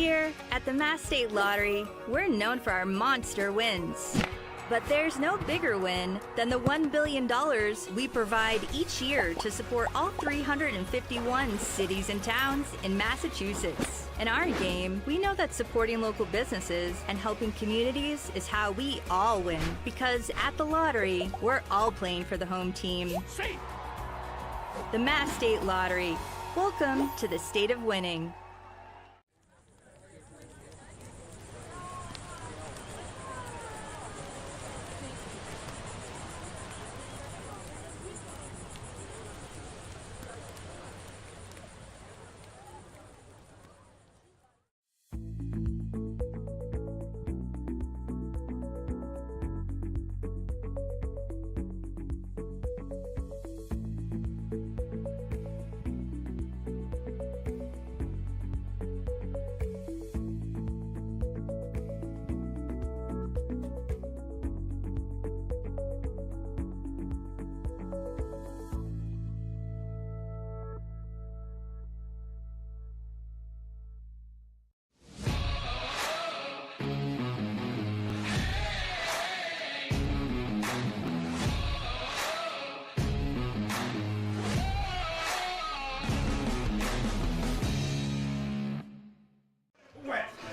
Here at the Mass State Lottery, we're known for our monster wins. But there's no bigger win than the $1 billion we provide each year to support all 351 cities and towns in Massachusetts. In our game, we know that supporting local businesses and helping communities is how we all win. Because at the lottery, we're all playing for the home team. The Mass State Lottery. Welcome to the state of winning.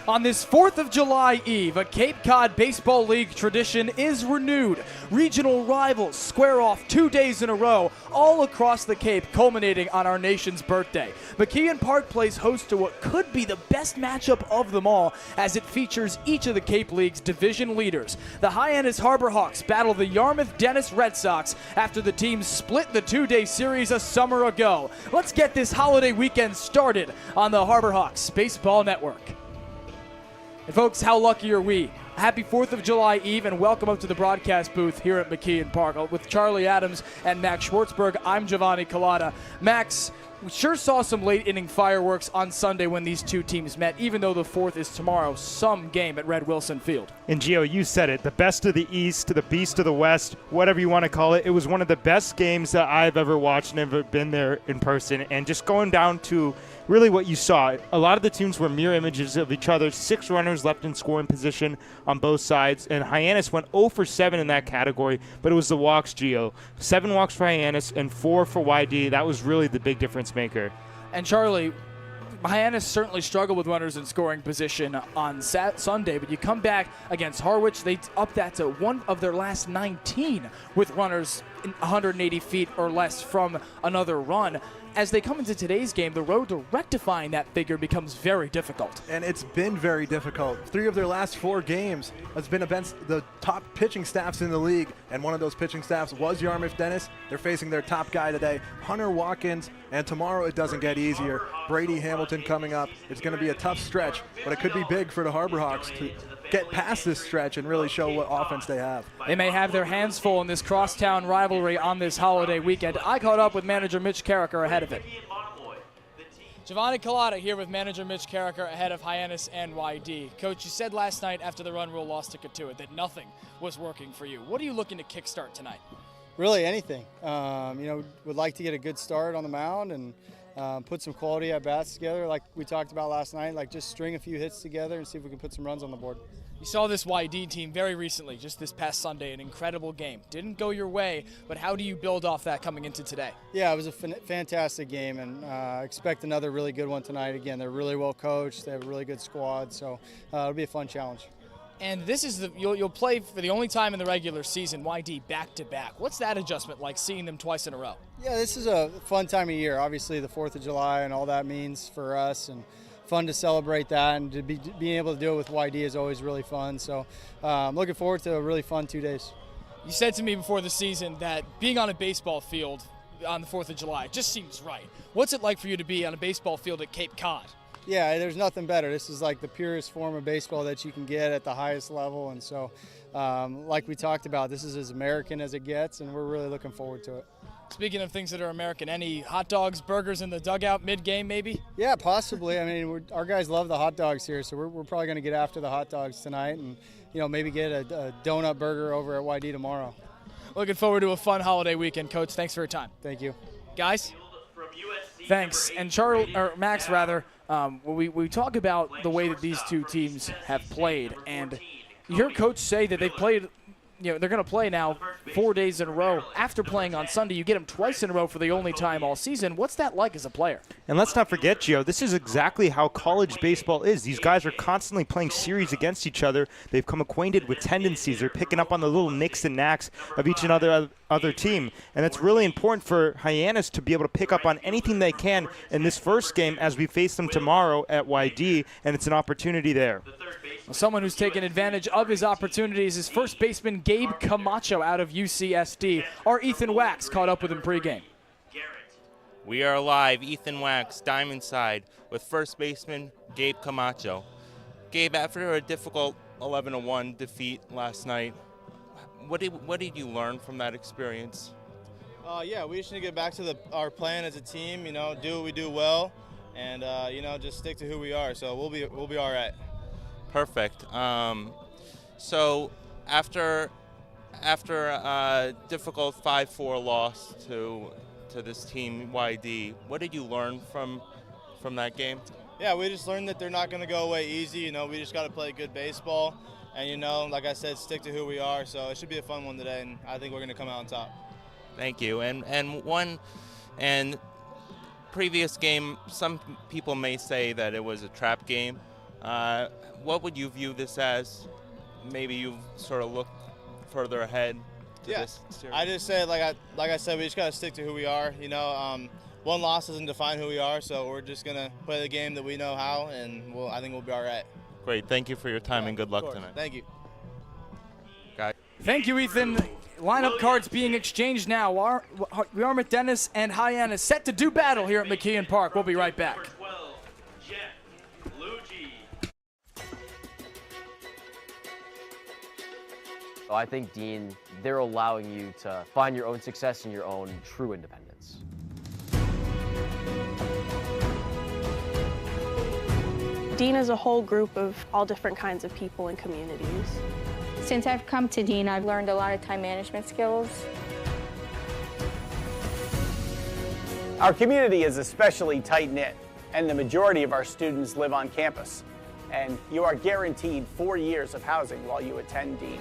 On this 4th of July Eve, a Cape Cod Baseball League tradition is renewed. Regional rivals square off 2 days in a row, all across the Cape, culminating on our nation's birthday. McKeon Park plays host to what could be the best matchup of them all, as it features each of the Cape League's division leaders. The Hyannis Harbor Hawks battle the Y-D Red Sox after the teams split the two-day series a summer ago. Let's get this holiday weekend started on the Harbor Hawks Baseball Network. And folks, how lucky are we? Happy 4th of July Eve, and welcome up to the broadcast booth here at McKeon Park. With Charlie Adams and Max Schwartzberg, I'm Giovanni Collada. Max, we sure saw some late-inning fireworks on Sunday when these two teams met, even though the 4th is tomorrow, some game at Red Wilson Field. And Gio, you said it, the best of the East to the beast of the West, whatever you want to call it. It was one of the best games that I've ever watched and ever been there in person. And just going down to really what you saw, a lot of the teams were mirror images of each other. 6 runners left in scoring position on both sides, and Hyannis went 0 for 7 in that category, but it was the walks, Gio. 7 walks for Hyannis and 4 for Y-D. That was really the big difference maker. And Charlie, Hyannis certainly struggled with runners in scoring position on Sunday, but you come back against Harwich, they up that to one of their last 19 with runners in 180 feet or less from another run. As they come into today's game, the road to rectifying that figure becomes very difficult. And it's been very difficult. 3 of their last 4 games has been against the top pitching staffs in the league, and one of those pitching staffs was Yarmouth Dennis. They're facing their top guy today, Hunter Watkins, and tomorrow it doesn't get easier. Brady Hamilton coming up. It's going to be a tough stretch, but it could be big for the Harbor Hawks to get past this stretch and really show what offense they have. They may have their hands full in this crosstown rivalry on this holiday weekend. I caught up with manager Mitch Carricker ahead of it. Giovanni Collada here with manager Mitch Carricker ahead of Hyannis and Y-D. Coach, you said last night after the run rule loss to Katuitt that nothing was working for you. What are you looking to kickstart tonight? Really anything. Would like to get a good start on the mound and put some quality at-bats together like we talked about last night, like just string a few hits together and see if we can put some runs on the board. You saw this Y-D team very recently, just this past Sunday, an incredible game. Didn't go your way, but how do you build off that coming into today? Yeah, it was a fantastic game, and expect another really good one tonight. Again, they're really well coached. They have a really good squad, so it'll be a fun challenge. And this is you'll play for the only time in the regular season, Y-D back-to-back. What's that adjustment like, seeing them twice in a row? Yeah, this is a fun time of year. Obviously, the 4th of July and all that means for us, and fun to celebrate that, and to being able to do it with Y-D is always really fun. So I'm looking forward to a really fun 2 days. You said to me before the season that being on a baseball field on the 4th of July just seems right. What's it like for you to be on a baseball field at Cape Cod? Yeah, there's nothing better. This is like the purest form of baseball that you can get at the highest level. And so, like we talked about, this is as American as it gets, and we're really looking forward to it. Speaking of things that are American, any hot dogs, burgers in the dugout mid-game maybe? Yeah, possibly. I mean, our guys love the hot dogs here, so we're probably going to get after the hot dogs tonight and, maybe get a donut burger over at Y-D tomorrow. Looking forward to a fun holiday weekend, Coach. Thanks for your time. Thank you. Guys? Thanks. And Max, When we talk about the way that these two teams have played, and you hear Coach say that they've played, they're going to play now 4 days in a row. After playing on Sunday, you get them twice in a row for the only time all season. What's that like as a player? And let's not forget, Gio, this is exactly how college baseball is. These guys are constantly playing series against each other. They've come acquainted with tendencies. They're picking up on the little nicks and knacks of each and other team. And it's really important for Hyannis to be able to pick up on anything they can in this first game as we face them tomorrow at Y-D, and it's an opportunity there. Someone who's taken advantage of his opportunities is first baseman Gabe Camacho out of UCSD. Our Ethan Wax caught up with him pregame. We are live, Ethan Wax, Diamond Side, with first baseman Gabe Camacho. Gabe, after a difficult 11-1 defeat last night, what did you learn from that experience? Yeah, we just need to get back to our plan as a team. Do what we do well, and just stick to who we are. So we'll be all right. Perfect. So after a difficult 5-4 loss to this team Y-D, what did you learn from that game? Yeah, we just learned that they're not going to go away easy. We just got to play good baseball, and like I said, stick to who we are. So it should be a fun one today, and I think we're going to come out on top. Thank you. And previous game, some people may say that it was a trap game. What would you view this as? Maybe you sort of look further ahead to this series. I just say, like I said, we just got to stick to who we are. One loss doesn't define who we are, so we're just going to play the game that we know how, and I think we'll be all right. Great. Thank you for your time, and good luck tonight. Thank you. Thank you, Ethan. Lineup cards being exchanged now. Yarmouth Dennis and Hyannis set to do battle here at McKeon Park. We'll be right back. I think, Dean, they're allowing you to find your own success and your own true independence. Dean is a whole group of all different kinds of people and communities. Since I've come to Dean, I've learned a lot of time management skills. Our community is especially tight-knit, and the majority of our students live on campus. And you are guaranteed 4 years of housing while you attend Dean.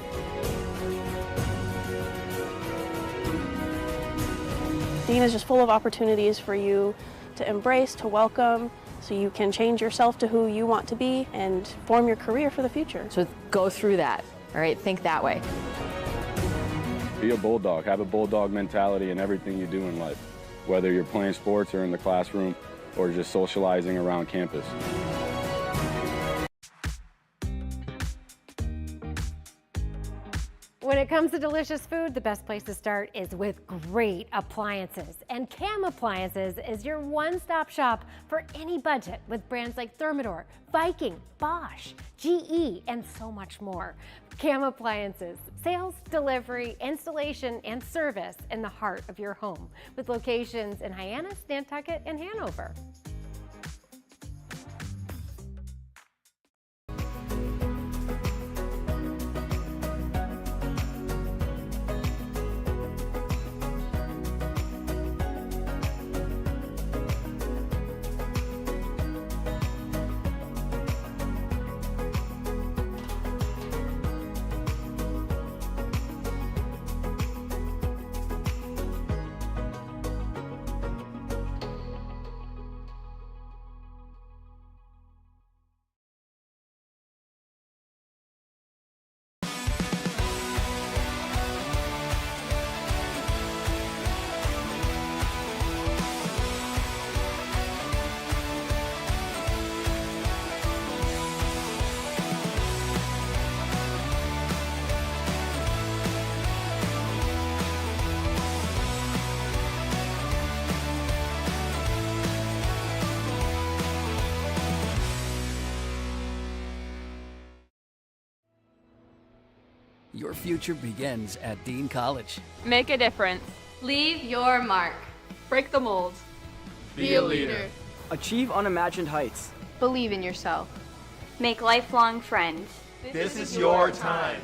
Dean is just full of opportunities for you to embrace, to welcome, so you can change yourself to who you want to be and form your career for the future. So go through that, all right? Think that way. Be a bulldog. Have a bulldog mentality in everything you do in life, whether you're playing sports or in the classroom or just socializing around campus. When it comes to delicious food, the best place to start is with great appliances. And Cam Appliances is your one-stop shop for any budget with brands like Thermador, Viking, Bosch, GE, and so much more. Cam Appliances, sales, delivery, installation, and service in the heart of your home with locations in Hyannis, Nantucket, and Hanover. Your future begins at Dean College. Make a difference. Leave your mark. Break the mold. Be a leader. Achieve unimagined heights. Believe in yourself. Make lifelong friends. This is your time.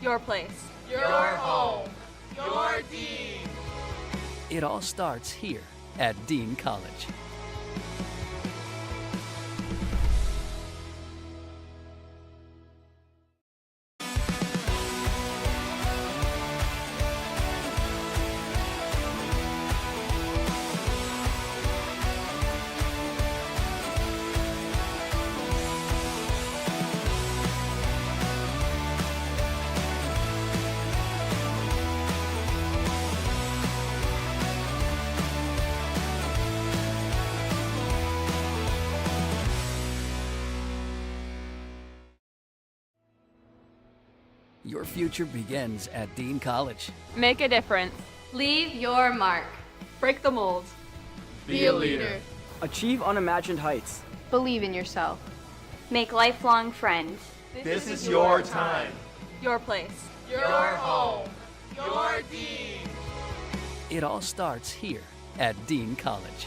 Your place. Your home. Your Dean. It all starts here at Dean College. Your future begins at Dean College. Make a difference. Leave your mark. Break the mold. Be a leader. Achieve unimagined heights. Believe in yourself. Make lifelong friends. This is your time. Your place. Your home. Your Dean. It all starts here at Dean College.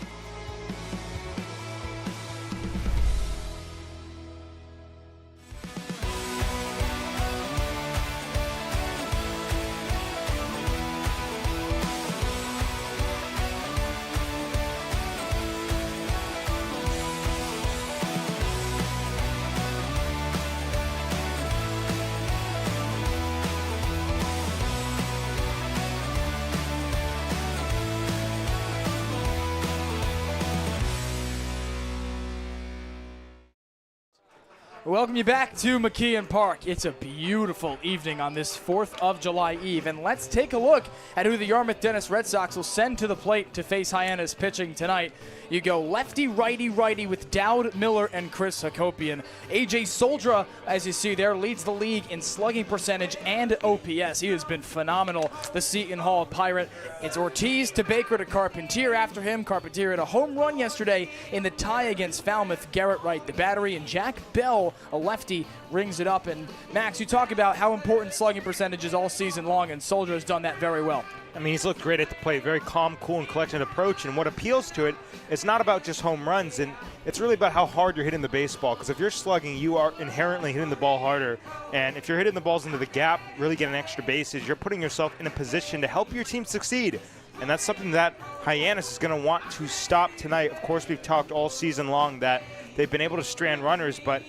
Welcome you back to McKeon Park. It's a beautiful evening on this 4th of July Eve, and let's take a look at who the Yarmouth-Dennis Red Sox will send to the plate to face Hyannis pitching tonight. You go lefty, righty, righty with Dowd, Miller, and Chris Hakopian. A.J. Soldra, as you see there, leads the league in slugging percentage and OPS. He has been phenomenal, the Seton Hall Pirate. It's Ortiz to Baker to Carpentier after him. Carpentier had a home run yesterday in the tie against Falmouth. Garrett Wright, the battery, and Jack Bell, a lefty, rings it up. And Max, you talk about how important slugging percentage is all season long, and Soldra has done that very well. I mean, he's looked great at the plate, very calm, cool, and collected approach. And what appeals to it, it's not about just home runs, and it's really about how hard you're hitting the baseball. Because if you're slugging, you are inherently hitting the ball harder. And if you're hitting the balls into the gap, really getting extra bases, you're putting yourself in a position to help your team succeed. And that's something that Hyannis is going to want to stop tonight. Of course, we've talked all season long that they've been able to strand runners, but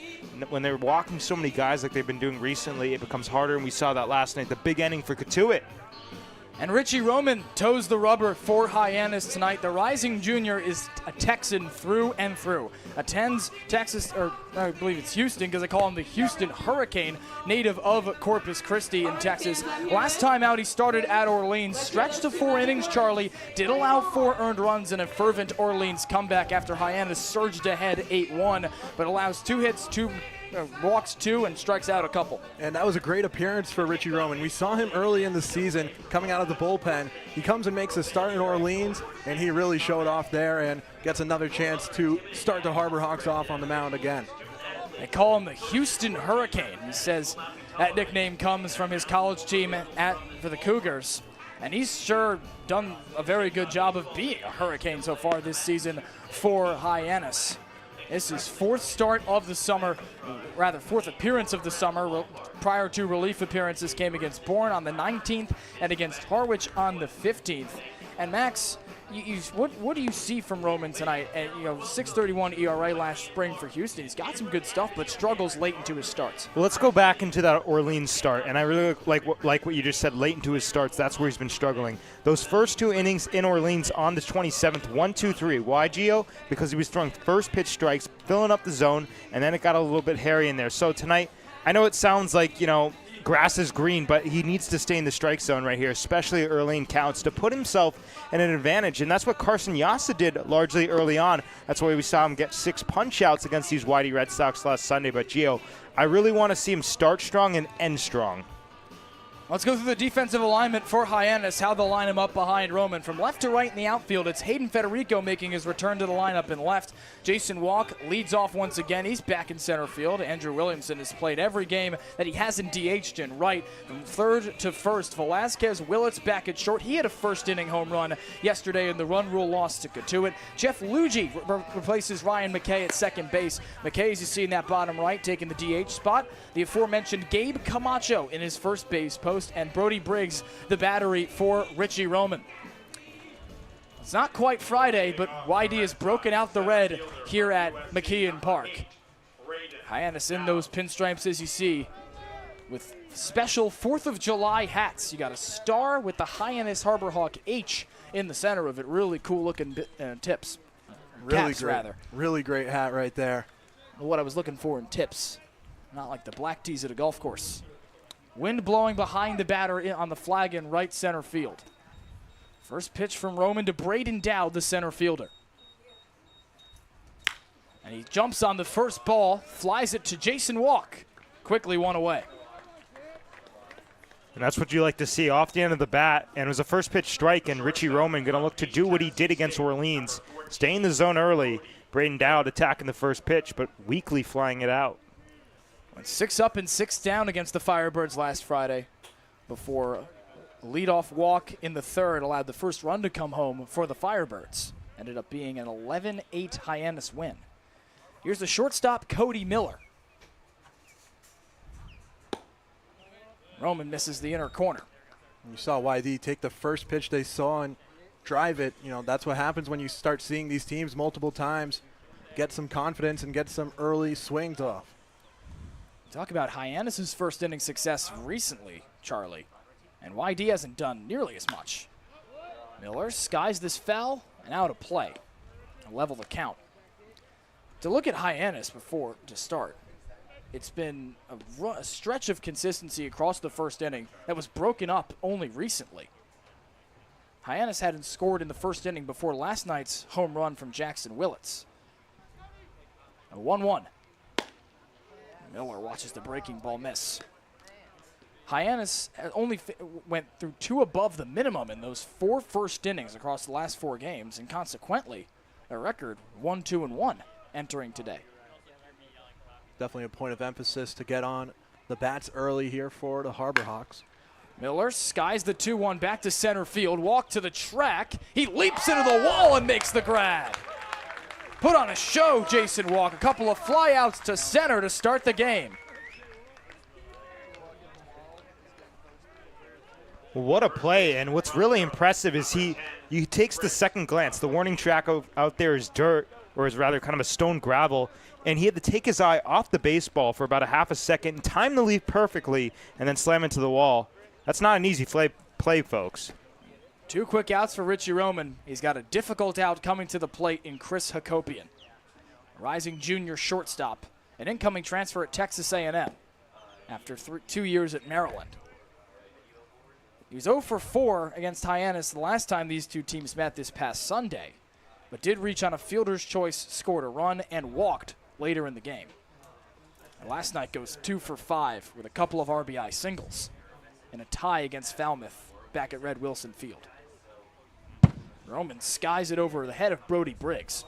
when they're walking so many guys like they've been doing recently, it becomes harder, and we saw that last night. The big inning for Katuitt. And Richie Roman toes the rubber for Hyannis tonight. The rising junior is a Texan through and through. Attends Texas, or I believe it's Houston, because I call him the Houston Hurricane, native of Corpus Christi in Texas. Last time out, he started at Orleans, stretched to 4 innings, Charlie, did allow 4 earned runs in a fervent Orleans comeback after Hyannis surged ahead 8-1, but allows 2 hits, 2 walks 2, and strikes out a couple. And that was a great appearance for Richie Roman. We saw him early in the season coming out of the bullpen. He comes and makes a start in Orleans, and he really showed off there and gets another chance to start the Harbor Hawks off on the mound again. They call him the Houston Hurricane. He says that nickname comes from his college team for the Cougars. And he's sure done a very good job of being a Hurricane so far this season for Hyannis. This is 4th start of the summer, rather 4th appearance of the summer. Prior to relief appearances came against Bourne on the 19th and against Harwich on the 15th. And Max, what do you see from Roman tonight? 6.31 ERA last spring for Houston. He's got some good stuff, but struggles late into his starts. Well, let's go back into that Orleans start, and I really like what you just said. Late into his starts, that's where he's been struggling. Those first 2 innings in Orleans on the 27th, 1-2-3. Why, Gio? Because he was throwing first pitch strikes, filling up the zone, and then it got a little bit hairy in there. So tonight, I know it sounds like grass is green, but he needs to stay in the strike zone right here, especially early in counts, to put himself in an advantage. And that's what Carson Yassa did largely early on. That's why we saw him get 6 punch-outs against these Y-D Red Sox last Sunday. But, Gio, I really want to see him start strong and end strong. Let's go through the defensive alignment for Hyannis, how they'll line him up behind Roman. From left to right in the outfield, it's Hayden Federico making his return to the lineup in left. Jason Walk leads off once again. He's back in center field. Andrew Williamson has played every game that he hasn't DH'd in right. From third to first, Velasquez Willits back at short. He had a first-inning home run yesterday in the run rule loss to Katuitt. Jeff Luigi replaces Ryan McKay at second base. McKay, as you see in that bottom right, taking the DH spot. The aforementioned Gabe Camacho in his first base post, and Brody Briggs, the battery for Richie Roman. It's not quite Friday, but Y-D has broken out the red here at McKeon Park. Hyannis in those pinstripes, as you see, with special 4th of July hats. You got a star with the Hyannis Harbor Hawk H in the center of it. Really cool looking tips. Caps, rather. Really great hat right there. What I was looking for in tips. Not like the black tees at a golf course. Wind blowing behind the batter on the flag in right center field. First pitch from Roman to Braden Dowd, the center fielder. And he jumps on the first ball, flies it to Jason Walk. Quickly one away. And that's what you like to see off the end of the bat. And it was a first pitch strike, and Richie Roman going to look to do what he did against Orleans. Stay in the zone early. Braden Dowd attacking the first pitch, but weakly flying it out. Went 6 up and 6 down against the Firebirds last Friday before a leadoff walk in the third allowed the first run to come home for the Firebirds. Ended up being an 11-8 Hyannis win. Here's the shortstop, Cody Miller. Roman misses the inner corner. You saw Y-D take the first pitch they saw and drive it. You know, that's what happens when you start seeing these teams multiple times get some confidence and get some early swings off. Talk about Hyannis' first inning success recently, Charlie. And Y-D hasn't done nearly as much. Miller skies this foul and out of play. A level the count. To look at Hyannis before to start, it's been a stretch of consistency across the first inning that was broken up only recently. Hyannis hadn't scored in the first inning before last night's home run from Jackson Willits. A 1-1. Miller watches the breaking ball miss. Hyannis only went through 2 above the minimum in those 4 first innings across the last 4 games, and consequently, a record 1-2-1 entering today. Definitely a point of emphasis to get on the bats early here for the Harbor Hawks. Miller skies the 2-1 back to center field, walk to the track. He leaps into the wall and makes the grab. Put on a show, Jason Walk. A couple of flyouts to center to start the game. What a play, and what's really impressive is he takes the second glance. The warning track out there is dirt, or is rather kind of a stone gravel, and he had to take his eye off the baseball for about a half a second, time the leap perfectly, and then slam into the wall. That's not an easy play, folks. 2 quick outs for Richie Roman. He's got a difficult out coming to the plate in Chris Hakopian. A rising junior shortstop, an incoming transfer at Texas A&M after 2 years at Maryland. He was 0 for 4 against Hyannis the last time these two teams met this past Sunday, but did reach on a fielder's choice, scored a run, and walked later in the game. And last night goes 2 for 5 with a couple of RBI singles in a tie against Falmouth back at Red Wilson Field. Roman skies it over the head of Brody Briggs.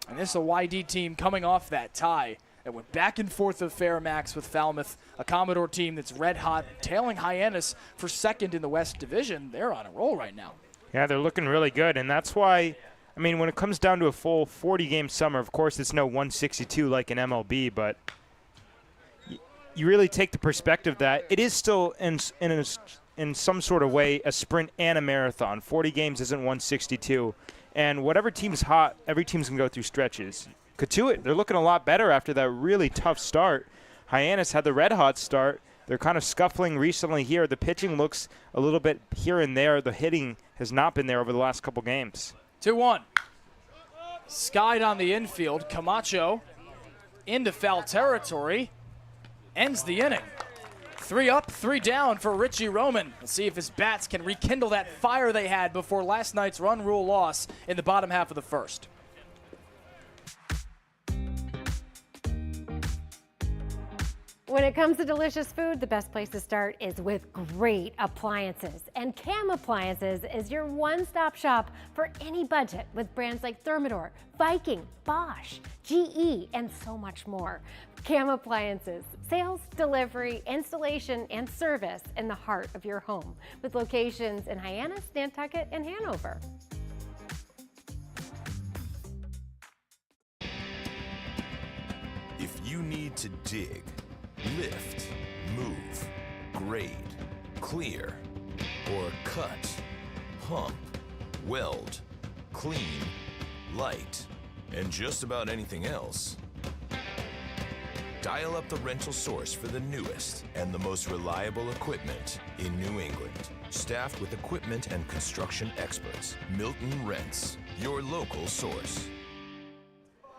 And this is a Y-D team coming off that tie that went back and forth of Fairmax with Falmouth, a Commodore team that's red hot, tailing Hyannis for second in the West Division. They're on a roll right now. Yeah, they're looking really good, and that's why, I mean, when it comes down to a full 40-game summer, of course it's no 162 like in MLB, but you really take the perspective that it is still in some sort of way a sprint and a marathon. 40 games isn't 162, and whatever team's hot, every team's going to go through stretches. Katuitt, they're looking a lot better after that really tough start. Hyannis had the red-hot start. They're kind of scuffling recently here. The pitching looks a little bit here and there. The hitting has not been there over the last couple games. 2-1. Skied on the infield. Camacho into foul territory. Ends the inning. 3 up, 3 down for Richie Roman. We'll see if his bats can rekindle that fire they had before last night's run rule loss in the bottom half of the first. When it comes to delicious food, the best place to start is with great appliances. And Cam Appliances is your one-stop shop for any budget with brands like Thermador, Viking, Bosch, GE, and so much more. Cam Appliances, sales, delivery, installation, and service in the heart of your home with locations in Hyannis, Nantucket, and Hanover. If you need to dig, lift, move, grade, clear, or cut, pump, weld, clean, light, and just about anything else, dial up the rental source for the newest and the most reliable equipment in New England. Staffed with equipment and construction experts, Milton Rents, your local source.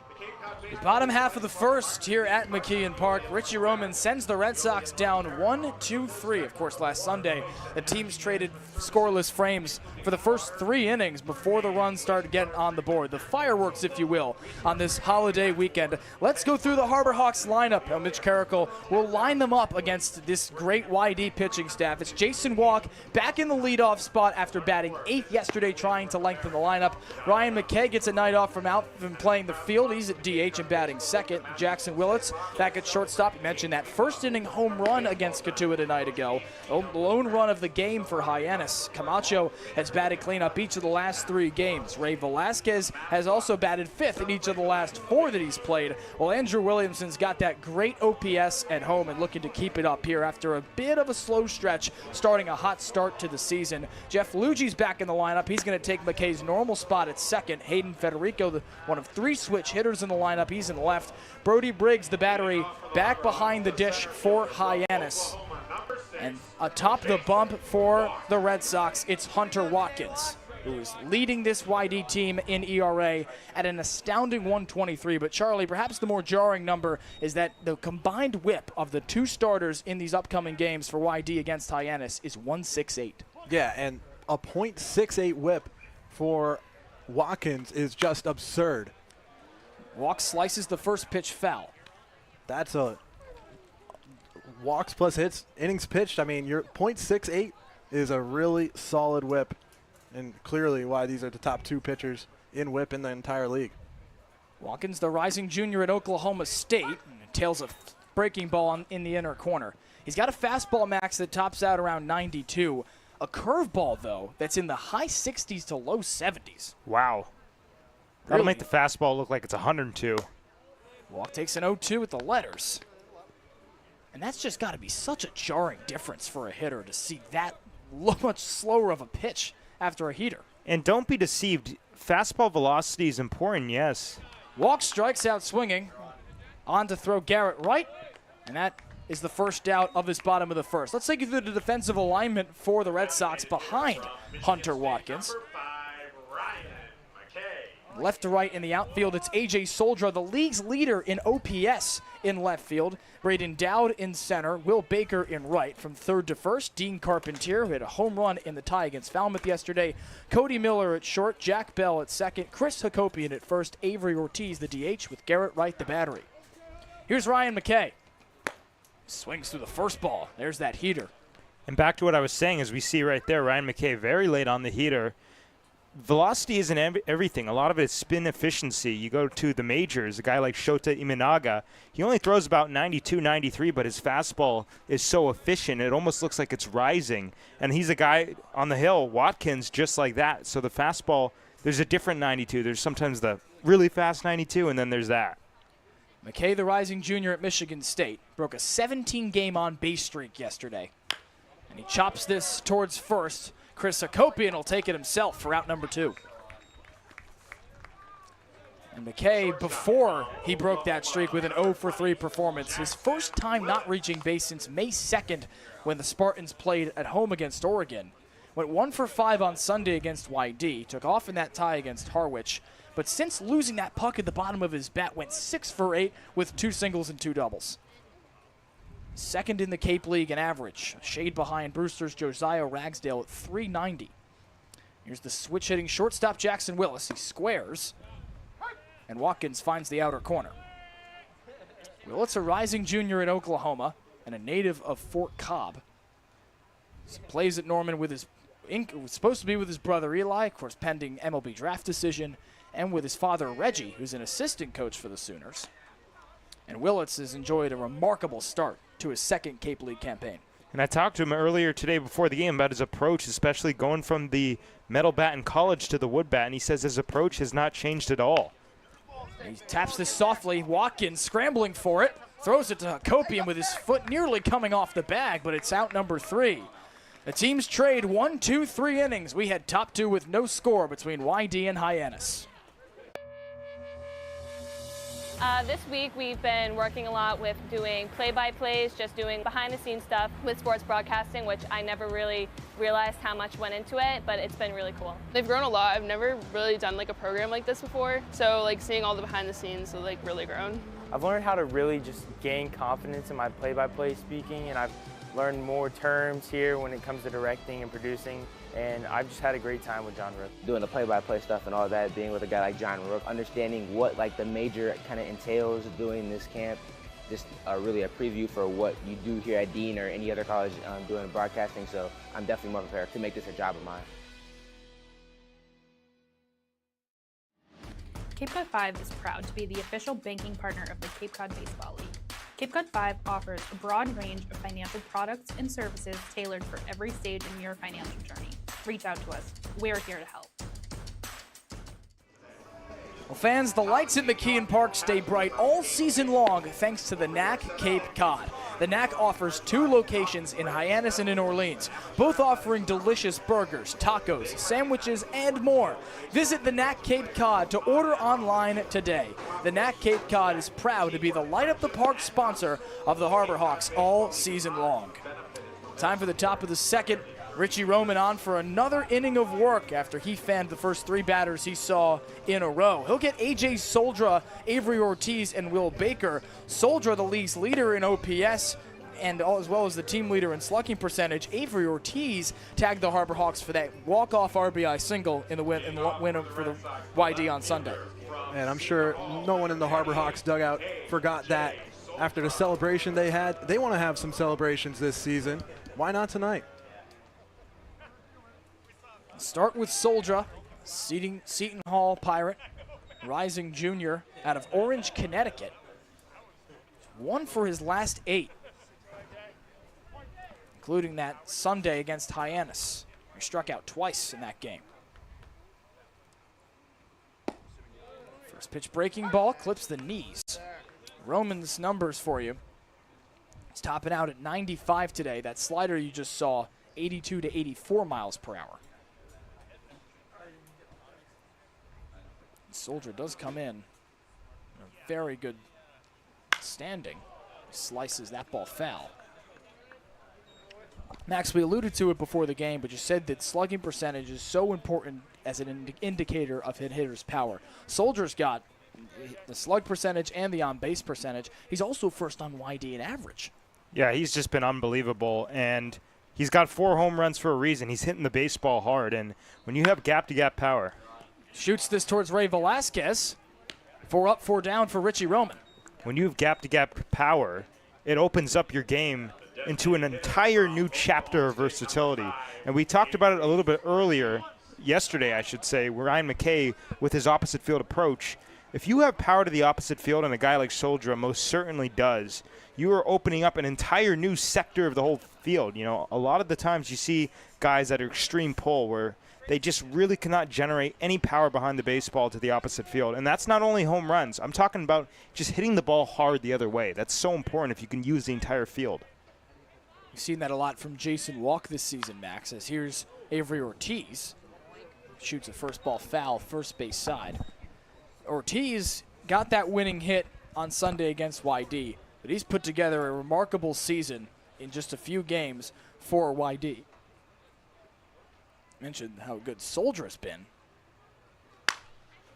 The Cape Cod The bottom half of the first here at McKeon Park, Richie Roman sends the Red Sox down 1-2-3. Of course, last Sunday, the teams traded scoreless frames for the first 3 innings before the runs started getting on the board. The fireworks, if you will, on this holiday weekend. Let's go through the Harbor Hawks lineup. Mitch Carrickle will line them up against this great Y-D pitching staff. It's Jason Walk back in the leadoff spot after batting 8th yesterday, trying to lengthen the lineup. Ryan McKay gets a night off from playing the field. He's at DH and batting 2nd. Jackson Willits back at shortstop. You mentioned that first inning home run against Cotuit a night ago. The lone run of the game for Hyannis. Camacho has batted cleanup each of the last 3 games. Ray Velasquez has also batted 5th in each of the last 4 that he's played. Well, Andrew Williamson's got that great OPS at home and looking to keep it up here after a bit of a slow stretch, starting a hot start to the season. Jeff Lugi's back in the lineup. He's going to take McKay's normal spot at 2nd. Hayden Federico, one of 3 switch hitters in the lineup. He's in the left. Brody Briggs, the battery, back behind the dish for Hyannis. And atop the bump for the Red Sox, it's Hunter Watkins, who is leading this Y-D team in ERA at an astounding 123. But Charlie, perhaps the more jarring number is that the combined whip of the 2 starters in these upcoming games for Y-D against Hyannis is 1.68. Yeah, and a .68 whip for Watkins is just absurd. Walk slices the first pitch foul. That's a walks plus hits, innings pitched. I mean, your .68 is a really solid whip, and clearly why these are the top 2 pitchers in whip in the entire league. Watkins, the rising junior at Oklahoma State, tails a breaking ball in the inner corner. He's got a fastball max that tops out around 92. A curveball, though, that's in the high 60s to low 70s. Wow. That'll make the fastball look like it's 102. Walk takes an 0-2 with the letters. And that's just got to be such a jarring difference for a hitter to see that much slower of a pitch after a heater. And don't be deceived. Fastball velocity is important, yes. Walk strikes out swinging. On to throw Garrett Wright. And that is the first out of this bottom of the first. Let's take you through the defensive alignment for the Red Sox behind Hunter Watkins. Left to right in the outfield, it's A.J. Soldra, the league's leader in OPS in left field. Braden Dowd in center, Will Baker in right. From 3rd to 1st, Dean Carpentier, who had a home run in the tie against Falmouth yesterday. Cody Miller at short, Jack Bell at 2nd, Chris Hakopian at 1st, Avery Ortiz the DH with Garrett Wright the battery. Here's Ryan McKay. Swings through the first ball. There's that heater. And back to what I was saying, as we see right there, Ryan McKay very late on the heater. Velocity isn't everything. A lot of it is spin efficiency. You go to the majors, a guy like Shota Imanaga, he only throws about 92, 93, but his fastball is so efficient, it almost looks like it's rising. And he's a guy on the hill, Watkins, just like that. So the fastball, there's a different 92. There's sometimes the really fast 92, and then there's that. McKay, the rising junior at Michigan State, broke a 17-game on-base streak yesterday. And he chops this towards first. Chris Hakopian will take it himself for out number 2. And McKay, before he broke that streak with an 0-for-3 performance, his first time not reaching base since May 2nd when the Spartans played at home against Oregon. Went 1-for-5 on Sunday against Y-D, took off in that tie against Harwich, but since losing that puck at the bottom of his bat, went 6-for-8 with 2 singles and 2 doubles. 2nd in the Cape League in average, a shade behind Brewster's Josiah Ragsdale at .390. Here's the switch-hitting shortstop Jackson Willis. He squares, and Watkins finds the outer corner. Willits, a rising junior at Oklahoma and a native of Fort Cobb. He plays at Norman with was supposed to be with his brother Eli, of course pending MLB draft decision, and with his father Reggie, who's an assistant coach for the Sooners. And Willits has enjoyed a remarkable start to his 2nd Cape League campaign. And I talked to him earlier today before the game about his approach, especially going from the metal bat in college to the wood bat, and he says his approach has not changed at all. He taps this softly. Watkins scrambling for it. Throws it to Hakopian with his foot nearly coming off the bag, but it's out number 3. The teams trade 1, 2, 3 innings. We had top 2 with no score between Y-D and Hyannis. This week we've been working a lot with doing play-by-plays, just doing behind-the-scenes stuff with sports broadcasting, which I never really realized how much went into it, but it's been really cool. They've grown a lot. I've never really done like a program like this before, so like seeing all the behind-the-scenes has like really grown. I've learned how to really just gain confidence in my play-by-play speaking, and I've learned more terms here when it comes to directing and producing, and I've just had a great time with John Rook. Doing the play-by-play stuff and all that, being with a guy like John Rook, understanding what like the major kind of entails doing this camp, just really a preview for what you do here at Dean or any other college doing broadcasting, so I'm definitely more prepared to make this a job of mine. Cape Cod 5 is proud to be the official banking partner of the Cape Cod Baseball League. Cape Cod 5 offers a broad range of financial products and services tailored for every stage in your financial journey. Reach out to us. We're here to help. Well, fans, the lights at McKeon Park stay bright all season long thanks to the NAC Cape Cod. The NAC offers 2 locations in Hyannis and in Orleans, both offering delicious burgers, tacos, sandwiches, and more. Visit the NAC Cape Cod to order online today. The NAC Cape Cod is proud to be the Light Up the Park sponsor of the Harbor Hawks all season long. Time for the top of the second. Richie Roman on for another inning of work after he fanned the first 3 batters he saw in a row. He'll get A.J. Soldra, Avery Ortiz, and Will Baker. Soldra, the league's leader in OPS, and as well as the team leader in slugging percentage. Avery Ortiz tagged the Harbor Hawks for that walk-off RBI single in the win for the Y-D on Sunday. And I'm sure no one in the Harbor Hawks dugout forgot that after the celebration they had. They want to have some celebrations this season. Why not tonight? Start with Soldra, Seton Hall Pirate, rising junior out of Orange, Connecticut. 1 for his last 8, including that Sunday against Hyannis. He struck out twice in that game. First pitch breaking ball, clips the knees. Roman's numbers for you. He's topping out at 95 today. That slider you just saw, 82 to 84 miles per hour. Soldra does come in a very good standing. Slices that ball foul. Max, we alluded to it before the game, but you said that slugging percentage is so important as an indicator of a hitter's power. Soldra's got the slug percentage and the on-base percentage. He's also first on Y-D in average. Yeah, he's just been unbelievable, and he's got 4 home runs for a reason. He's hitting the baseball hard, and when you have gap-to-gap power. Shoots this towards Ray Velasquez. 4 up, 4 down for Richie Roman. When you have gap-to-gap power, it opens up your game into an entire new chapter of versatility. And we talked about it a little bit earlier, yesterday I should say, Ryan McKay with his opposite field approach. If you have power to the opposite field, and a guy like Soldra most certainly does, you are opening up an entire new sector of the whole field. You know, a lot of the times you see guys that are extreme pull where they just really cannot generate any power behind the baseball to the opposite field. And that's not only home runs. I'm talking about just hitting the ball hard the other way. That's so important if you can use the entire field. You've seen that a lot from Jason Walk this season, Max, as here's Avery Ortiz. Shoots a first ball foul, first base side. Ortiz got that winning hit on Sunday against Y-D, but he's put together a remarkable season in just a few games for Y-D. Mentioned how good Soldra's been.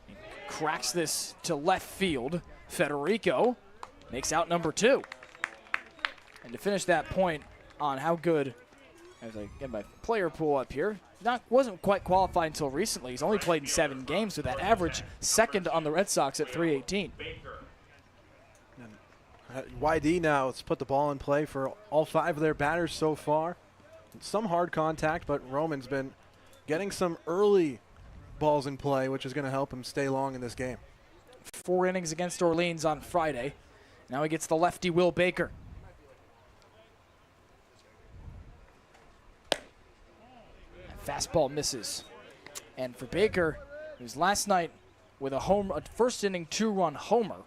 He cracks this to left field. Federico makes out number 2. And to finish that point on how good, as I get my player pool up here, wasn't quite qualified until recently. He's only played in 7 games with that average, second on the Red Sox at 318. Y-D now has put the ball in play for all 5 of their batters so far. Some hard contact, but Roman's been getting some early balls in play, which is going to help him stay long in this game. 4 innings against Orleans on Friday. Now he gets the lefty Will Baker. Fastball misses. And for Baker, it was last night with a first inning 2-run homer.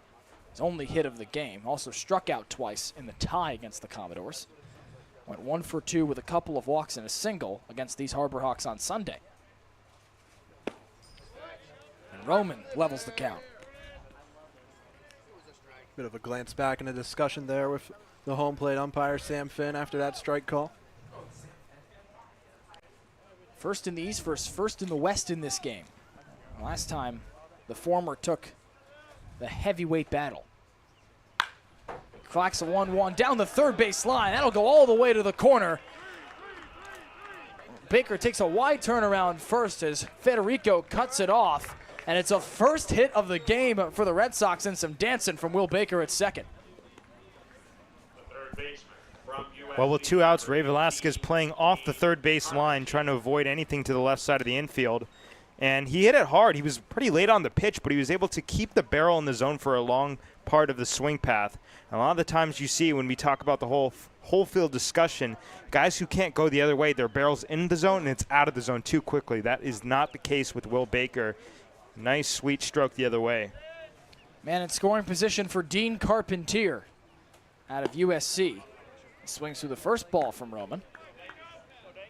His only hit of the game. Also struck out twice in the tie against the Commodores. Went 1 for 2 with a couple of walks and a single against these Harbor Hawks on Sunday. And Roman levels the count. Bit of a glance back in the discussion there with the home plate umpire, Sam Finn, after that strike call. First in the East versus first in the West in this game. Last time, the former took the heavyweight battle. Clocks a 1-1 down the third base line. That'll go all the way to the corner. Baker takes a wide turnaround first as Federico cuts it off. And it's a first hit of the game for the Red Sox and some dancing from Will Baker at second. Well, with 2 outs, Ray Velasquez playing off the third base line, trying to avoid anything to the left side of the infield. And he hit it hard. He was pretty late on the pitch, but he was able to keep the barrel in the zone for a long part of the swing path. And a lot of the times you see when we talk about the whole field discussion, guys who can't go the other way, their barrel's in the zone and it's out of the zone too quickly. That is not the case with Will Baker. Nice, sweet stroke the other way. Man in scoring position for Dean Carpentier out of USC. He swings through the first ball from Roman.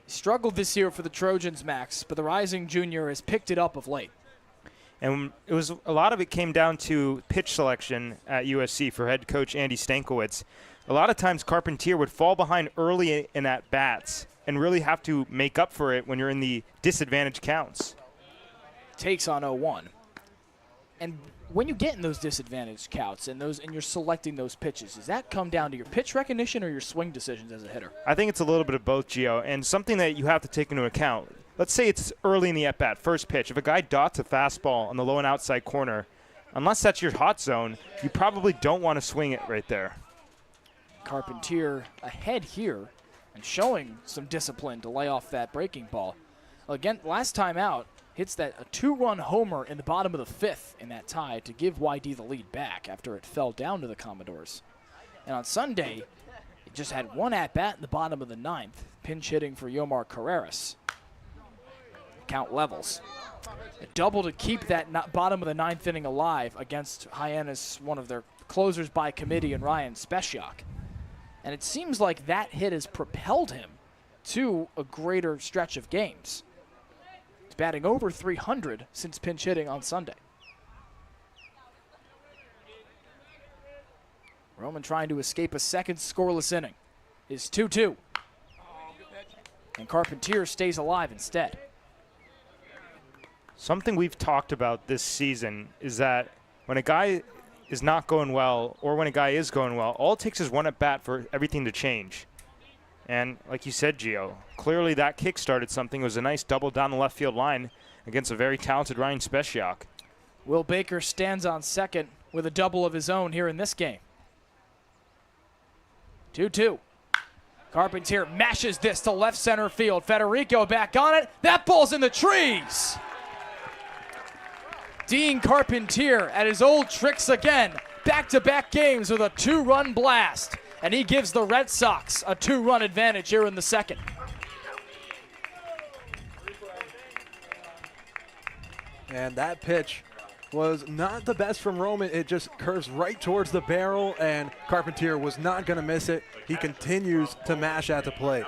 He struggled this year for the Trojans, Max, but the rising junior has picked it up of late. And it was a lot of it came down to pitch selection at USC for head coach Andy Stankiewicz. A lot of times Carpentier would fall behind early in at bats and really have to make up for it when you're in the disadvantaged counts. Takes on 0-1. And when you get in those disadvantaged counts and you're selecting those pitches, does that come down to your pitch recognition or your swing decisions as a hitter? I think it's a little bit of both, Gio, and something that you have to take into account. Let's say it's early in the at-bat, first pitch. If a guy dots a fastball on the low and outside corner, unless that's your hot zone, you probably don't want to swing it right there. Carpentier ahead here and showing some discipline to lay off that breaking ball. Again, last time out, hits that a 2-run homer in the bottom of the fifth in that tie to give Y-D the lead back after it fell down to the Commodores. And on Sunday, it just had one at-bat in the bottom of the ninth, pinch hitting for Yomar Carreras. Count levels. A double to keep that bottom of the ninth inning alive against Hyannis, one of their closers by committee, and Ryan Speciak. And it seems like that hit has propelled him to a greater stretch of games. He's batting over 300 since pinch hitting on Sunday. Roman trying to escape a second scoreless inning. Is 2-2. And Carpentier stays alive instead. Something we've talked about this season is that when a guy is not going well or when a guy is going well, all it takes is one at-bat for everything to change. And like you said, Gio, clearly that kick started something. It was a nice double down the left field line against a very talented Ryan Speciak. Will Baker stands on second with a double of his own here in this game. 2-2. Carpentier mashes this to left center field. Federico back on it. That ball's in the trees. Dean Carpentier at his old tricks again. Back-to-back games with a 2-run blast. And he gives the Red Sox a 2-run advantage here in the second. And that pitch was not the best from Roman. It just curves right towards the barrel, and Carpentier was not going to miss it. He continues to mash at the plate.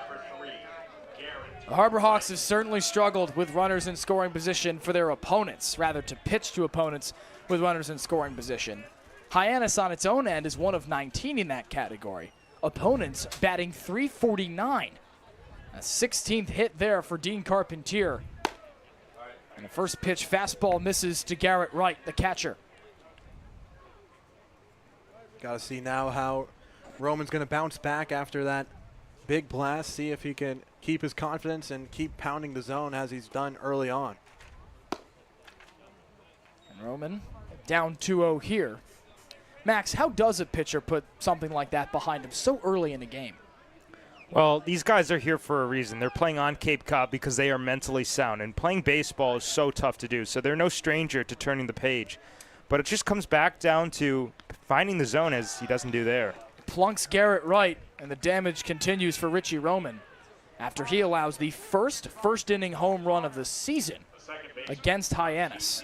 The Harbor Hawks have certainly struggled with runners in scoring position for their opponents, rather to pitch to opponents with runners in scoring position. Hyannis on its own end is one of 19 in that category. Opponents batting .349. A 16th hit there for Dean Carpentier. And the first pitch fastball misses to Garrett Wright, the catcher. Got to see now how Roman's going to bounce back after that big blast, see if he can keep his confidence and keep pounding the zone as he's done early on. And Roman down 2-0 here. Max, how does a pitcher put something like that behind him so early in the game? Well, these guys are here for a reason. They're playing on Cape Cod because they are mentally sound, and playing baseball is so tough to do, so they're no stranger to turning the page. But it just comes back down to finding the zone, as he doesn't do there. Plunks Garrett Wright, and the damage continues for Richie Roman after he allows the first inning home run of the season against Hyannis.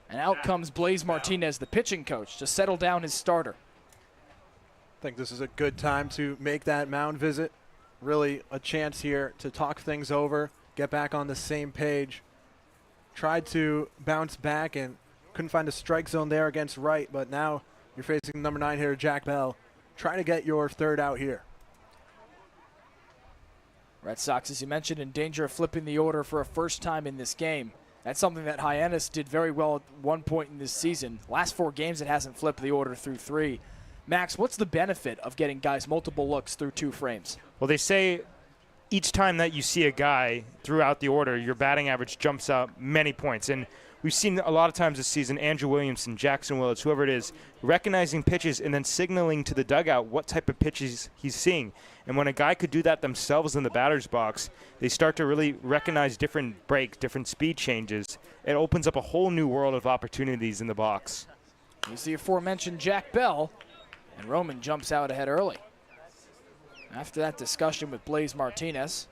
And out comes Blaze Martinez, the pitching coach, to settle down his starter. I think this is a good time to make that mound visit. Really a chance here to talk things over, get back on the same page. Tried to bounce back and couldn't find a strike zone there against Wright, but now You're facing number 9 here, Jack Bell. Try to get your third out here. Red Sox, as you mentioned, in danger of flipping the order for a first time in this game. That's something that Hyannis did very well at one point in this season. Last 4 games, it hasn't flipped the order through 3. Max, what's the benefit of getting guys multiple looks through 2 frames? Well, they say each time that you see a guy throughout the order, your batting average jumps up many points. And we've seen a lot of times this season, Andrew Williamson, Jackson Willis, whoever it is, recognizing pitches and then signaling to the dugout what type of pitches he's seeing. And when a guy could do that themselves in the batter's box, they start to really recognize different breaks, different speed changes. It opens up a whole new world of opportunities in the box. You see aforementioned Jack Bell, and Roman jumps out ahead early. After that discussion with Blaze Martinez,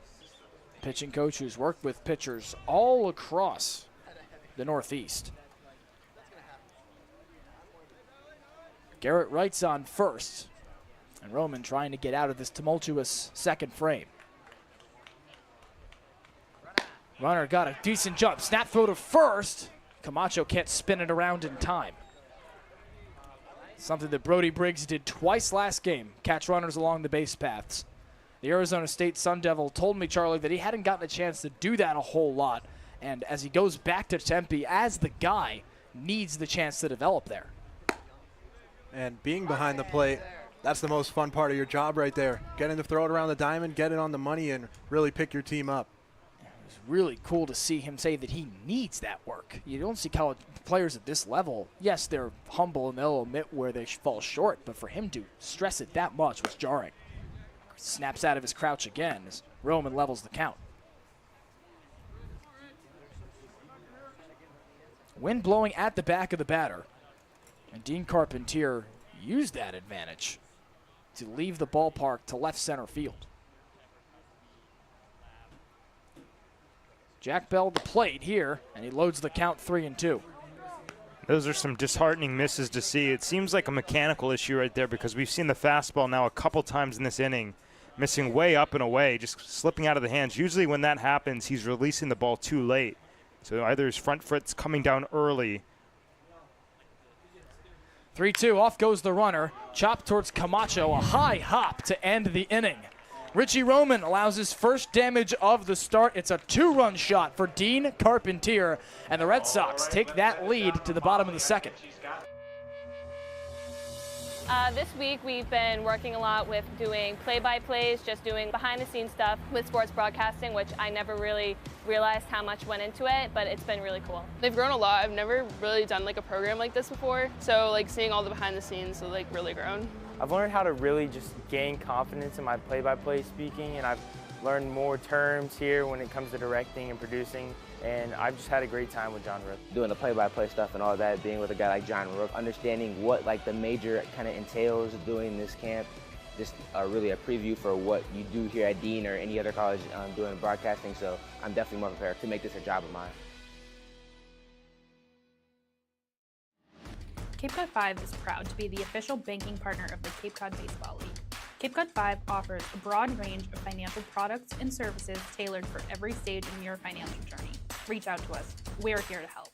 pitching coach who's worked with pitchers all across the Northeast. Garrett Wright's on first, and Roman trying to get out of this tumultuous second frame. Runner got a decent jump. Snap throw to first. Camacho can't spin it around in time. Something that Brody Briggs did twice last game, catch runners along the base paths. The Arizona State Sun Devil told me, Charlie, that he hadn't gotten a chance to do that a whole lot. And as he goes back to Tempe, as the guy, needs the chance to develop there. And being behind the plate, that's the most fun part of your job right there. Getting to throw it around the diamond, get it on the money, and really pick your team up. It was really cool to see him say that he needs that work. You don't see college players at this level. Yes, they're humble and they'll admit where they fall short, but for him to stress it that much was jarring. Snaps out of his crouch again as Roman levels the count. Wind blowing at the back of the batter. And Dean Carpentier used that advantage to leave the ballpark to left center field. Jack Bell to plate here, and he loads the count 3-2. Those are some disheartening misses to see. It seems like a mechanical issue right there because we've seen the fastball now a couple times in this inning, missing way up and away, just slipping out of the hands. Usually when that happens, he's releasing the ball too late. So either his front foot's coming down early. 3-2, off goes the runner. Chop towards Camacho, a high hop to end the inning. Richie Roman allows his first damage of the start. It's a 2-run shot for Dean Carpentier, and the Red Sox take that lead to the bottom of the second. This week we've been working a lot with doing play-by-plays, just doing behind-the-scenes stuff with sports broadcasting, which I never really realized how much went into it, but it's been really cool. They've grown a lot. I've never really done like a program like this before, so like seeing all the behind-the-scenes, so like really grown. I've learned how to really just gain confidence in my play-by-play speaking, and I've learned more terms here when it comes to directing and producing, and I've just had a great time with John Rook. Doing the play-by-play stuff and all that, being with a guy like John Rook, understanding what like the major kind of entails doing this camp, just really a preview for what you do here at Dean or any other college doing broadcasting, so I'm definitely more prepared to make this a job of mine. Cape Cod 5 is proud to be the official banking partner of the Cape Cod Baseball League. Cape Cod 5 offers a broad range of financial products and services tailored for every stage in your financial journey. Reach out to us. We're here to help.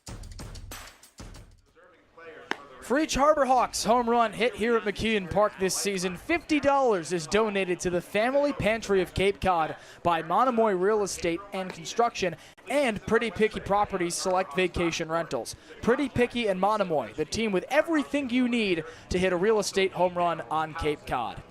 For each Harbor Hawks home run hit here at McKeon Park this season, $50 is donated to the Family Pantry of Cape Cod by Monomoy Real Estate and Construction and Pretty Picky Properties Select Vacation Rentals. Pretty Picky and Monomoy, the team with everything you need to hit a real estate home run on Cape Cod.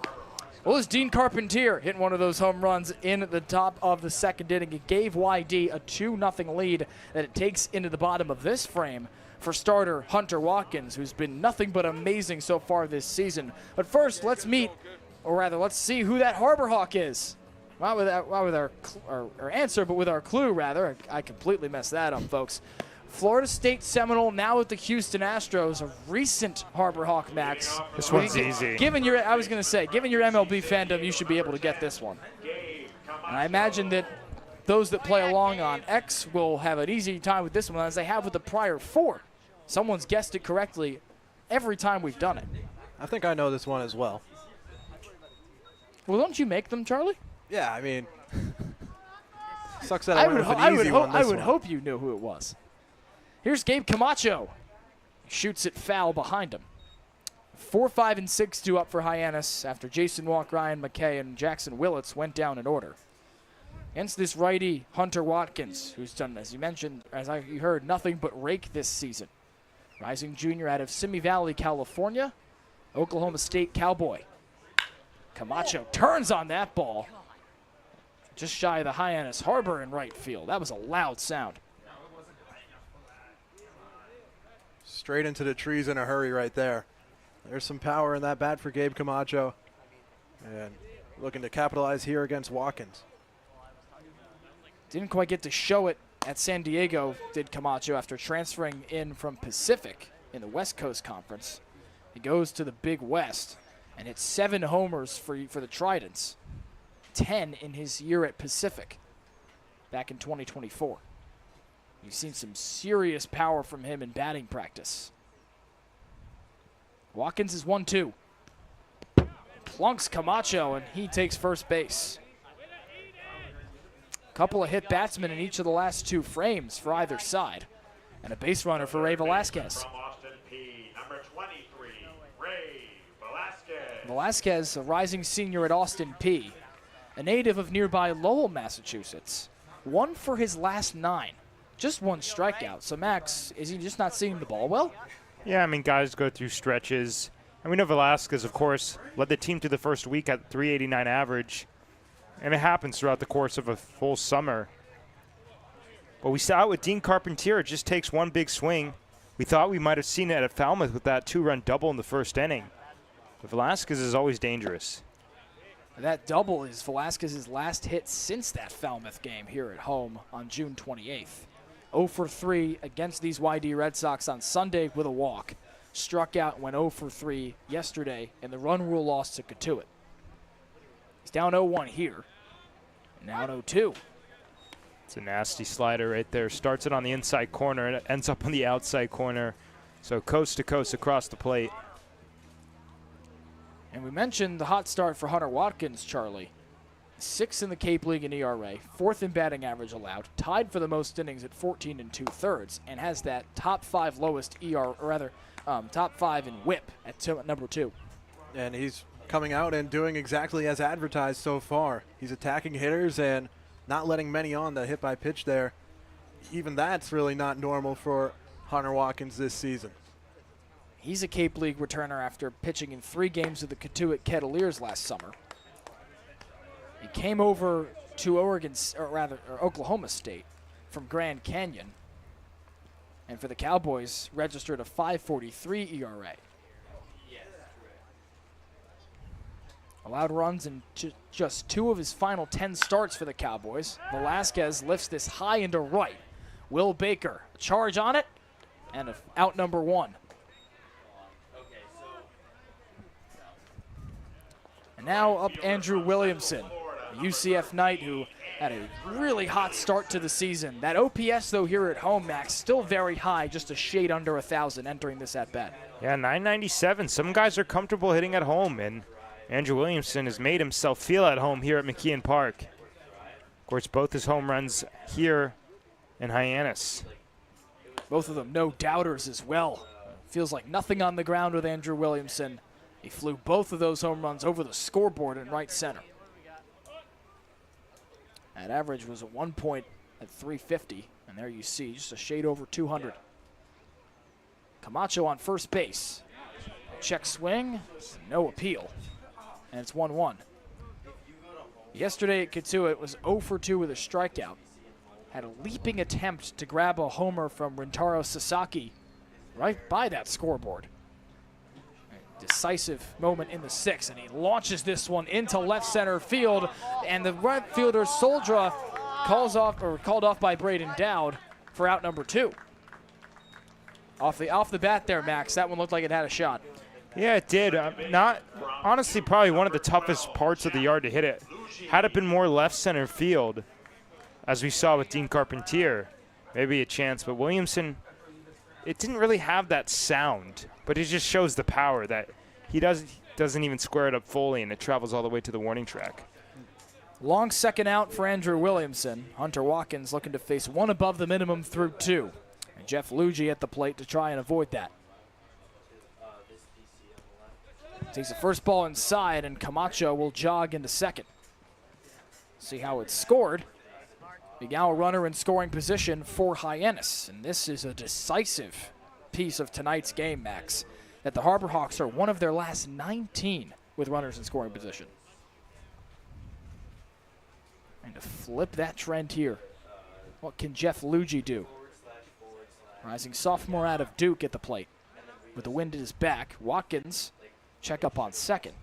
Well, as Dean Carpentier hit one of those home runs in the top of the second inning, it gave Y-D a 2-0 lead that it takes into the bottom of this frame for starter Hunter Watkins, who's been nothing but amazing so far this season. But first, let's see who that Harbor Hawk is. Not with our answer, but with our clue, rather. I completely messed that up, folks. Florida State Seminole, now with the Houston Astros, a recent Harbor Hawk, Max. This one's easy. Given your MLB fandom, you should be able to get this one. And I imagine that those that play along on X will have an easy time with this one, as they have with the prior 4. Someone's guessed it correctly every time we've done it. I think I know this one as well. Well, don't you make them, Charlie? Yeah, I mean, sucks that I went with an easy one. I would hope you knew who it was. Here's Gabe Camacho. Shoots it foul behind him. 4, 5, and 6 due up for Hyannis after Jason Walk, Ryan McKay, and Jackson Willits went down in order. Against this righty, Hunter Watkins, who's done, as you mentioned, you heard, nothing but rake this season. Rising junior out of Simi Valley, California, Oklahoma State Cowboy. Camacho turns on that ball. Just shy of the Hyannis Harbor in right field. That was a loud sound. Straight into the trees in a hurry right there. There's some power in that bat for Gabe Camacho. And looking to capitalize here against Watkins. Didn't quite get to show it at San Diego, did Camacho, after transferring in from Pacific in the West Coast Conference. He goes to the Big West and hits 7 homers for the Tridents, 10 in his year at Pacific back in 2024. You've seen some serious power from him in batting practice. Watkins is 1-2. Plunks Camacho, and he takes first base. Couple of hit batsmen in each of the last 2 frames for either side. And a base runner for Ray Velasquez. Velasquez, a rising senior at Austin P, a native of nearby Lowell, Massachusetts. 1 for his last 9. Just 1 strikeout. So, Max, is he just not seeing the ball well? Yeah, I mean, guys go through stretches. And we know Velasquez, of course, led the team to the first week at 389 average. And it happens throughout the course of a full summer. But we saw it with Dean Carpentier. It just takes 1 big swing. We thought we might have seen it at Falmouth with that 2-run double in the first inning. But Velasquez is always dangerous. That double is Velasquez's last hit since that Falmouth game here at home on June 28th. 0 for 3 against these Y-D Red Sox on Sunday with a walk. Struck out and went 0 for 3 yesterday in the run rule loss to Catuit. He's down 0-1 here. Now 0-2. It's a nasty slider right there. Starts it on the inside corner and it ends up on the outside corner. So coast to coast across the plate. And we mentioned the hot start for Hunter Watkins, Charlie. 6th in the Cape League in ERA, 4th in batting average allowed, tied for the most innings at 14 2/3, and has that top 5 lowest top 5 in WHIP at number 2. And he's coming out and doing exactly as advertised so far. He's attacking hitters and not letting many on the hit by pitch there. Even that's really not normal for Hunter Watkins this season. He's a Cape League returner after pitching in 3 games with the Catuit Kettleers last summer. He came over to Oklahoma State from Grand Canyon, and for the Cowboys registered a 5.43 ERA. Allowed runs in just 2 of his final 10 starts for the Cowboys. Velasquez lifts this high into right. Will Baker, a charge on it, and out number 1. And now up Andrew Williamson, a UCF Knight who had a really hot start to the season. That OPS, though, here at home, Max, still very high, just a shade under 1,000 entering this at-bat. Yeah, 997. Some guys are comfortable hitting at home, and Andrew Williamson has made himself feel at home here at McKeon Park. Of course, both his home runs here in Hyannis. Both of them no doubters as well. Feels like nothing on the ground with Andrew Williamson. He flew both of those home runs over the scoreboard in right center. That average was at 1 point at 350, and there you see just a shade over 200. Camacho on first base. Check swing, no appeal, and it's 1-1. Yesterday at Catuit was 0 for 2 with a strikeout. Had a leaping attempt to grab a homer from Rintaro Sasaki right by that scoreboard. Decisive moment in the 6th, and he launches this one into left center field, and the right fielder Soldra called off by Braden Dowd for out number 2. Off the bat there, Max, that one looked like it had a shot. Yeah, it did. Not honestly, probably one of the toughest parts of the yard to hit it. Had it been more left center field, as we saw with Dean Carpentier, maybe a chance. But Williamson, it didn't really have that sound, but it just shows the power that he doesn't even square it up fully, and it travels all the way to the warning track. Long second out for Andrew Williamson. Hunter Watkins looking to face 1 above the minimum through 2. And Jeff Luigi at the plate to try and avoid that. Takes the first ball inside, and Camacho will jog into second. See how it's scored. We now a runner in scoring position for Hyannis, and this is a decisive piece of tonight's game, Max, that the Harbor Hawks are one of their last 19 with runners in scoring position. And to flip that trend here, what can Jeff Luigi do? Rising sophomore out of Duke at the plate. With the wind at his back, Watkins check up on second.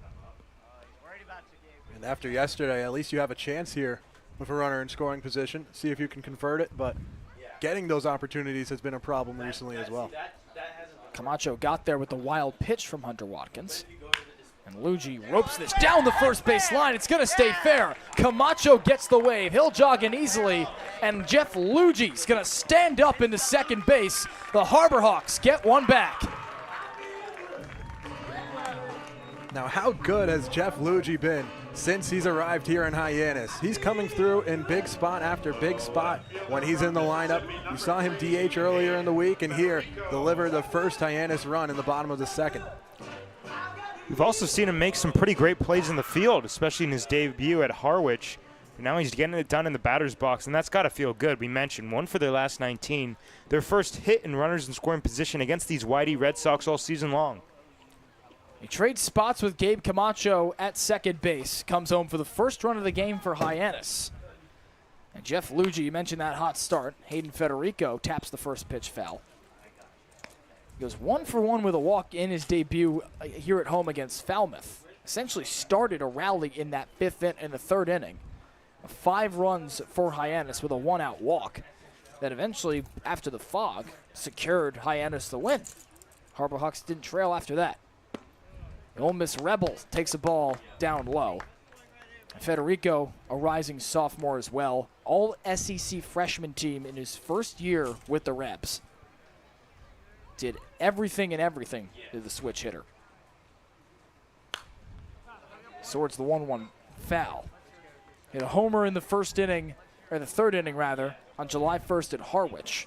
And after yesterday, at least you have a chance here with a runner in scoring position. See if you can convert it, but getting those opportunities has been a problem recently as well. Camacho got there with the wild pitch from Hunter Watkins. And Luigi ropes this down the first base line. It's going to stay fair. Camacho gets the wave. He'll jog in easily. And Jeff Luigi's going to stand up into second base. The Harbor Hawks get one back. Now, how good has Jeff Luigi been since he's arrived here in Hyannis? He's coming through in big spot after big spot when he's in the lineup. You saw him DH earlier in the week, and here deliver the first Hyannis run in the bottom of the second. We've also seen him make some pretty great plays in the field, especially in his debut at Harwich. And now he's getting it done in the batter's box, and that's got to feel good. We mentioned one for their last 19. Their first hit in runners in scoring position against these Y-D Red Sox all season long. He trades spots with Gabe Camacho at second base. Comes home for the first run of the game for Hyannis. And Jeff Luigi, you mentioned that hot start. Hayden Federico taps the first pitch foul. He goes 1 for 1 with a walk in his debut here at home against Falmouth. Essentially started a rally in that in the third inning. 5 runs for Hyannis with a 1-out walk. That eventually, after the fog, secured Hyannis the win. Harbor Hawks didn't trail after that. The Ole Miss Rebel takes a ball down low. Federico, a rising sophomore as well. All SEC freshman team in his first year with the Rebs. Did everything to the switch hitter. Swords the 1-1 foul. Hit a homer in the first inning, or the third inning rather, on July 1st at Harwich.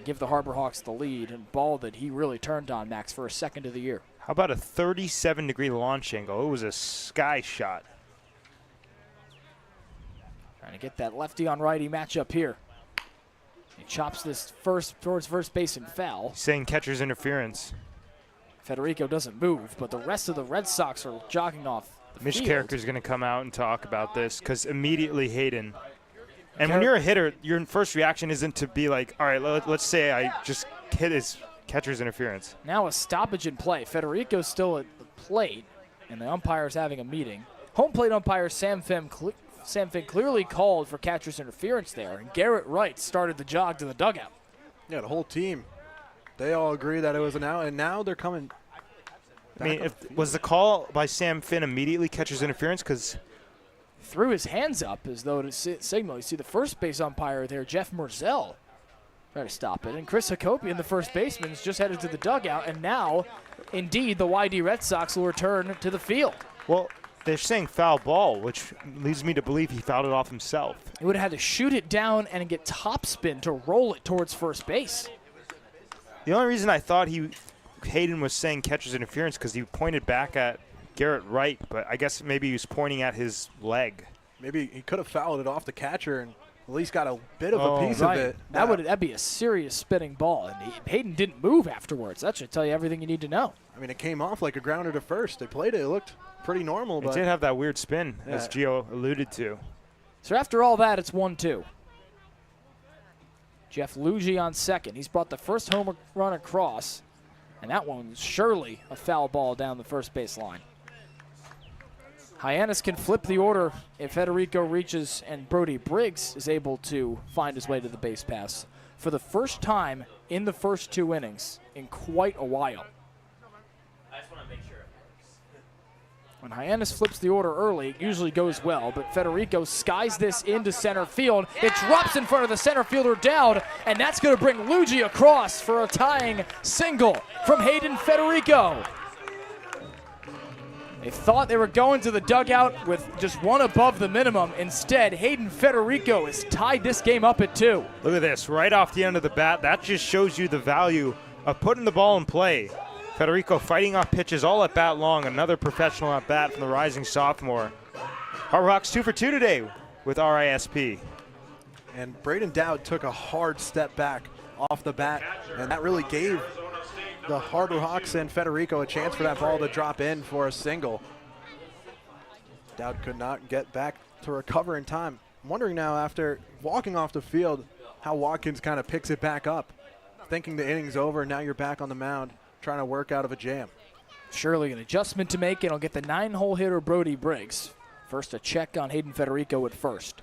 Give the Harbor Hawks the lead, and ball that he really turned on, Max, for a second of the year. How about a 37-degree launch angle? It was a sky shot. Trying to get that lefty on righty matchup here. He chops this towards first base and foul. Saying catcher's interference. Federico doesn't move, but the rest of the Red Sox are jogging off the Mitch field. Carricker's going to come out and talk about this because immediately Hayden. And when you're a hitter, your first reaction isn't to be like, all right, let's say I just hit his catcher's interference. Now a stoppage in play. Federico's still at the plate, and the umpire's having a meeting. Home plate umpire Sam Finn clearly called for catcher's interference there, and Garrett Wright started the jog to the dugout. Yeah, the whole team, they all agree that it was an out, and now they're coming. I mean, was the call by Sam Finn immediately catcher's interference? Because threw his hands up as though to signal. You see the first base umpire there, Jeff Merzel, try to stop it. And Chris Hakopian, the first baseman, is just headed to the dugout. And now, indeed, the Y-D Red Sox will return to the field. Well, they're saying foul ball, which leads me to believe he fouled it off himself. He would have had to shoot it down and get topspin to roll it towards first base. The only reason I thought Hayden was saying catcher's interference because he pointed back at Garrett Wright, but I guess maybe he was pointing at his leg. Maybe he could have fouled it off the catcher and at least got a bit of a piece of it. That'd be a serious spinning ball, and Hayden didn't move afterwards. That should tell you everything you need to know. I mean, it came off like a grounder to first. They played it. It looked pretty normal. It did have that weird spin, as Gio alluded to. So after all that, it's 1-2. Jeff Luigi on second. He's brought the first home run across, and that one's surely a foul ball down the first base line. Hyannis can flip the order if Federico reaches and Brody Briggs is able to find his way to the base pass for the first time in the first 2 innings in quite a while. I just want to make sure. When Hyannis flips the order early, it usually goes well, but Federico skies this into center field. It drops in front of the center fielder Dowd, and that's going to bring Luigi across for a tying single from Hayden Federico. They thought they were going to the dugout with just one above the minimum. Instead, Hayden Federico has tied this game up at 2. Look at this, right off the end of the bat. That just shows you the value of putting the ball in play. Federico fighting off pitches all at bat long. Another professional at bat from the rising sophomore. Harbor Hawks 2 for 2 today with RISP. And Braden Dowd took a hard step back off the bat, and that really gave the Harbor Hawks and Federico a chance for that ball to drop in for a single. Dowd could not get back to recover in time. I'm wondering now, after walking off the field, how Watkins kind of picks it back up, thinking the inning's over, and now you're back on the mound trying to work out of a jam. Surely an adjustment to make, and I'll get the 9-hole hitter Brody Briggs. First, a check on Hayden Federico at first.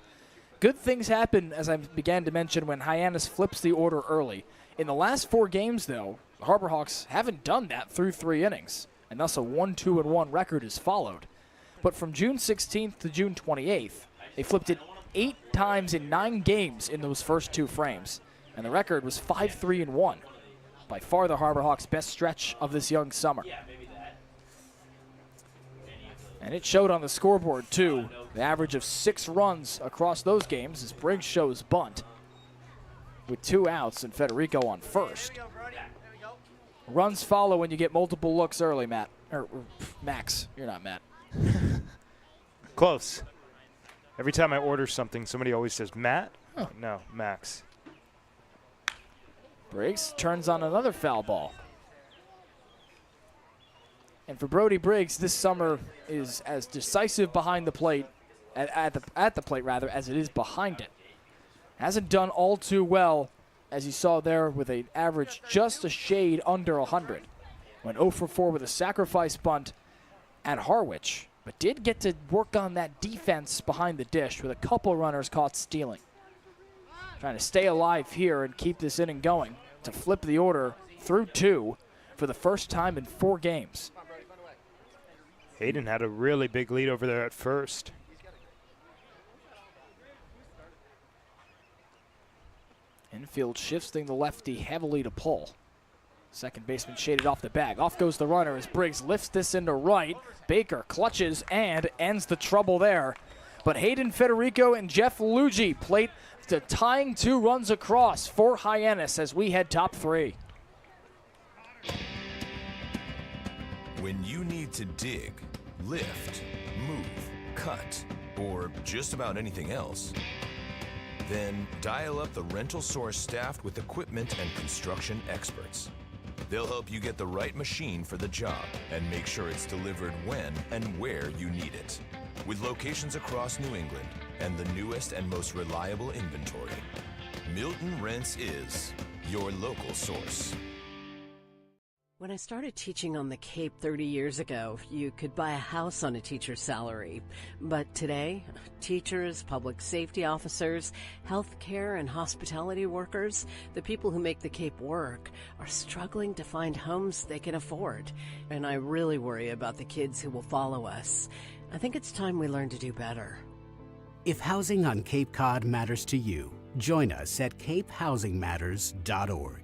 Good things happen, as I began to mention, when Hyannis flips the order early. In the last 4 games, though, the Harbor Hawks haven't done that through 3 innings, and thus a 1-2-1 record is followed. But from June 16th to June 28th, they flipped it 8 times in 9 games in those first 2 frames, and the record was 5-3-1. By far the Harbor Hawks' best stretch of this young summer. And it showed on the scoreboard, too. The average of 6 runs across those games as Briggs shows bunt with 2 outs and Federico on first. Runs follow when you get multiple looks early, Matt. Or Max. You're not Matt. Close. Every time I order something, somebody always says, Matt? Huh. No, Max. Briggs turns on another foul ball. And for Brody Briggs, this summer is as decisive behind the plate, at the plate rather, as it is behind it. Hasn't done all too well, as you saw there, with an average just a shade under 100. Went 0 for 4 with a sacrifice bunt at Harwich, but did get to work on that defense behind the dish with a couple runners caught stealing. Trying to stay alive here and keep this inning going to flip the order through 2 for the first time in 4 games. Hayden had a really big lead over there at first. Infield shifting the lefty heavily to pull. Second baseman shaded off the bag. Off goes the runner as Briggs lifts this into right. Baker clutches and ends the trouble there. But Hayden Federico and Jeff Luigi plate to tying 2 runs across for Hyannis as we head top 3. When you need to dig, lift, move, cut, or just about anything else, then dial up the rental source staffed with equipment and construction experts. They'll help you get the right machine for the job and make sure it's delivered when and where you need it. With locations across New England and the newest and most reliable inventory, Milton Rents is your local source. When I started teaching on the Cape 30 years ago, you could buy a house on a teacher's salary. But today, teachers, public safety officers, healthcare and hospitality workers, the people who make the Cape work, are struggling to find homes they can afford. And I really worry about the kids who will follow us. I think it's time we learn to do better. If housing on Cape Cod matters to you, join us at capehousingmatters.org.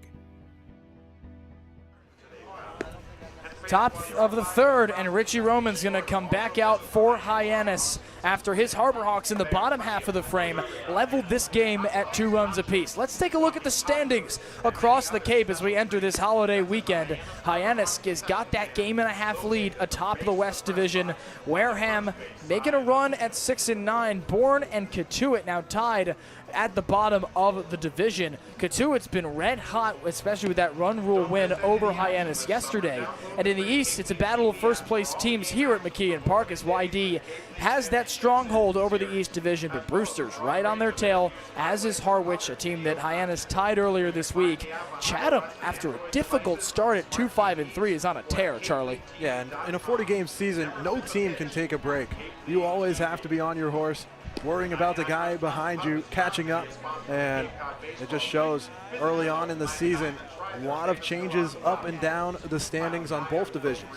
Top of the 3rd, and Richie Roman's going to come back out for Hyannis after his Harbor Hawks in the bottom half of the frame leveled this game at 2 runs apiece. Let's take a look at the standings across the Cape as we enter this holiday weekend. Hyannis has got that 1.5-game lead atop the West Division. Wareham making a run at 6-9. Bourne and Catuit now tied at the bottom of the division. Catuit's been red hot, especially with that run rule win over Hyannis yesterday. And in the East, it's a battle of first place teams here at McKeon Park as Y-D has that stronghold over the East Division, but Brewster's right on their tail, as is Harwich, a team that Hyannis tied earlier this week. Chatham, after a difficult start at 2-5-3, is on a tear, Charlie. Yeah, and in a 40-game season, no team can take a break. You always have to be on your horse, worrying about the guy behind you catching up, and it just shows early on in the season a lot of changes up and down the standings on both divisions.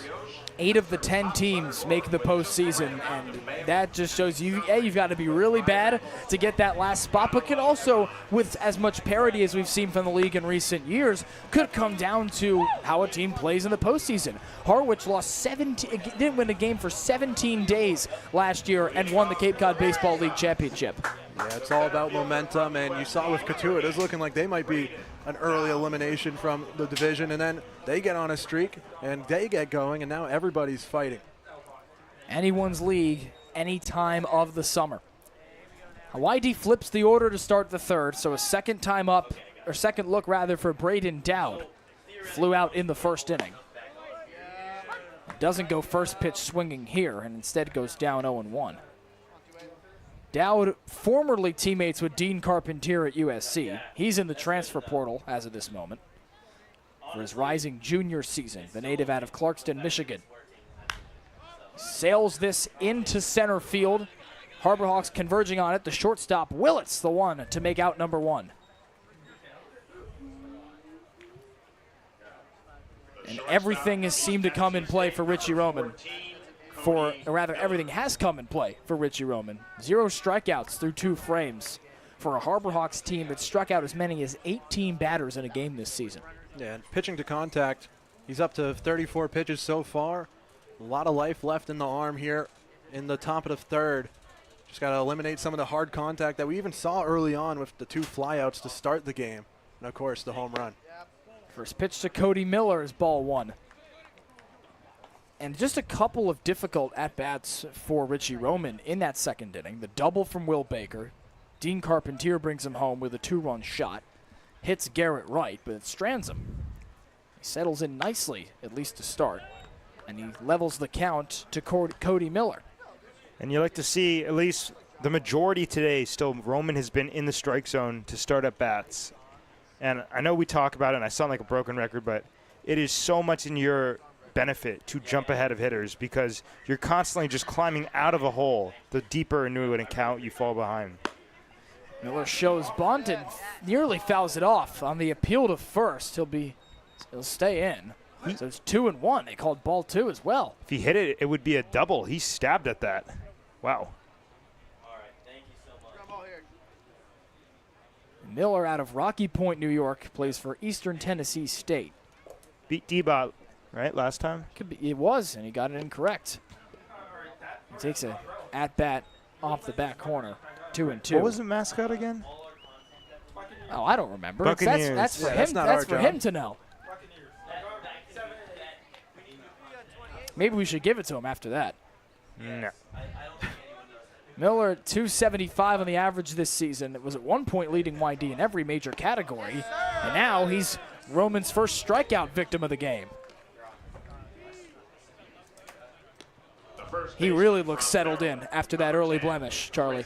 8 of the 10 teams make the postseason, and that just shows you, you've got to be really bad to get that last spot, but can also, with as much parity as we've seen from the league in recent years, could come down to how a team plays in the postseason. Harwich didn't win a game for 17 days last year and won the Cape Cod Baseball League championship. Yeah, it's all about momentum, and you saw with Catuit, it's looking like they might be an early elimination from the division, and then they get on a streak, and they get going, and now everybody's fighting. Anyone's league, any time of the summer. Y-D flips the order to start the third, so a second look rather for Braden Dowd. Flew out in the first inning. Doesn't go first pitch swinging here, and instead goes down 0-1. Dowd, formerly teammates with Dean Carpentier at USC. He's in the transfer portal as of this moment for his rising junior season, the native out of Clarkston, Michigan. Sails this into center field. Harbor Hawks converging on it. The shortstop, Willits, the one to make out number one. And everything has seemed to come in play for Richie Roman. Or rather, everything has come in play for Richie Roman. 0 strikeouts through 2 frames for a Harbor Hawks team that struck out as many as 18 batters in a game this season. Yeah, and pitching to contact, he's up to 34 pitches so far. A lot of life left in the arm here in the top of the third. Just got to eliminate some of the hard contact that we even saw early on with the 2 flyouts to start the game. And, of course, the home run. First pitch to Cody Miller is ball 1. And just a couple of difficult at-bats for Richie Roman in that second inning. The double from Will Baker. Dean Carpentier brings him home with a 2-run shot. Hits Garrett Wright, but it strands him. He settles in nicely, at least to start. And he levels the count to Cody Miller. And you like to see at least the majority today still Roman has been in the strike zone to start at bats. And I know we talk about it, and I sound like a broken record, but it is so much in your benefit to jump ahead of hitters because you're constantly just climbing out of a hole. The deeper into an account you fall behind. Miller shows bunt and nearly fouls it off on the appeal to first. He'll stay in. So it's 2-1. They called ball 2 as well. If he hit it, it would be a double. He stabbed at that. Wow. Miller out of Rocky Point, New York, plays for Eastern Tennessee State. Beat D-Bot, right, last time? It was, and he got it incorrect. He takes a at-bat off the back corner, 2-2. What was the mascot again? Oh, I don't remember. Buccaneers. That's for him. That's for him to know. Maybe we should give it to him after that. No. Miller at 275 on the average this season. It was at one point leading Y-D in every major category. And now he's Roman's first strikeout victim of the game. He really looks settled in after that early blemish, Charlie.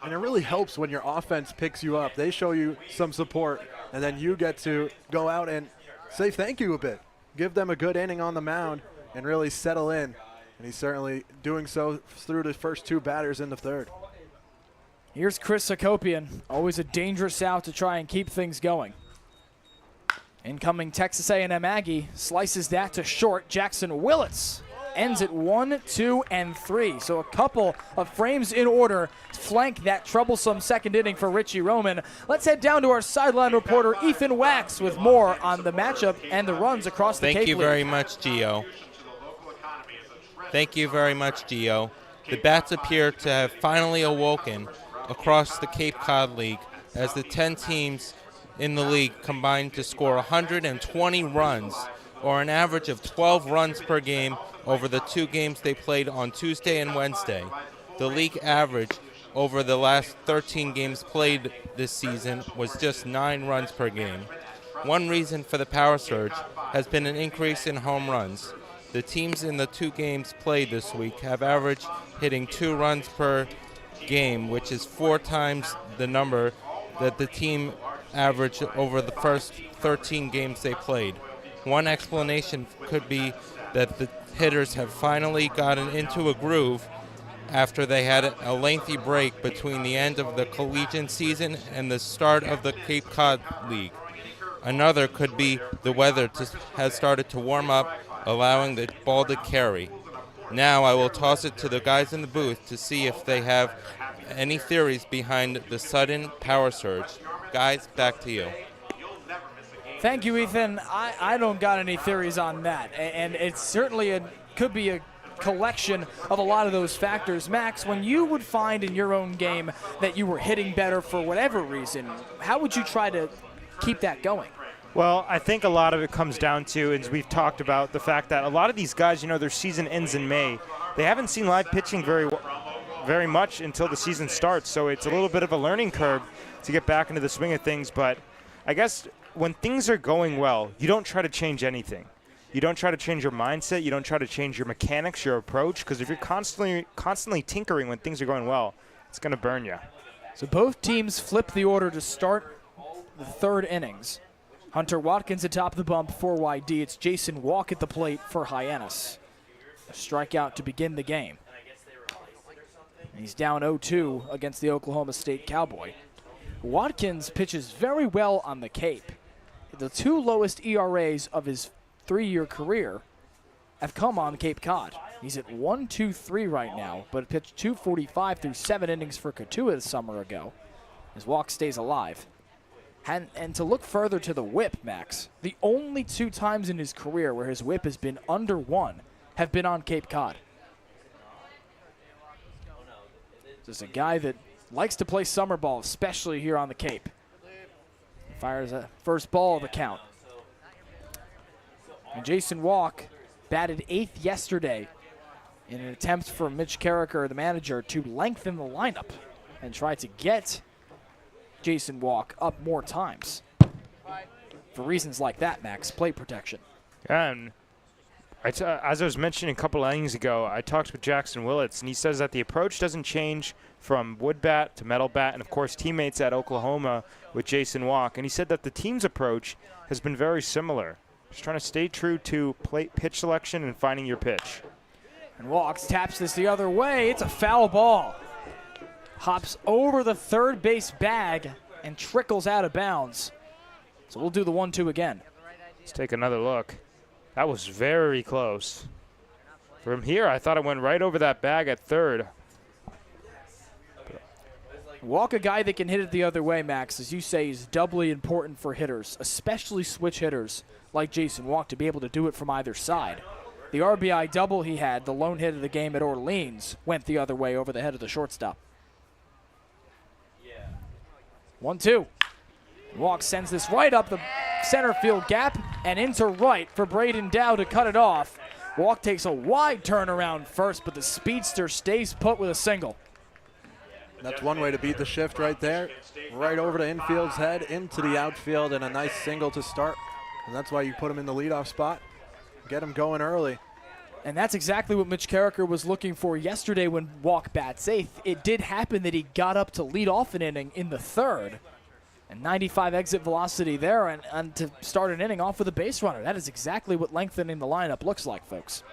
And it really helps when your offense picks you up. They show you some support, and then you get to go out and say thank you a bit. Give them a good inning on the mound and really settle in. And he's certainly doing so through the first 2 batters in the third. Here's Chris Hakopian, always a dangerous out to try and keep things going. Incoming Texas A&M Aggie slices that to short. Jackson Willits ends at 1, 2, and 3. So a couple of frames in order flank that troublesome second inning for Richie Roman. Let's head down to our sideline reporter Ethan Wax with more on the matchup and the runs across the Cape League. Thank you very much, Gio. Thank you very much, Gio. The Bats appear to have finally awoken across the Cape Cod League as the 10 teams in the league combined to score 120 runs, or an average of 12 runs per game over the 2 games they played on Tuesday and Wednesday. The league average over the last 13 games played this season was just 9 runs per game. One reason for the power surge has been an increase in home runs. The teams in the 2 games played this week have averaged hitting 2 runs per game, which is 4 times the number that the team averaged over the first 13 games they played. One explanation could be that the hitters have finally gotten into a groove after they had a lengthy break between the end of the collegiate season and the start of the Cape Cod League. Another could be the weather has started to warm up, allowing the ball to carry. Now I will toss it to the guys in the booth to see if they have any theories behind the sudden power surge. Guys, back to you. Thank you, Ethan. I don't got any theories on that. And it's certainly could be a collection of a lot of those factors. Max, when you would find in your own game that you were hitting better for whatever reason, how would you try to keep that going? Well, I think a lot of it comes down to, as we've talked about, the fact that a lot of these guys, their season ends in May. They haven't seen live pitching very much until the season starts, so it's a little bit of a learning curve to get back into the swing of things. But I guess when things are going well, you don't try to change anything. You don't try to change your mindset. You don't try to change your mechanics, your approach, because if you're constantly tinkering when things are going well, it's going to burn you. So both teams flip the order to start the third innings. Hunter Watkins atop the bump for Y-D. It's Jason Walk at the plate for Hyannis. A strikeout to begin the game. He's down 0-2 against the Oklahoma State Cowboy. Watkins pitches very well on the Cape. The two lowest ERAs of his 3-year career have come on Cape Cod. He's at 1.23 right now, but pitched 245 through 7 innings for Katua the summer ago. His walk stays alive. And to look further to the whip, Max, the only 2 times in his career where his whip has been under 1 have been on Cape Cod. This is a guy that likes to play summer ball, especially here on the Cape. Fires a first ball of the count. And Jason Walk batted 8th yesterday in an attempt for Mitch Carricker, the manager, to lengthen the lineup and try to get Jason Walk up more times. For reasons like that, Max, plate protection. Yeah, and as I was mentioning a couple of innings ago, I talked with Jackson Willits, and he says that the approach doesn't change from wood bat to metal bat, and of course teammates at Oklahoma with Jason Walk. And he said that the team's approach has been very similar. Just trying to stay true to plate pitch selection and finding your pitch. And Walks taps this the other way. It's a foul ball. Hops over the third base bag and trickles out of bounds. So we'll do the 1-2 again. Let's take another look. That was very close. From here, I thought it went right over that bag at third. Walk, a guy that can hit it the other way, Max, as you say, is doubly important for hitters, especially switch hitters like Jason Walk, to be able to do it from either side. The RBI double he had, the lone hit of the game at Orleans, went the other way over the head of the shortstop. 1-2. Walk sends this right up the center field gap and into right for Braden Dow to cut it off. Walk takes a wide turnaround first, but the speedster stays put with a single. That's one way to beat the shift right there. Right over to infield's head, into the outfield, and a nice single to start. And that's why you put him in the leadoff spot. Get him going early. And that's exactly what Mitch Carricker was looking for yesterday when Walk bats 8th. It did happen that he got up to lead off an inning in the third. And 95 exit velocity there, and to start an inning off with a base runner. That is exactly what lengthening the lineup looks like, folks.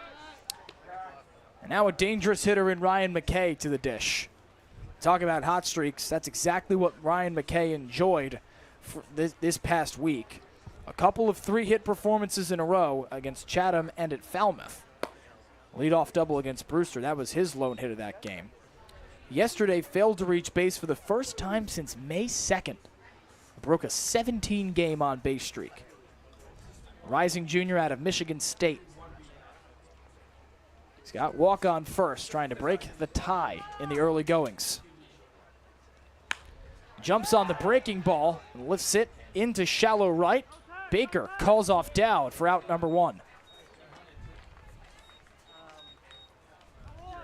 And now a dangerous hitter in Ryan McKay to the dish. Talk about hot streaks. That's exactly what Ryan McKay enjoyed for this past week. A couple of 3-hit performances in a row against Chatham and at Falmouth. Leadoff double against Brewster. That was his lone hit of that game. Yesterday failed to reach base for the first time since May 2nd. Broke a 17-game on-base streak. Rising junior out of Michigan State. He's got Walk on first, trying to break the tie in the early goings. Jumps on the breaking ball and lifts it into shallow right. Baker calls off Dowd for out number 1.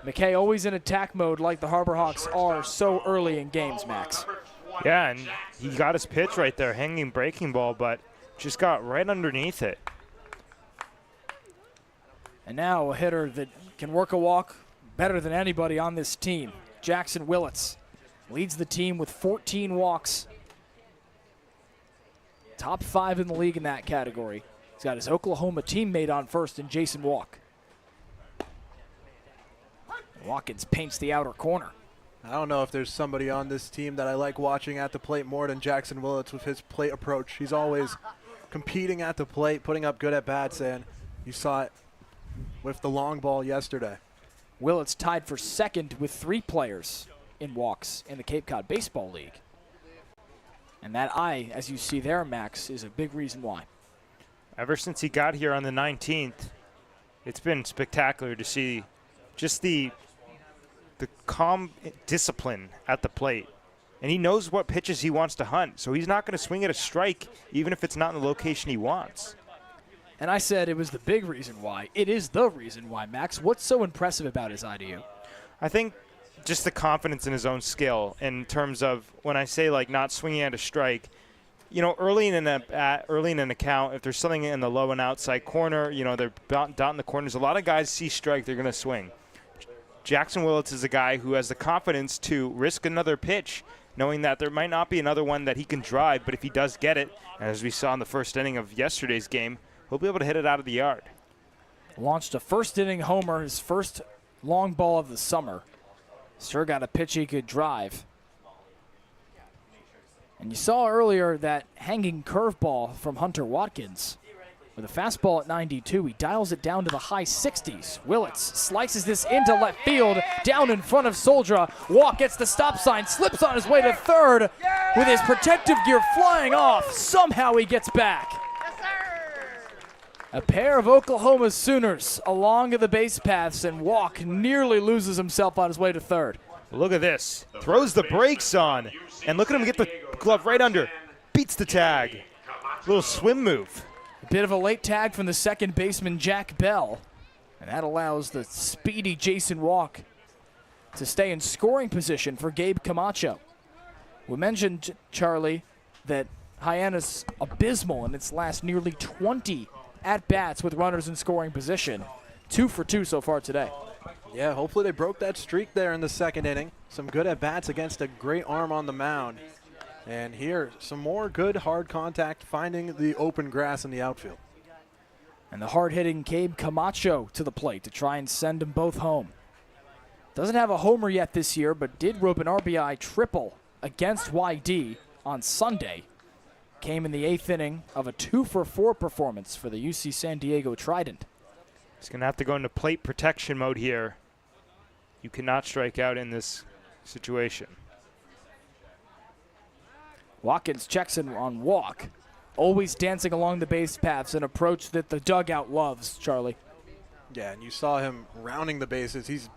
McKay always in attack mode like the Harbor Hawks are so early in games, Max. Yeah, and he got his pitch right there, hanging breaking ball, but just got right underneath it. And now a hitter that can work a walk better than anybody on this team. Jackson Willits leads the team with 14 walks. Top 5 in the league in that category. He's got his Oklahoma teammate on first in Jason Walk. Watkins paints the outer corner. I don't know if there's somebody on this team that I like watching at the plate more than Jackson Willits with his plate approach. He's always competing at the plate, putting up good at-bats, and you saw it with the long ball yesterday. Willits tied for second with 3 players in walks in the Cape Cod Baseball League. And that eye, as you see there, Max, is a big reason why. Ever since he got here on the 19th, it's been spectacular to see just the calm discipline at the plate. And he knows what pitches he wants to hunt, so he's not going to swing at a strike even if it's not in the location he wants. And I said it was the big reason why. It is the reason why, Max. What's so impressive about his eye to you? I think just the confidence in his own skill in terms of when I say like not swinging at a strike, you know, early in an account, if there's something in the low and outside corner, you know, they're dotting the corners. A lot of guys see strike, they're going to swing. Jackson Willits is a guy who has the confidence to risk another pitch, knowing that there might not be another one that he can drive, but if he does get it, as we saw in the first inning of yesterday's game, he'll be able to hit it out of the yard. Launched a first-inning homer, his first long ball of the summer. Sure got a pitch he could drive. And you saw earlier that hanging curveball from Hunter Watkins. With a fastball at 92, he dials it down to the high 60s. Willits slices this into left field, down in front of Soldra. Walk gets the stop sign, slips on his way to third. With his protective gear flying off, somehow he gets back. A pair of Oklahoma Sooners along the base paths, and Walk nearly loses himself on his way to third. Look at this. Throws the brakes on. And look at him get the glove right under. Beats the tag. Little swim move. A bit of a late tag from the second baseman, Jack Bell. And that allows the speedy Jason Walk to stay in scoring position for Gabe Camacho. We mentioned, Charlie, that Hyannis abysmal in its last nearly 20 at-bats with runners in scoring position. 2 for 2 so far today. Yeah, hopefully they broke that streak there in the second inning. Some good at-bats against a great arm on the mound. And here, some more good hard contact, finding the open grass in the outfield. And the hard-hitting Gabe Camacho to the plate to try and send them both home. Doesn't have a homer yet this year, but did rope an RBI triple against Y-D on Sunday. Came in the 8th inning of a 2-for-4 performance for the UC San Diego Trident. He's going to have to go into plate protection mode here. You cannot strike out in this situation. Watkins checks in on Walk. Always dancing along the base paths, an approach that the dugout loves, Charlie. Yeah, and you saw him rounding the bases. He's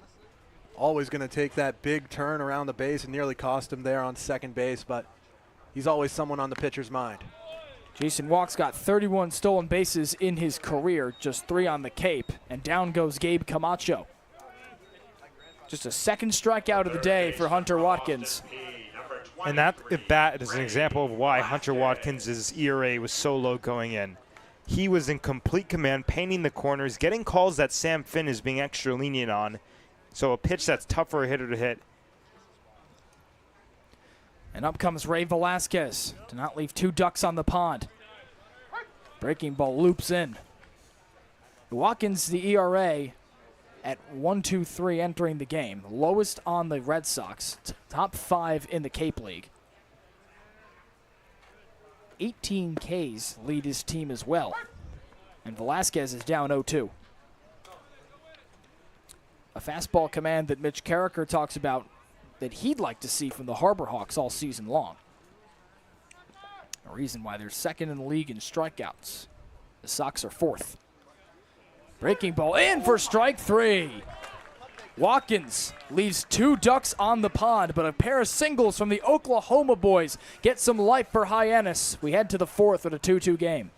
always going to take that big turn around the base and nearly cost him there on second base, but he's always someone on the pitcher's mind. Jason Walk's got 31 stolen bases in his career, just 3 on the Cape, and down goes Gabe Camacho. Just a second strikeout of the day for Hunter Watkins. And that at bat is an example of why Hunter Watkins' ERA was so low going in. He was in complete command, painting the corners, getting calls that Sam Finn is being extra lenient on. So a pitch that's tough for a hitter to hit. And up comes Ray Velasquez to not leave 2 ducks on the pond. Breaking ball loops in. Watkins, the ERA at 1.23 entering the game. Lowest on the Red Sox. Top 5 in the Cape League. 18 Ks lead his team as well. And Velasquez is down 0-2. A fastball command that Mitch Carricker talks about that he'd like to see from the Harbor Hawks all season long. A reason why they're second in the league in strikeouts. The Sox are 4th. Breaking ball in for strike 3. Watkins leaves 2 ducks on the pond, but a pair of singles from the Oklahoma boys get some life for Hyannis. We head to the 4th with a 2-2 game.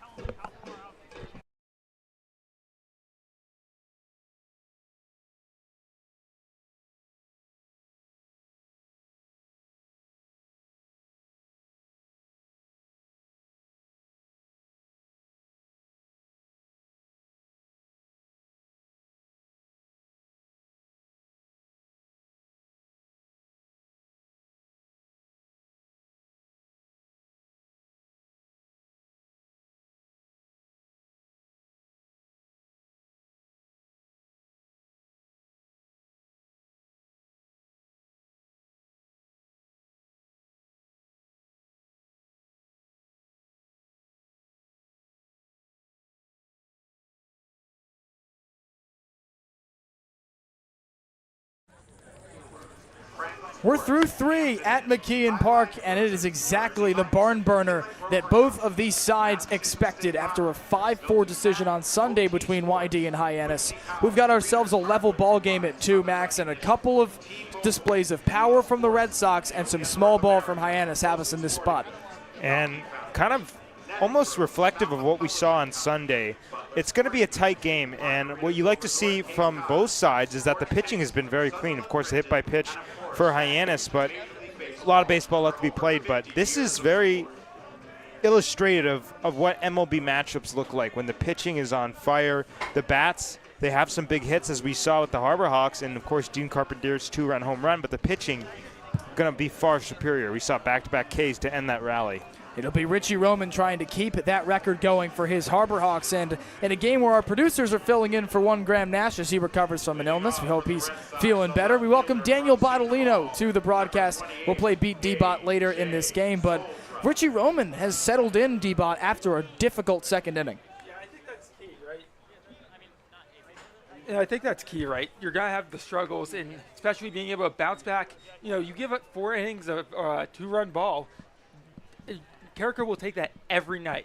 We're through 3 at McKeon Park, and it is exactly the barn burner that both of these sides expected after a 5-4 decision on Sunday between Y-D and Hyannis. We've got ourselves a level ball game at 2, Max, and a couple of displays of power from the Red Sox and some small ball from Hyannis have us in this spot. And kind of almost reflective of what we saw on Sunday. It's going to be a tight game, and what you like to see from both sides is that the pitching has been very clean. Of course, the hit by pitch for Hyannis, but a lot of baseball left to be played. But this is very illustrative of what MLB matchups look like when the pitching is on fire. The bats, they have some big hits, as we saw with the Harbor Hawks, and of course Dean Carpenter's 2-run home run, but the pitching going to be far superior. We saw back-to-back Ks to end that rally. It'll be Richie Roman trying to keep that record going for his Harbor Hawks. And in a game where our producers are filling in for one Graham Nash as he recovers from an illness, we hope he's feeling better. We welcome Daniel Bottolino to the broadcast. We'll play Beat D-Bot later in this game. But Richie Roman has settled in D-Bot after a difficult second inning. Yeah, I think that's key, right? I think that's key, right? You're going to have the struggles, and especially being able to bounce back. You know, you give up 4 innings of a 2-run ball. Carricker will take that every night.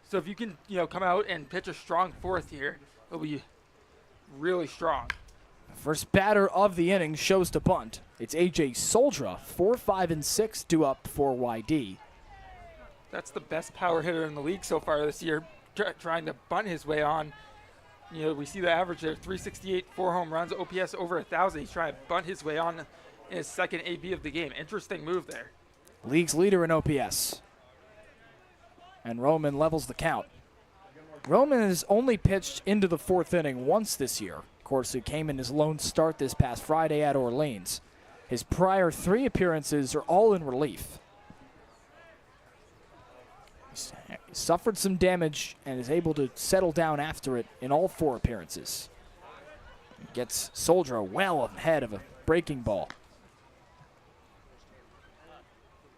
So if you can, come out and pitch a strong 4th here, it'll be really strong. First batter of the inning shows to bunt. It's A.J. Soldra, 4, 5, and 6 due up for Y-D. That's the best power hitter in the league so far this year, trying to bunt his way on. We see the average there, 368, 4 home runs, OPS over 1,000. He's trying to bunt his way on in his second AB of the game. Interesting move there. League's leader in OPS. And Roman levels the count. Roman has only pitched into the 4th inning once this year. Of course, it came in his lone start this past Friday at Orleans. His prior 3 appearances are all in relief. He's suffered some damage and is able to settle down after it in all 4 appearances. He gets Soldra well ahead of a breaking ball.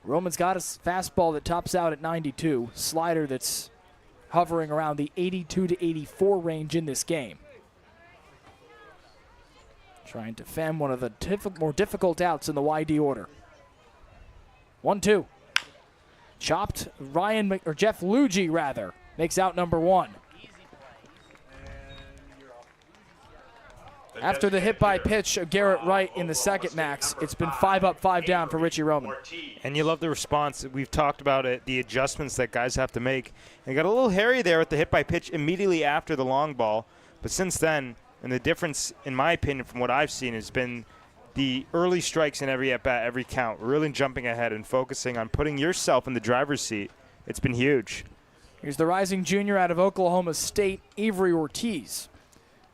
Roman's got a fastball that tops out at 92, slider that's hovering around the 82 to 84 range in this game. Trying to fend one of the more difficult outs in the Y-D order. 1-2. Chopped. Jeff Luigi, rather, makes out number 1. After the hit by pitch of Garrett Wright in the second, Max, it's been 5 up, 5 down for Richie Roman. And you love the response. We've talked about it, the adjustments that guys have to make. And got a little hairy there with the hit by pitch immediately after the long ball. But since then, and the difference, in my opinion, from what I've seen, has been the early strikes in every at-bat, every count, really jumping ahead and focusing on putting yourself in the driver's seat. It's been huge. Here's the rising junior out of Oklahoma State, Avery Ortiz.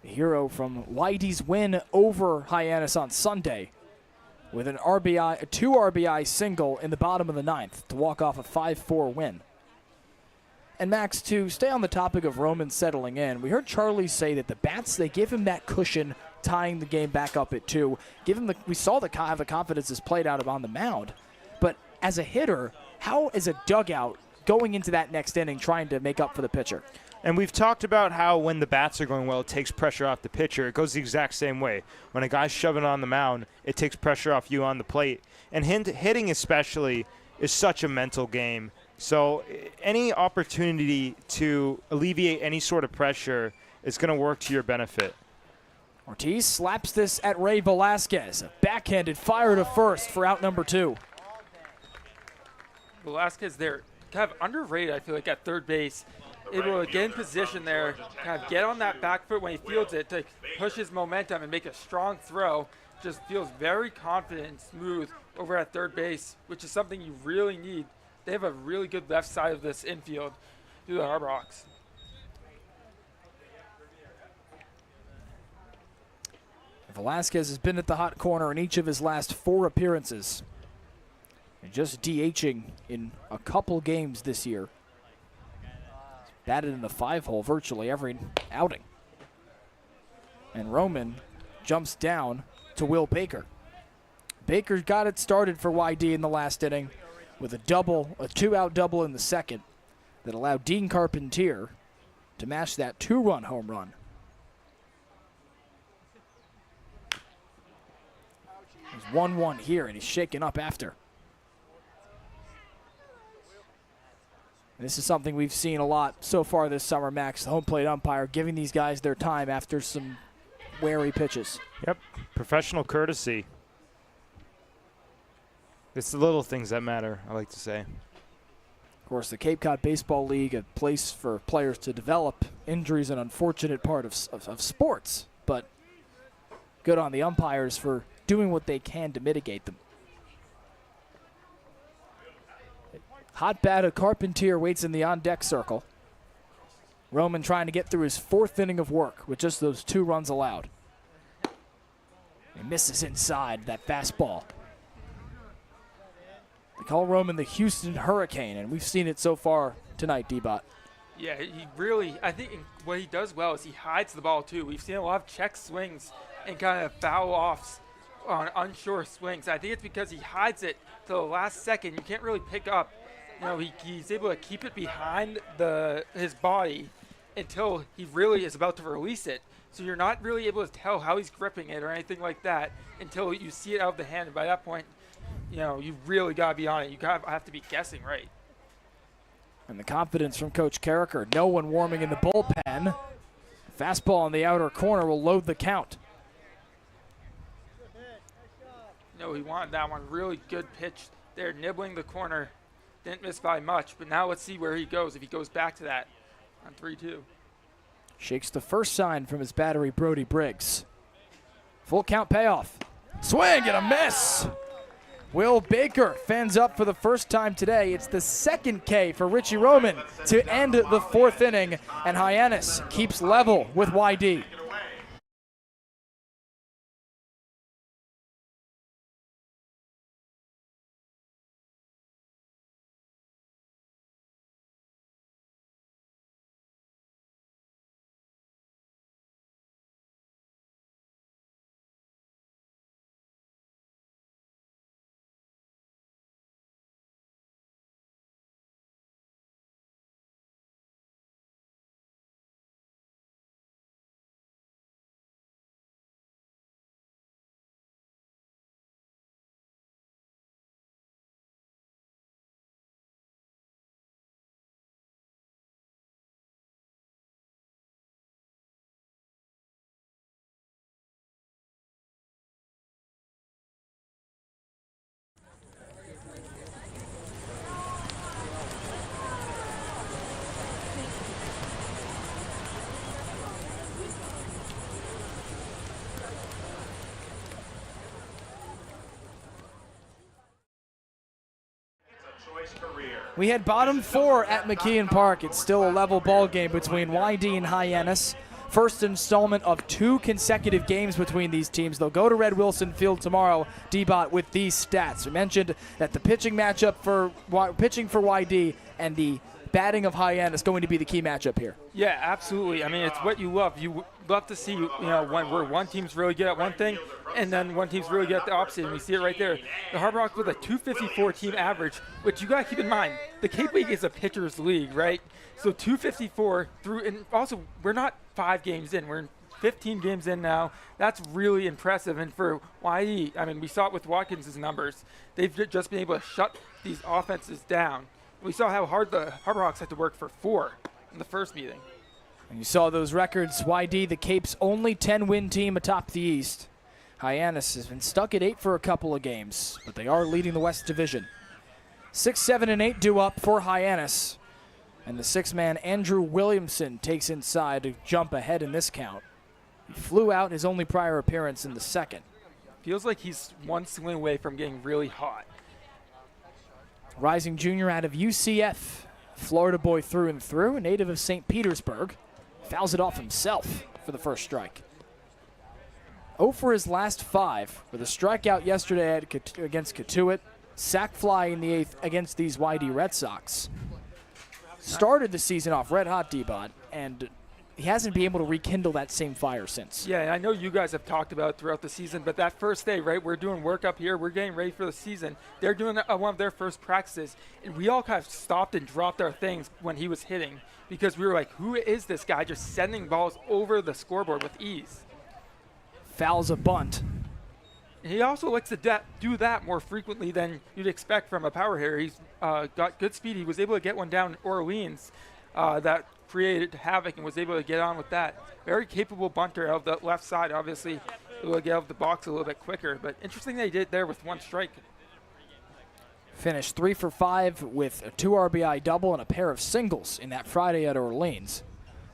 The hero from Y-D's win over Hyannis on Sunday with a 2 RBI single in the bottom of the 9th to walk off a 5-4 win. And Max, to stay on the topic of Roman settling in, we heard Charlie say that the bats, they give him that cushion tying the game back up at 2. We saw the confidence is played out on the mound. But as a hitter, how is a dugout going into that next inning trying to make up for the pitcher? And we've talked about how when the bats are going well, it takes pressure off the pitcher. It goes the exact same way. When a guy's shoving on the mound, it takes pressure off you on the plate. And hitting especially is such a mental game. So any opportunity to alleviate any sort of pressure is going to work to your benefit. Ortiz slaps this at Ray Velasquez. A backhanded fire to first for out number 2. Velasquez there, kind of underrated, I feel like, at third base. Able to get in position there, kind of get on that back foot when he fields it to push his momentum and make a strong throw. Just feels very confident and smooth over at third base, which is something you really need. They have a really good left side of this infield through the Harbor Hawks. Velasquez has been at the hot corner in each of his last 4 appearances. And just DHing in a couple games this year. Batted in the 5-hole virtually every outing. And Roman jumps down to Will Baker. Baker got it started for Y-D in the last inning with a 2-out double in the second that allowed Dean Carpentier to match that 2-run home run. There's 1-1 here, and he's shaken up after. This is something we've seen a lot so far this summer, Max. The home plate umpire giving these guys their time after some wary pitches. Yep, professional courtesy. It's the little things that matter, I like to say. Of course, the Cape Cod Baseball League, a place for players to develop. Injuries an unfortunate part of sports, but good on the umpires for doing what they can to mitigate them. Hot bat of Carpentier waits in the on-deck circle. Roman trying to get through his 4th inning of work with just those 2 runs allowed. He misses inside that fastball. They call Roman the Houston Hurricane, and we've seen it so far tonight, D-Bot. Yeah, he really, I think what he does well is he hides the ball too. We've seen a lot of check swings and kind of foul offs on unsure swings. I think it's because he hides it to the last second. You can't really pick up. You know, he's able to keep it behind his body until he really is about to release it. So you're not really able to tell how he's gripping it or anything like that until you see it out of the hand. And by that point, you know, you really got to be on it. You have to be guessing right. And the confidence from Coach Carricker. No one warming in the bullpen. Fastball in the outer corner will load the count. You know, he wanted that one. Really good pitch there, nibbling the corner. Didn't miss by much, but now let's see where he goes if he goes back to that on 3-2. Shakes the first sign from his battery, Brody Briggs. Full count payoff. Swing and a miss. Will Baker fends up for the first time today. It's the 2nd K for Richie Roman to end the 4th inning, and Hyannis keeps level with Y-D. We had bottom 4 at McKeon Park. It's still a level ball game between Y-D and Hyannis. First installment of 2 consecutive games between these teams. They'll go to Red Wilson Field tomorrow, D-Bot, with these stats. We mentioned that the pitching matchup for pitching for Y-D and the batting of Hyannis going to be the key matchup here. Yeah, absolutely. I mean, it's what you love. You love to see, you know, where one team's really good at one thing and then one team's really good at the opposite, and we see it right there. The Harbor Hawks with a 254 team average, which you got to keep in mind, the Cape League is a pitcher's league, right? So 254 through, and also we're not 5 games in, we're 15 games in now. That's really impressive. And for Y-D, I mean, we saw it with Watkins' numbers. They've just been able to shut these offenses down. We saw how hard the Harbor Hawks had to work for 4 in the first meeting. And you saw those records. Y-D, the Cape's only 10-win team atop the East. Hyannis has been stuck at 8 for a couple of games, but they are leading the West Division. 6, 7, and 8 due up for Hyannis. And the 6-man Andrew Williamson takes inside to jump ahead in this count. He flew out his only prior appearance in the 2nd. Feels like he's one swing away from getting really hot. Rising junior out of UCF. Florida boy through and through, a native of St. Petersburg. Fouls it off himself for the first strike. 0 for his last 5 with a strikeout yesterday against Catuit. Sac fly in the 8th against these Y-D Red Sox. Started the season off red hot, D-Bot, and he hasn't been able to rekindle that same fire since. Yeah, and I know you guys have talked about it throughout the season, but that first day, right, we're doing work up here. We're getting ready for the season. They're doing one of their first practices, and we all kind of stopped and dropped our things when he was hitting because we were like, who is this guy just sending balls over the scoreboard with ease? Fouls a bunt. He also likes to do that more frequently than you'd expect from a power hitter. He's got good speed. He was able to get one down in Orleans that created havoc and was able to get on with that. Very capable bunter out of the left side, obviously able to get out of the box a little bit quicker. But interesting they did there with one strike. Finished 3 for 5 with a 2 RBI double and a pair of singles in that Friday at Orleans.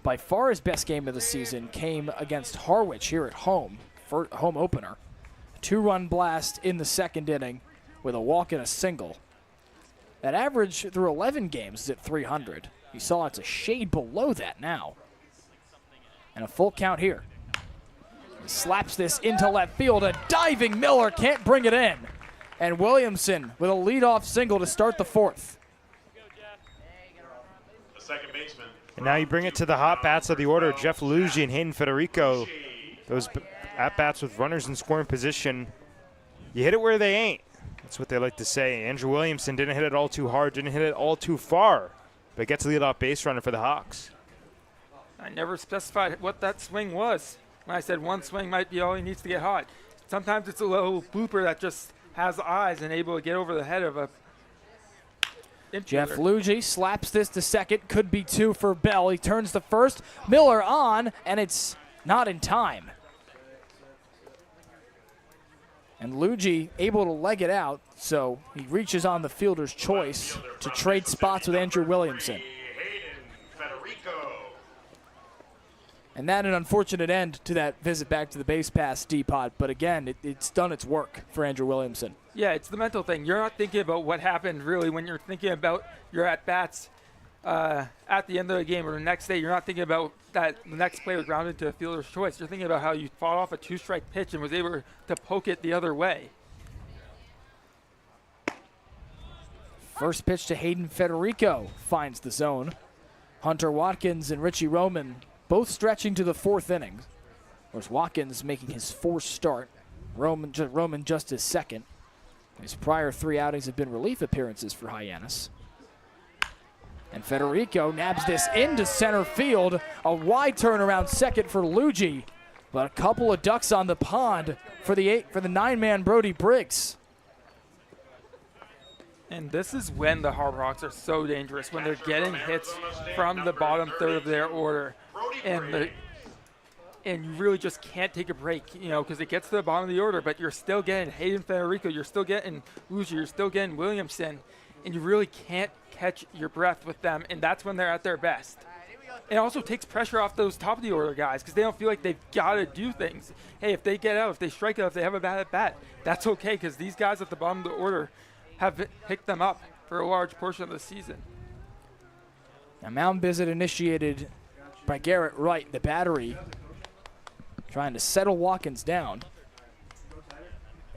By far his best game of the season came against Harwich here at home, for home opener. 2-run blast in the second inning with a walk and a single. That average through 11 games is at 300. You saw it's a shade below that now. And a full count here. He slaps this into left field. A diving Miller can't bring it in. And Williamson with a leadoff single to start the fourth. The second baseman. And now you bring it to the hot bats of the order, Jeff Luigi and Hayden Federico. Those at-bats with runners in scoring position. You hit it where they ain't. That's what they like to say. Andrew Williamson didn't hit it all too hard, didn't hit it all too far, but gets the leadoff base runner for the Hawks. I never specified what that swing was. When I said one swing might be all he needs to get hot. Sometimes it's a little blooper that just has eyes and able to get over the head of a infielder. Jeff Luigi slaps this to second. Could be 2 for Bell. He turns to first. Miller on, and it's not in time. And Luigi able to leg it out, so he reaches on the fielder's choice to trade spots with Andrew Williamson. And that an unfortunate end to that visit back to the base pass D-Pod, but again, it's done its work for Andrew Williamson. Yeah, it's the mental thing. You're not thinking about what happened really when you're thinking about your at-bats at the end of the game or the next day. You're not thinking about that the next play was grounded to a fielder's choice. You're thinking about how you fought off a 2-strike pitch and was able to poke it the other way. First pitch to Hayden Federico finds the zone. Hunter Watkins and Richie Roman both stretching to the fourth inning. Whereas Watkins making his fourth start. Roman just his second. His prior 3 outings have been relief appearances for Hyannis. And Federico nabs this into center field. A wide turn around second for Luigi. But a couple of ducks on the pond for the 9-man Brody Briggs. And this is when the Harbor Hawks are so dangerous, when they're getting hits from the bottom third of their order. And you really just can't take a break, because it gets to the bottom of the order, but you're still getting Hayden Federico, you're still getting Luigi, you're still getting Williamson, and you really can't catch your breath with them, and that's when they're at their best. It also takes pressure off those top of the order guys because they don't feel like they've got to do things. Hey, if they get out, if they strike out, if they have a bad at bat, that's okay because these guys at the bottom of the order have picked them up for a large portion of the season. A mound visit initiated by Garrett Wright, the battery, trying to settle Watkins down.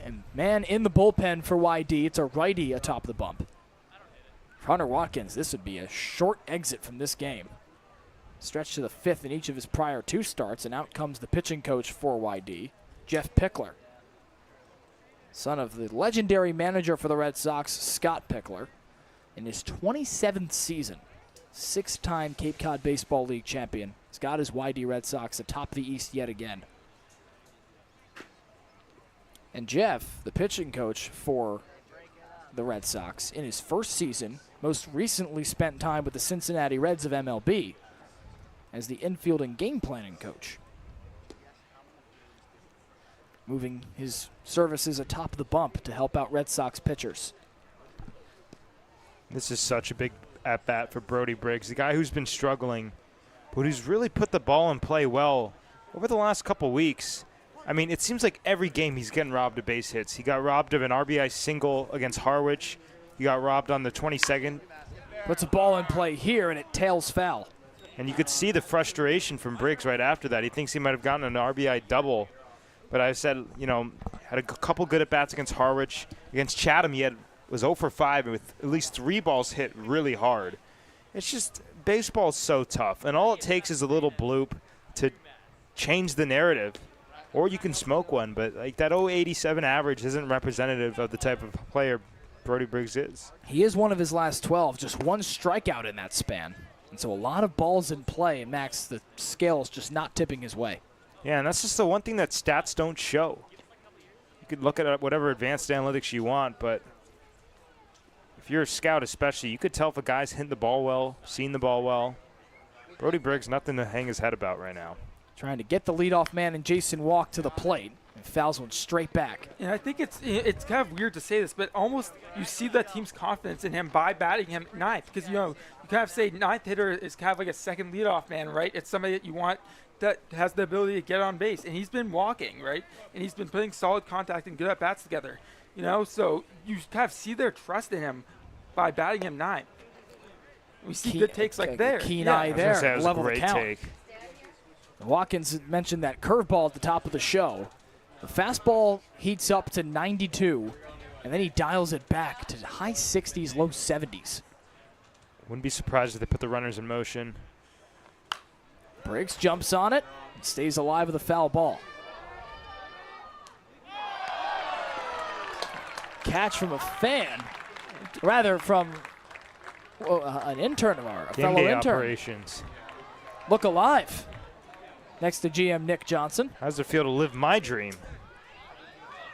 And man in the bullpen for Y-D, it's a righty atop the bump. For Hunter Watkins, this would be a short exit from this game. Stretched to the 5th in each of his prior 2 starts, and out comes the pitching coach for Y-D, Jeff Pickler. Son of the legendary manager for the Red Sox, Scott Pickler. In his 27th season, 6-time Cape Cod Baseball League champion. He's got his Y-D Red Sox atop the East yet again. And Jeff, the pitching coach for the Red Sox, in his first season, most recently spent time with the Cincinnati Reds of MLB as the infield and game planning coach. Moving his services atop the bump to help out Red Sox pitchers. This is such a big at-bat for Brody Briggs, the guy who's been struggling, but who's really put the ball in play well over the last couple weeks. I mean, it seems like every game he's getting robbed of base hits. He got robbed of an RBI single against Harwich. He got robbed on the 22nd. Puts a ball in play here, and it tails foul. And you could see the frustration from Briggs right after that. He thinks he might have gotten an RBI double. But I said, had a couple good at-bats against Harwich. Against Chatham, he was 0 for 5 with at least 3 balls hit really hard. It's just, baseball's so tough. And all it takes is a little bloop to change the narrative. Or you can smoke one, but like that 0.87 average isn't representative of the type of player Brody Briggs is. He is one of his last 12, just 1 strikeout in that span. And so a lot of balls in play, and Max, the scale's just not tipping his way. Yeah, and that's just the one thing that stats don't show. could look at whatever advanced analytics you want, but if you're a scout especially, you could tell if a guy's hitting the ball well, seeing the ball well. Brody Briggs, nothing to hang his head about right now. Trying to get the leadoff man and Jason Walk to the plate. And fouls one straight back. And I think it's kind of weird to say this, but almost you see the team's confidence in him by batting him ninth. Because, you kind of say ninth hitter is kind of like a second leadoff man, right? It's somebody that you want that has the ability to get on base. And he's been walking, right? And he's been putting solid contact and good at-bats together. So you kind of see their trust in him by batting him ninth. We see good takes like there. Keen eye there. That was level a great the count. take. Watkins mentioned that curveball at the top of the show. The fastball heats up to 92, and then he dials it back to high 60s, low 70s. Wouldn't be surprised if they put the runners in motion. Briggs jumps on it and stays alive with a foul ball. Catch from a fan, rather from an intern of ours, a Game fellow day intern. operations. Look alive. Next to GM Nick Johnson. How does it feel to live my dream?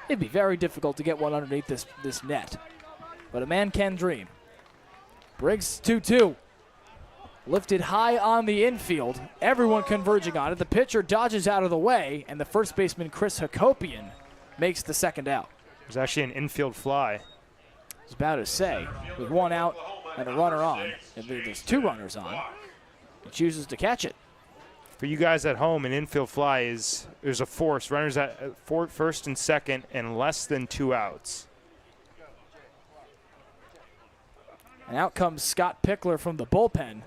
It'd be very difficult to get one underneath this net, but a man can dream. Briggs 2-2. Lifted high on the infield. Everyone converging on it. The pitcher dodges out of the way, and the first baseman, Chris Hakopian, makes the second out. It was actually an infield fly. I was about to say, with one out and a runner on, and there's two runners on, he chooses to catch it. For you guys at home, an infield fly is there's a force. Runners at first and second and less than 2 outs. And out comes Scott Pickler from the bullpen.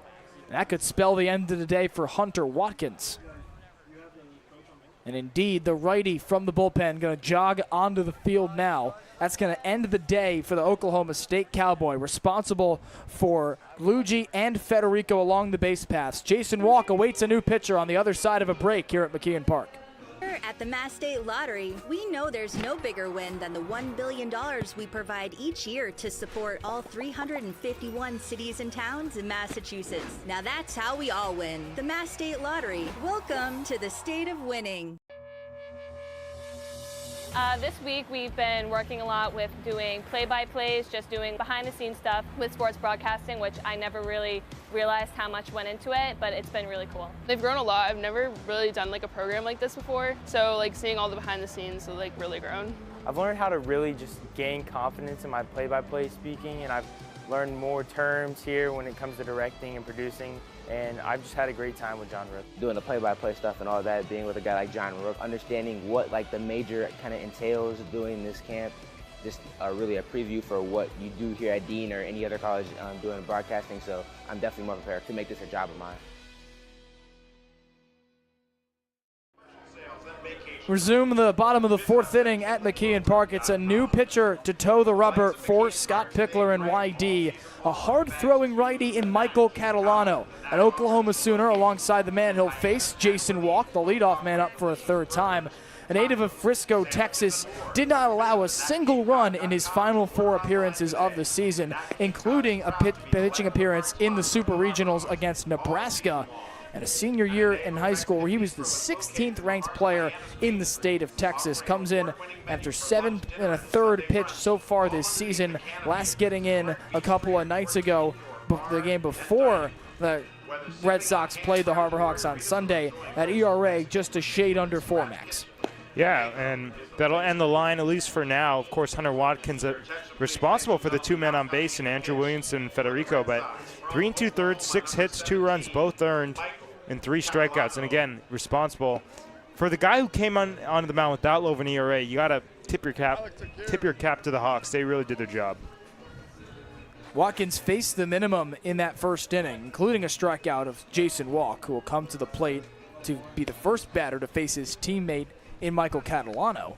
That could spell the end of the day for Hunter Watkins. And indeed, the righty from the bullpen going to jog onto the field now. That's going to end the day for the Oklahoma State Cowboy, responsible for Luigi and Federico along the base paths. Jason Walk awaits a new pitcher on the other side of a break here at McKeon Park. At the Mass State Lottery, we know there's no bigger win than the $1 billion we provide each year to support all 351 cities and towns in Massachusetts. Now that's how we all win. The Mass State Lottery. Welcome to the state of winning. This week we've been working a lot with doing play-by-plays, just doing behind-the-scenes stuff with sports broadcasting, which I never really realized how much went into it, but it's been really cool. They've grown a lot. I've never really done like a program like this before, so like seeing all the behind the scenes has like really grown. I've learned how to really just gain confidence in my play-by-play speaking, and I've learned more terms here when it comes to directing and producing, and I've just had a great time with John Rook. Doing the play-by-play stuff and all that, being with a guy like John Rook, understanding what like the major kind of entails doing this camp, just really a preview for what you do here at Dean or any other college doing broadcasting, so I'm definitely more prepared to make this a job of mine. Resume the bottom of the fourth inning at McKeon Park. It's a new pitcher to toe the rubber for Scott Pickler and Y-D. A hard-throwing righty in Michael Catalano. An Oklahoma Sooner alongside the man he'll face, Jason Walk, the leadoff man up for a third time. A native of Frisco, Texas, did not allow a single run in his final 4 appearances of the season, including a pitching appearance in the Super Regionals against Nebraska. And a senior year in high school where he was the 16th ranked player in the state of Texas. Comes in after 7 1/3 pitch so far this season, last getting in a couple of nights ago, the game before the Red Sox played the Harbor Hawks on Sunday. At ERA just a shade under 4 max. Yeah, and that'll end the line, at least for now. Of course, Hunter Watkins responsible for the 2 men on base, and Andrew Williamson and Federico, but 3 2/3, 6 hits, 2 runs, both earned, and 3 strikeouts. And again, responsible. For the guy who came onto the mound without low of an ERA, you got to tip your cap to the Hawks. They really did their job. Watkins faced the minimum in that first inning, including a strikeout of Jason Walk, who will come to the plate to be the first batter to face his teammate in Michael Catalano.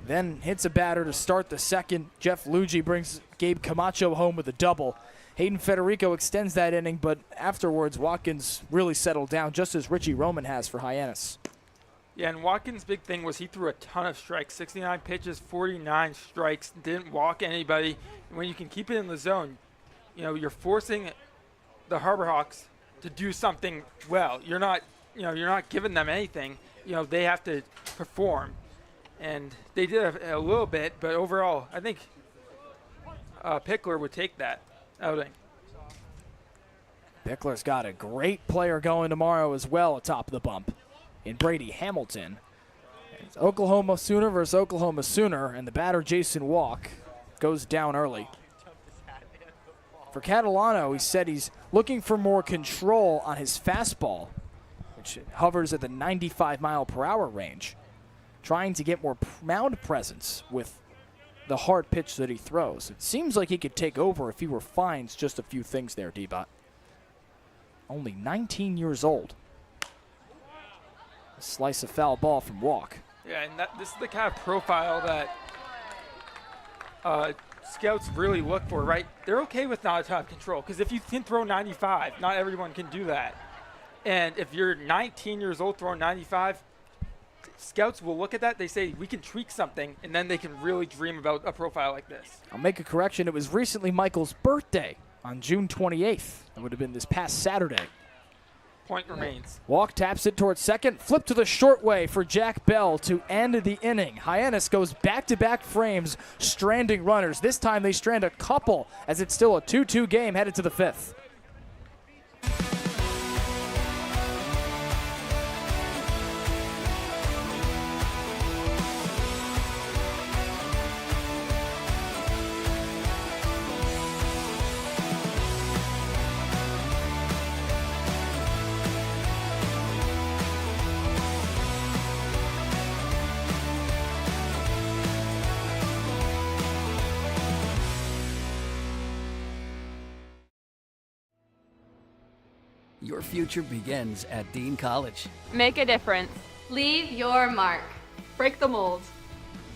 Then hits a batter to start the second. Jeff Luigi brings Gabe Camacho home with a double. Hayden Federico extends that inning, but afterwards Watkins really settled down, just as Richie Roman has for Hyannis. Yeah, and Watkins' big thing was he threw a ton of strikes, 69 pitches, 49 strikes, didn't walk anybody. And when you can keep it in the zone, you're forcing the Harbor Hawks to do something well. You're not giving them anything. They have to perform. And they did a little bit, but overall, I think Pickler would take that outing. Pickler's got a great player going tomorrow as well atop the bump in Brady Hamilton. It's Oklahoma Sooner versus Oklahoma Sooner, and the batter, Jason Walk, goes down early. For Catalano, he said he's looking for more control on his fastball, which hovers at the 95-mile-per-hour range, trying to get more mound presence with the hard pitch that he throws. It seems like he could take over if he refines just a few things there, D-Bot. Only 19 years old. A slice of foul ball from Walk. Yeah, and this is the kind of profile that scouts really look for, right? They're okay with not a ton of control, because if you can throw 95, not everyone can do that. And if you're 19 years old throwing 95, scouts will look at that, they say, we can tweak something, and then they can really dream about a profile like this. I'll make a correction. It was recently Michael's birthday on June 28th. It would have been this past Saturday. Point remains. Walk taps it towards second. Flip to the short way for Jack Bell to end the inning. Hyannis goes back-to-back frames, stranding runners. This time they strand a couple as it's still a 2-2 game headed to the fifth. Your future begins at Dean College. Make a difference. Leave your mark. Break the mold.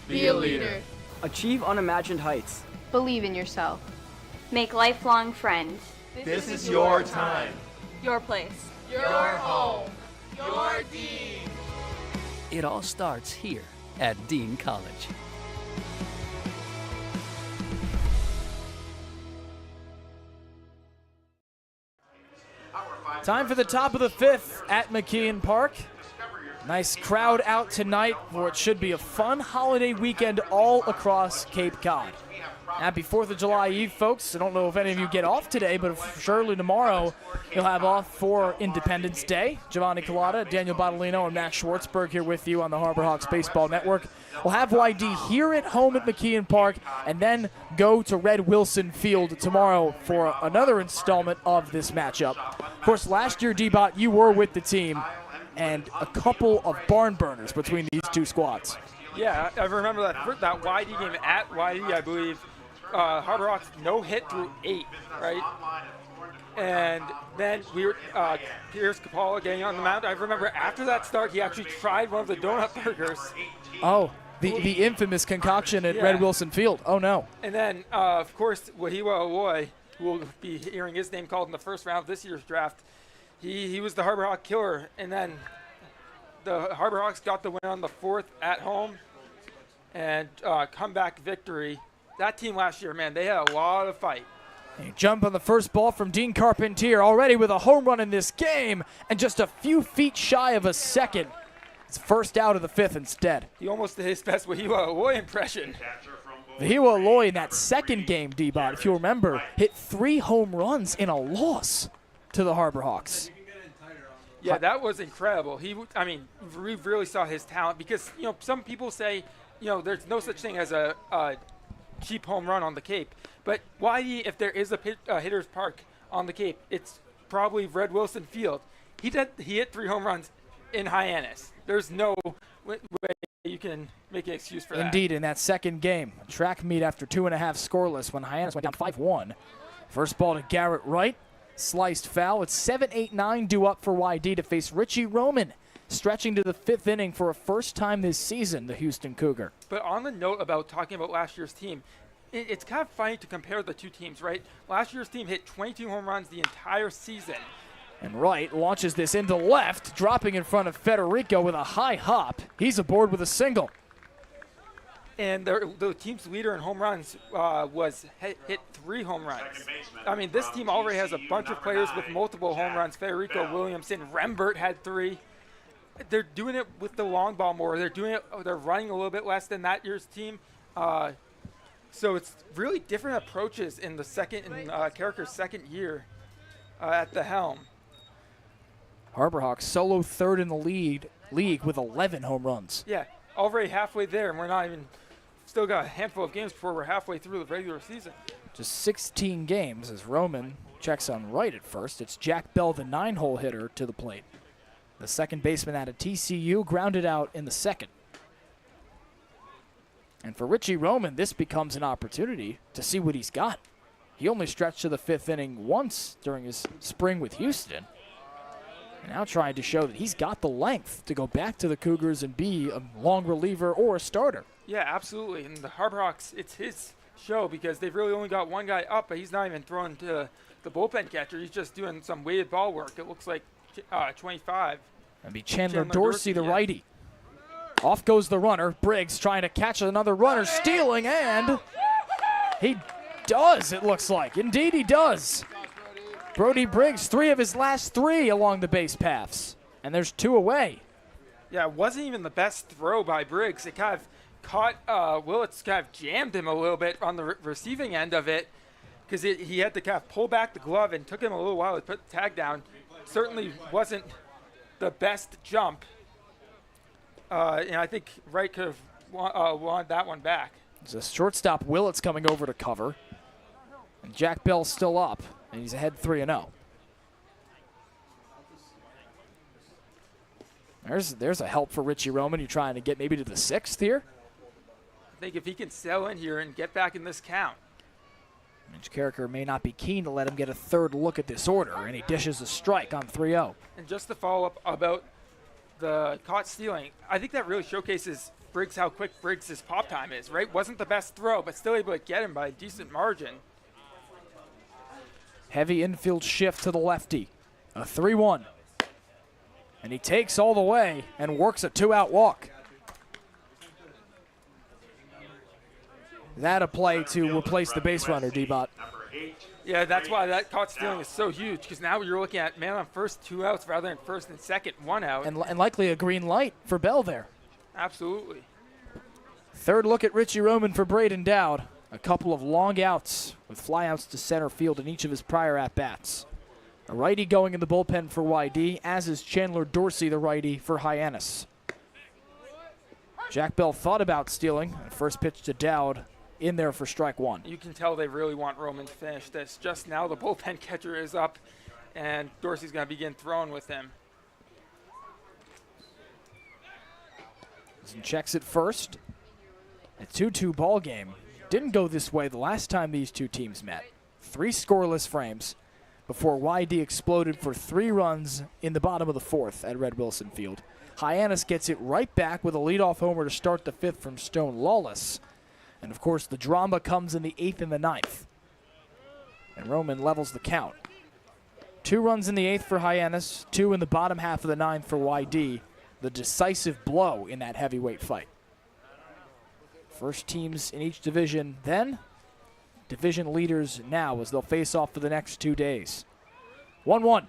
Be a leader. Achieve unimagined heights. Believe in yourself. Make lifelong friends. This is your time. Your place. Your home. Your Dean. It all starts here at Dean College. Time for the top of the fifth at McKeon Park. Nice crowd out tonight for what should be a fun holiday weekend all across Cape Cod. Happy 4th of July Eve, folks. I don't know if any of you get off today, but surely tomorrow you'll have off for Independence Day. Giovanni Collada, Daniel Bottolino, and Max Schwartzberg here with you on the Harbor Hawks Baseball Network. We'll have Y-D here at home at McKeon Park and then go to Red Wilson Field tomorrow for another installment of this matchup. Of course, last year, D-Bot, you were with the team, and a couple of barn burners between these two squads. Yeah, I remember that Y-D game at Y-D, I believe. Harbor Hawks no hit through 8, right? And then we were Pierce Capalla getting on the mound. I remember after that start, he actually tried one of the donut burgers. Oh, the infamous concoction at Red Wilson Field. Oh no. And then, of course, Wahiwa Aloy, who will be hearing his name called in the first round of this year's draft, he was the Harbor Hawk killer. And then the Harbor Hawks got the win on the 4th at home and comeback victory. That team last year, man, they had a lot of fight. A jump on the first ball from Dean Carpentier, already with a home run in this game, and just a few feet shy of a second. It's first out of the 5th instead. He almost did his best Wahiwa Aloy impression. Wahiwa Aloy in that second game, D-Bot, if you remember, hit 3 home runs in a loss to the Harbor Hawks. Yeah, that was incredible. We really saw his talent because, some people say, there's no such thing as a cheap home run on the Cape. But Y-D, if there is a hitter's park on the Cape, it's probably Red Wilson Field. He hit 3 home runs in Hyannis. There's no way you can make an excuse for that. Indeed, in that second game, a track meet after 2.5 scoreless when Hyannis went down 5-1. First ball to Garrett Wright, sliced foul. It's 7-8-9 due up for Y-D to face Richie Roman, stretching to the 5th inning for a first time this season, the Houston Cougar. But on the note about talking about last year's team, it's kind of funny to compare the two teams, right? Last year's team hit 22 home runs the entire season. And Wright launches this into left, dropping in front of Federico with a high hop. He's aboard with a single. And the team's leader in home runs was hit 3 home runs. This team already has a bunch of players with multiple home runs. Federico Williamson, Rembert had 3. they're doing it with the long ball more. They're running a little bit less than that year's team. So it's really different approaches in the Carricker's second year at the helm. Harbor Hawks solo third in the league with 11 home runs. Yeah, already halfway there, and we're not even still got a handful of games before we're halfway through the regular season. Just 16 games as Roman checks on right at first. It's Jack Bell, the 9-hole hitter, to the plate. The second baseman out of TCU grounded out in the second. And for Richie Roman, this becomes an opportunity to see what he's got. He only stretched to the 5th inning once during his spring with Houston. And now trying to show that he's got the length to go back to the Cougars and be a long reliever or a starter. Yeah, absolutely. And the Harbor Hawks, it's his show because they've really only got one guy up, but he's not even throwing to the bullpen catcher. He's just doing some weighted ball work. It looks like 25. That'd be Chandler Dorsey, the righty. Off goes the runner. Briggs trying to catch another runner, stealing, and he does, it looks like. Indeed he does. Brody Briggs, 3 of his last 3 along the base paths, and there's 2 away. Yeah, it wasn't even the best throw by Briggs. It kind of caught Willits, kind of jammed him a little bit on the receiving end of it because he had to kind of pull back the glove and took him a little while to put the tag down. Certainly wasn't the best jump. And I think Wright could have wanted that one back. There's a shortstop, Willits, coming over to cover. And Jack Bell's still up, and he's ahead 3-0. There's a help for Richie Roman. You're trying to get maybe to the 6th here. I think if he can sell in here and get back in this count. Mitch Carricker may not be keen to let him get a 3rd look at this order, and he dishes a strike on 3-0. And just to follow up about the caught stealing, I think that really showcases Briggs how quick Briggs' pop time is, right? Wasn't the best throw, but still able to get him by a decent margin. Heavy infield shift to the lefty. A 3-1. And he takes all the way and works a 2-out walk. That a play to replace the base runner, D-Bot. Yeah, that's why that caught stealing is so huge, because now you're looking at man on first, 2 outs rather than first and second, 1 out. And likely a green light for Bell there. Absolutely. 3rd look at Richie Roman for Braden Dowd. A couple of long outs with flyouts to center field in each of his prior at-bats. A righty going in the bullpen for Y-D, as is Chandler Dorsey, the righty, for Hyannis. Jack Bell thought about stealing. First pitch to Dowd in there for strike 1. You can tell they really want Roman to finish this. Just now the bullpen catcher is up, and Dorsey's going to begin throwing with him. Checks it first. A 2-2 ball game. Didn't go this way the last time these two teams met. 3 scoreless frames before Y-D exploded for 3 runs in the bottom of the 4th at Red Wilson Field. Hyannis gets it right back with a leadoff homer to start the 5th from Stone Lawless. And, of course, the drama comes in the 8th and the 9th. And Roman levels the count. 2 runs in the 8th for Hyannis, 2 in the bottom half of the 9th for Y-D. The decisive blow in that heavyweight fight. First teams in each division then, division leaders now as they'll face off for the next 2 days. 1-1.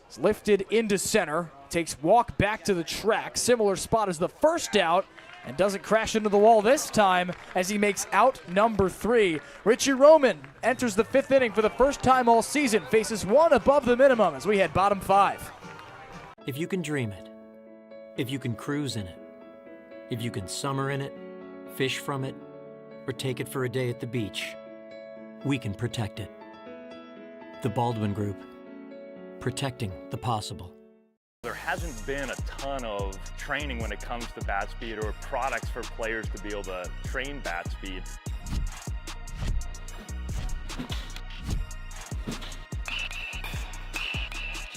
It's lifted into center, takes walk back to the track, similar spot as the first out, and doesn't crash into the wall this time as he makes out number 3. Richie Roman enters the 5th inning for the first time all season, faces 1 above the minimum as we head bottom 5. If you can dream it, if you can cruise in it, if you can summer in it, fish from it, or take it for a day at the beach, we can protect it. The Baldwin Group, protecting the possible. There hasn't been a ton of training when it comes to bat speed or products for players to be able to train bat speed.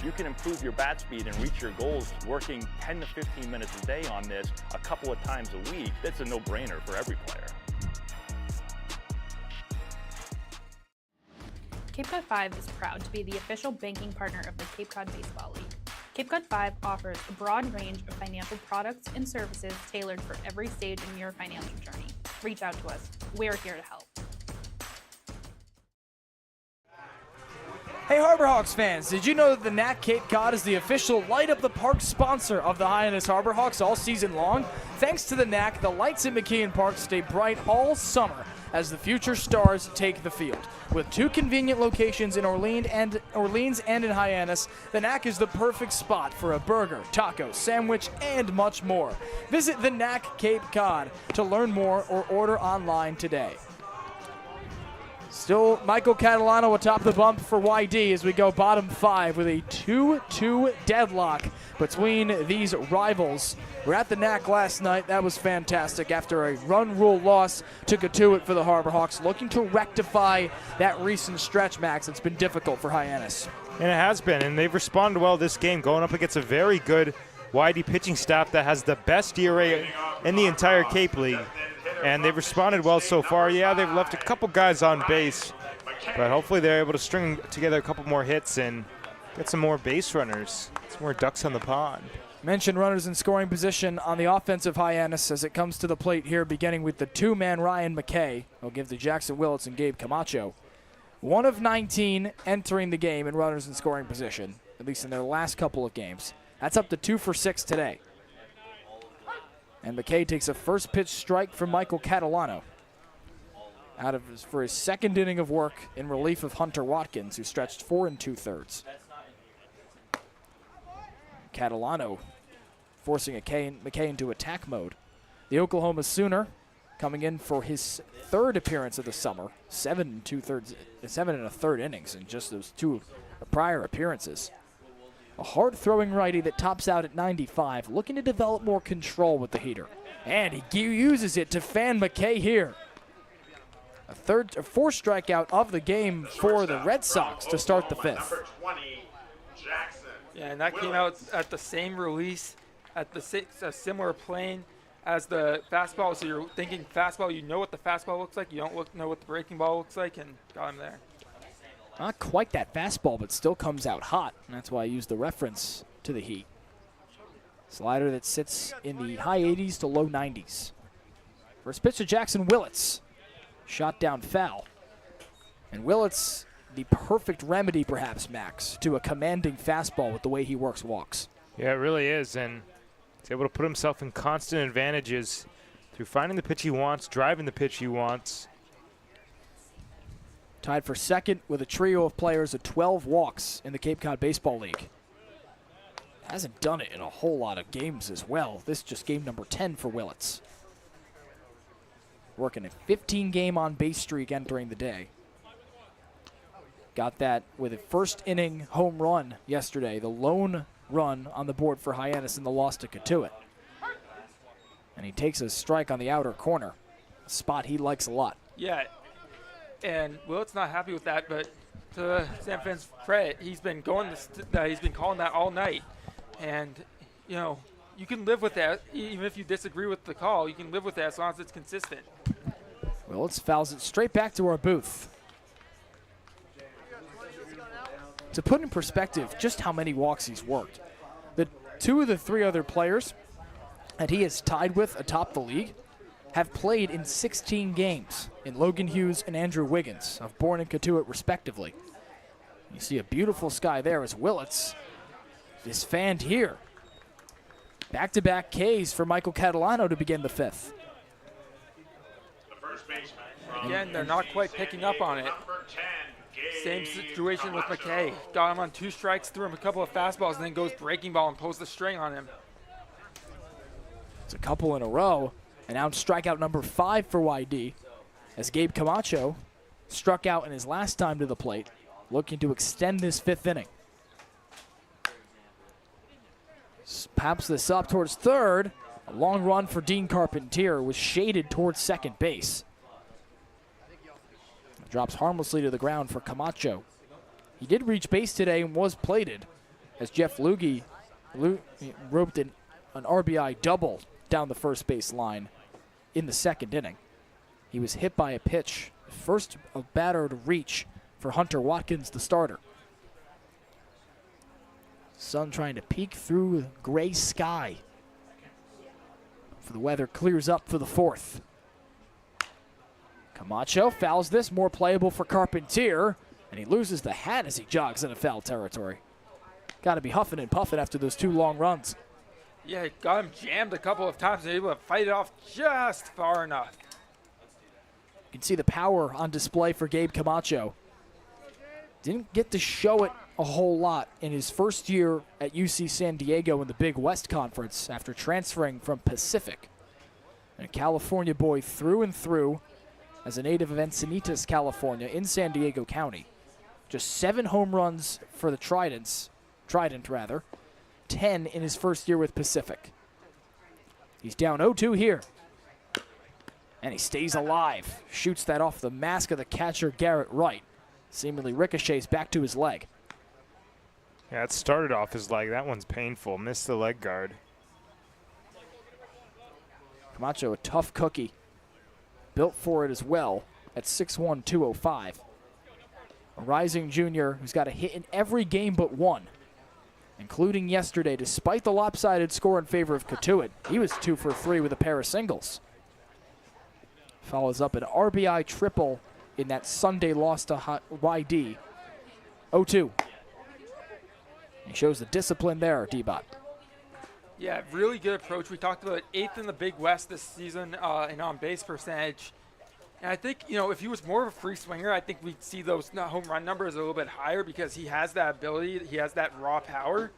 You can improve your bat speed and reach your goals working 10 to 15 minutes a day on this a couple of times a week. That's a no-brainer for every player. Cape Cod 5 is proud to be the official banking partner of the Cape Cod Baseball League. Cape Cod 5 offers a broad range of financial products and services tailored for every stage in your financial journey. Reach out to us. We're here to help. Hey Harbor Hawks fans, did you know that the NAC Cape Cod is the official Light Up the Park sponsor of the Hyannis Harbor Hawks all season long? Thanks to the NAC, the lights in McKeon Park stay bright all summer as the future stars take the field. With 2 convenient locations in Orleans and in Hyannis, the NAC is the perfect spot for a burger, taco, sandwich, and much more. Visit the NAC Cape Cod to learn more or order online today. Still Michael Catalano atop the bump for Y-D as we go bottom 5 with a 2-2 deadlock between these rivals. We're at the NAC last night. That was fantastic after a run rule loss to Cotuit for the Harbor Hawks, looking to rectify that recent stretch, Max. It's been difficult for Hyannis. And it has been, and they've responded well this game, going up against a very good Y-D pitching staff that has the best ERA in the entire Cape League. And they've responded well so far. Yeah, they've left a couple guys on base, but hopefully they're able to string together a couple more hits and get some more base runners, some more ducks on the pond. Mentioned runners in scoring position on the offensive Hyannis as it comes to the plate here, beginning with the 2-man Ryan McKay. He'll give to Jackson Willits and Gabe Camacho. 1 of 19 entering the game in runners in scoring position, at least in their last couple of games. That's up to 2 for 6 today. And McKay takes a first pitch strike from Michael Catalano for his second inning of work in relief of Hunter Watkins, who stretched 4 2/3. Catalano forcing McKay into attack mode. The Oklahoma Sooner coming in for his 3rd appearance of the summer, 7 1/3 innings in just those 2 prior appearances. A hard-throwing righty that tops out at 95, looking to develop more control with the heater. And he uses it to fan McKay here. A 4th strikeout of the game for the Red Sox to start the 5th. Yeah, and that came out at the same release, at a similar plane as the fastball. So you're thinking fastball, you know what the fastball looks like, you don't know what the breaking ball looks like, and got him there. Not quite that fastball, but still comes out hot. And that's why I used the reference to the heat. Slider that sits in the high 80s to low 90s. First pitch to Jackson Willits. Shot down foul. And Willits, the perfect remedy, perhaps, Max, to a commanding fastball with the way he works walks. Yeah, it really is. And he's able to put himself in constant advantages through finding the pitch he wants, driving the pitch he wants. Tied for 2nd with a trio of players of 12 walks in the Cape Cod Baseball League. Hasn't done it in a whole lot of games as well. This is just game number 10 for Willits. Working a 15-game on-base streak entering the day. Got that with a first inning home run yesterday, the lone run on the board for Hyannis in the loss to Cotuit. And he takes a strike on the outer corner, a spot he likes a lot. Yeah. And Willits not happy with that, but to Sam Finn's credit, he's been calling that all night, and you know you can live with that even if you disagree with the call. You can live with that as long as it's consistent. Willits fouls it straight back to our booth. To put in perspective just how many walks he's worked, the 2 of the 3 other players that he is tied with atop the league have played in 16 games in Logan Hughes and Andrew Wiggins of Bourne and Cotuit respectively. You see a beautiful sky there as Willits is fanned here. Back-to-back Ks for Michael Catalano to begin the 5th. Again, they're not quite picking up on it. Same situation with McKay. Got him on 2 strikes, threw him a couple of fastballs, and then goes breaking ball and pulls the string on him. It's a couple in a row. And now strikeout number 5 for Y-D as Gabe Camacho struck out in his last time to the plate, looking to extend this 5th inning. Pops this up towards 3rd. A long run for Dean Carpentier was shaded towards 2nd base. Drops harmlessly to the ground for Camacho. He did reach base today and was plated as Jeff Lugie roped an RBI double down the first base line in the 2nd inning. He was hit by a pitch, first a batter to reach for Hunter Watkins, the starter. Sun trying to peek through gray sky. For the weather clears up for the 4th. Camacho fouls this, more playable for Carpentier, And he loses the hat as he jogs into foul territory. Got to be huffing and puffing after those 2 long runs. Yeah, he got him jammed a couple of times and able to fight it off just far enough. You can see the power on display for Gabe Camacho. Didn't get to show it a whole lot in his first year at UC San Diego in the Big West Conference after transferring from Pacific. And a California boy through and through as a native of Encinitas, California in San Diego County. Just 7 home runs for the Trident, 10 in his first year with Pacific. He's down 0-2 here. And he stays alive. Shoots that off the mask of the catcher, Garrett Wright. Seemingly ricochets back to his leg. Yeah, it started off his leg. That one's painful. Missed the leg guard. Camacho, a tough cookie. Built for it as well at 6'1", 205. A rising junior who's got a hit in every game but one, including yesterday. Despite the lopsided score in favor of Cotuit, he was 2 for 3 with a pair of singles. Follows up an RBI triple in that Sunday loss to Y-D. 0-2. He shows the discipline there, D-Bot. Yeah, really good approach. We talked about 8th in the Big West this season in on-base percentage. And I think, you know, if he was more of a free swinger, I think we'd see those home run numbers a little bit higher because he has that ability. He has that raw power.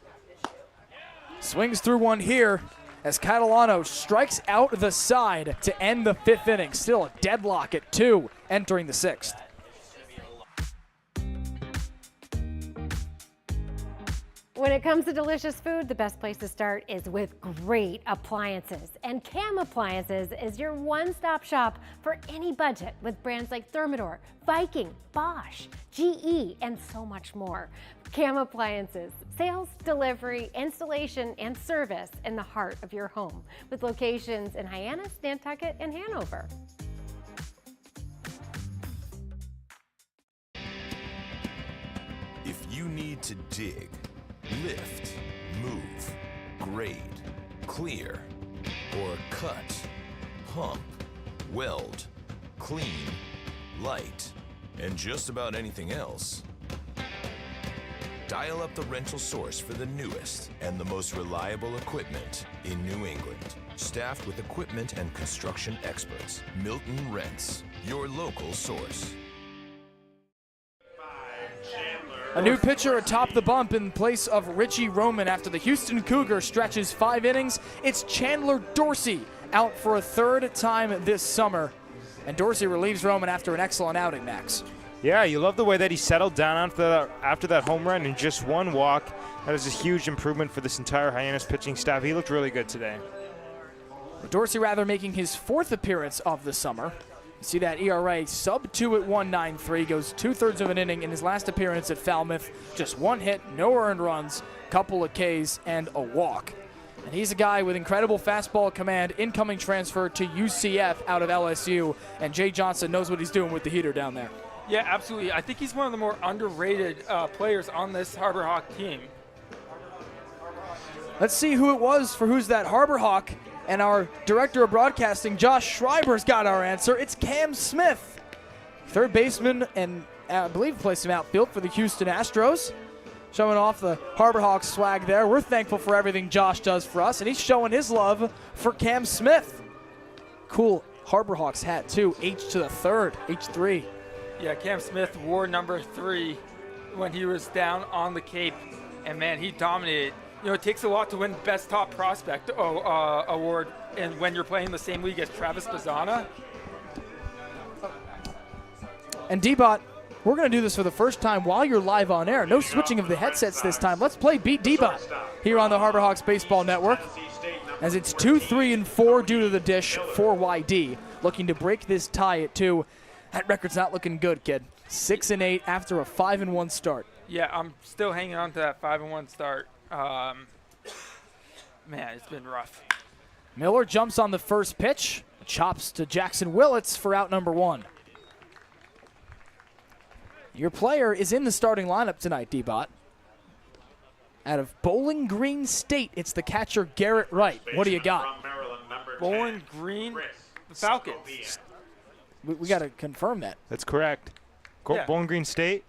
Swings through one here as Catalano strikes out the side to end the 5th inning. Still a deadlock at 2 entering the 6th. When it comes to delicious food, the best place to start is with great appliances. And CAM Appliances is your one-stop shop for any budget with brands like Thermador, Viking, Bosch, GE, and so much more. CAM Appliances, sales, delivery, installation, and service in the heart of your home with locations in Hyannis, Nantucket, and Hanover. If you need to dig, lift, move, grade, clear, or cut, pump, weld, clean, light, and just about anything else, dial up the rental source for the newest and the most reliable equipment in New England. Staffed with equipment and construction experts, Milton Rents, your local source. A new pitcher atop the bump in place of Richie Roman after the Houston Cougar stretches 5 innings. It's Chandler Dorsey out for a 3rd time this summer. And Dorsey relieves Roman after an excellent outing, Max. Yeah, you love the way that he settled down after that home run in just 1 walk. That is a huge improvement for this entire Hyannis pitching staff. He looked really good today. Dorsey rather making his 4th appearance of the summer. You see that ERA sub-2 at 1.93, goes 2/3 of an inning in his last appearance at Falmouth. Just 1 hit, no earned runs, couple of Ks, and a walk. And he's a guy with incredible fastball command, incoming transfer to UCF out of LSU, and Jay Johnson knows what he's doing with the heater down there. Yeah, absolutely. I think he's one of the more underrated players on this Harbor Hawk team. Let's see who it was for Who's That Harbor Hawk. And our director of broadcasting, Josh Schreiber's got our answer. It's Cam Smith, 3rd baseman, and I believe plays some outfield for the Houston Astros. Showing off the Harbor Hawks swag there. We're thankful for everything Josh does for us, and he's showing his love for Cam Smith. Cool Harbor Hawks hat, too. H to the 3rd, H3. Yeah, Cam Smith wore number 3 when he was down on the Cape, and man, he dominated. You know, it takes a lot to win Best Top Prospect award, and when you're playing the same league as Travis Bazzana. And D-Bot, we're going to do this for the first time while you're live on air. No switching of the headsets this time. Let's play Beat D-Bot here on the Harbor Hawks Baseball Network, as it's 2, 3, and 4 due to the dish for Y-D, looking to break this tie at 2. That record's not looking good, kid. 6 and 8 after a 5-1 start. Yeah, I'm still hanging on to that 5-1 start. Man, it's been rough. Miller jumps on the first pitch, chops to Jackson Willits for out number 1. Your player is in the starting lineup tonight, D-Bot. Out of Bowling Green State, it's the catcher Garrett Wright. What do you got? Bowling Green, the Falcons. We got to confirm that. That's correct. Yeah. Bowling Green State.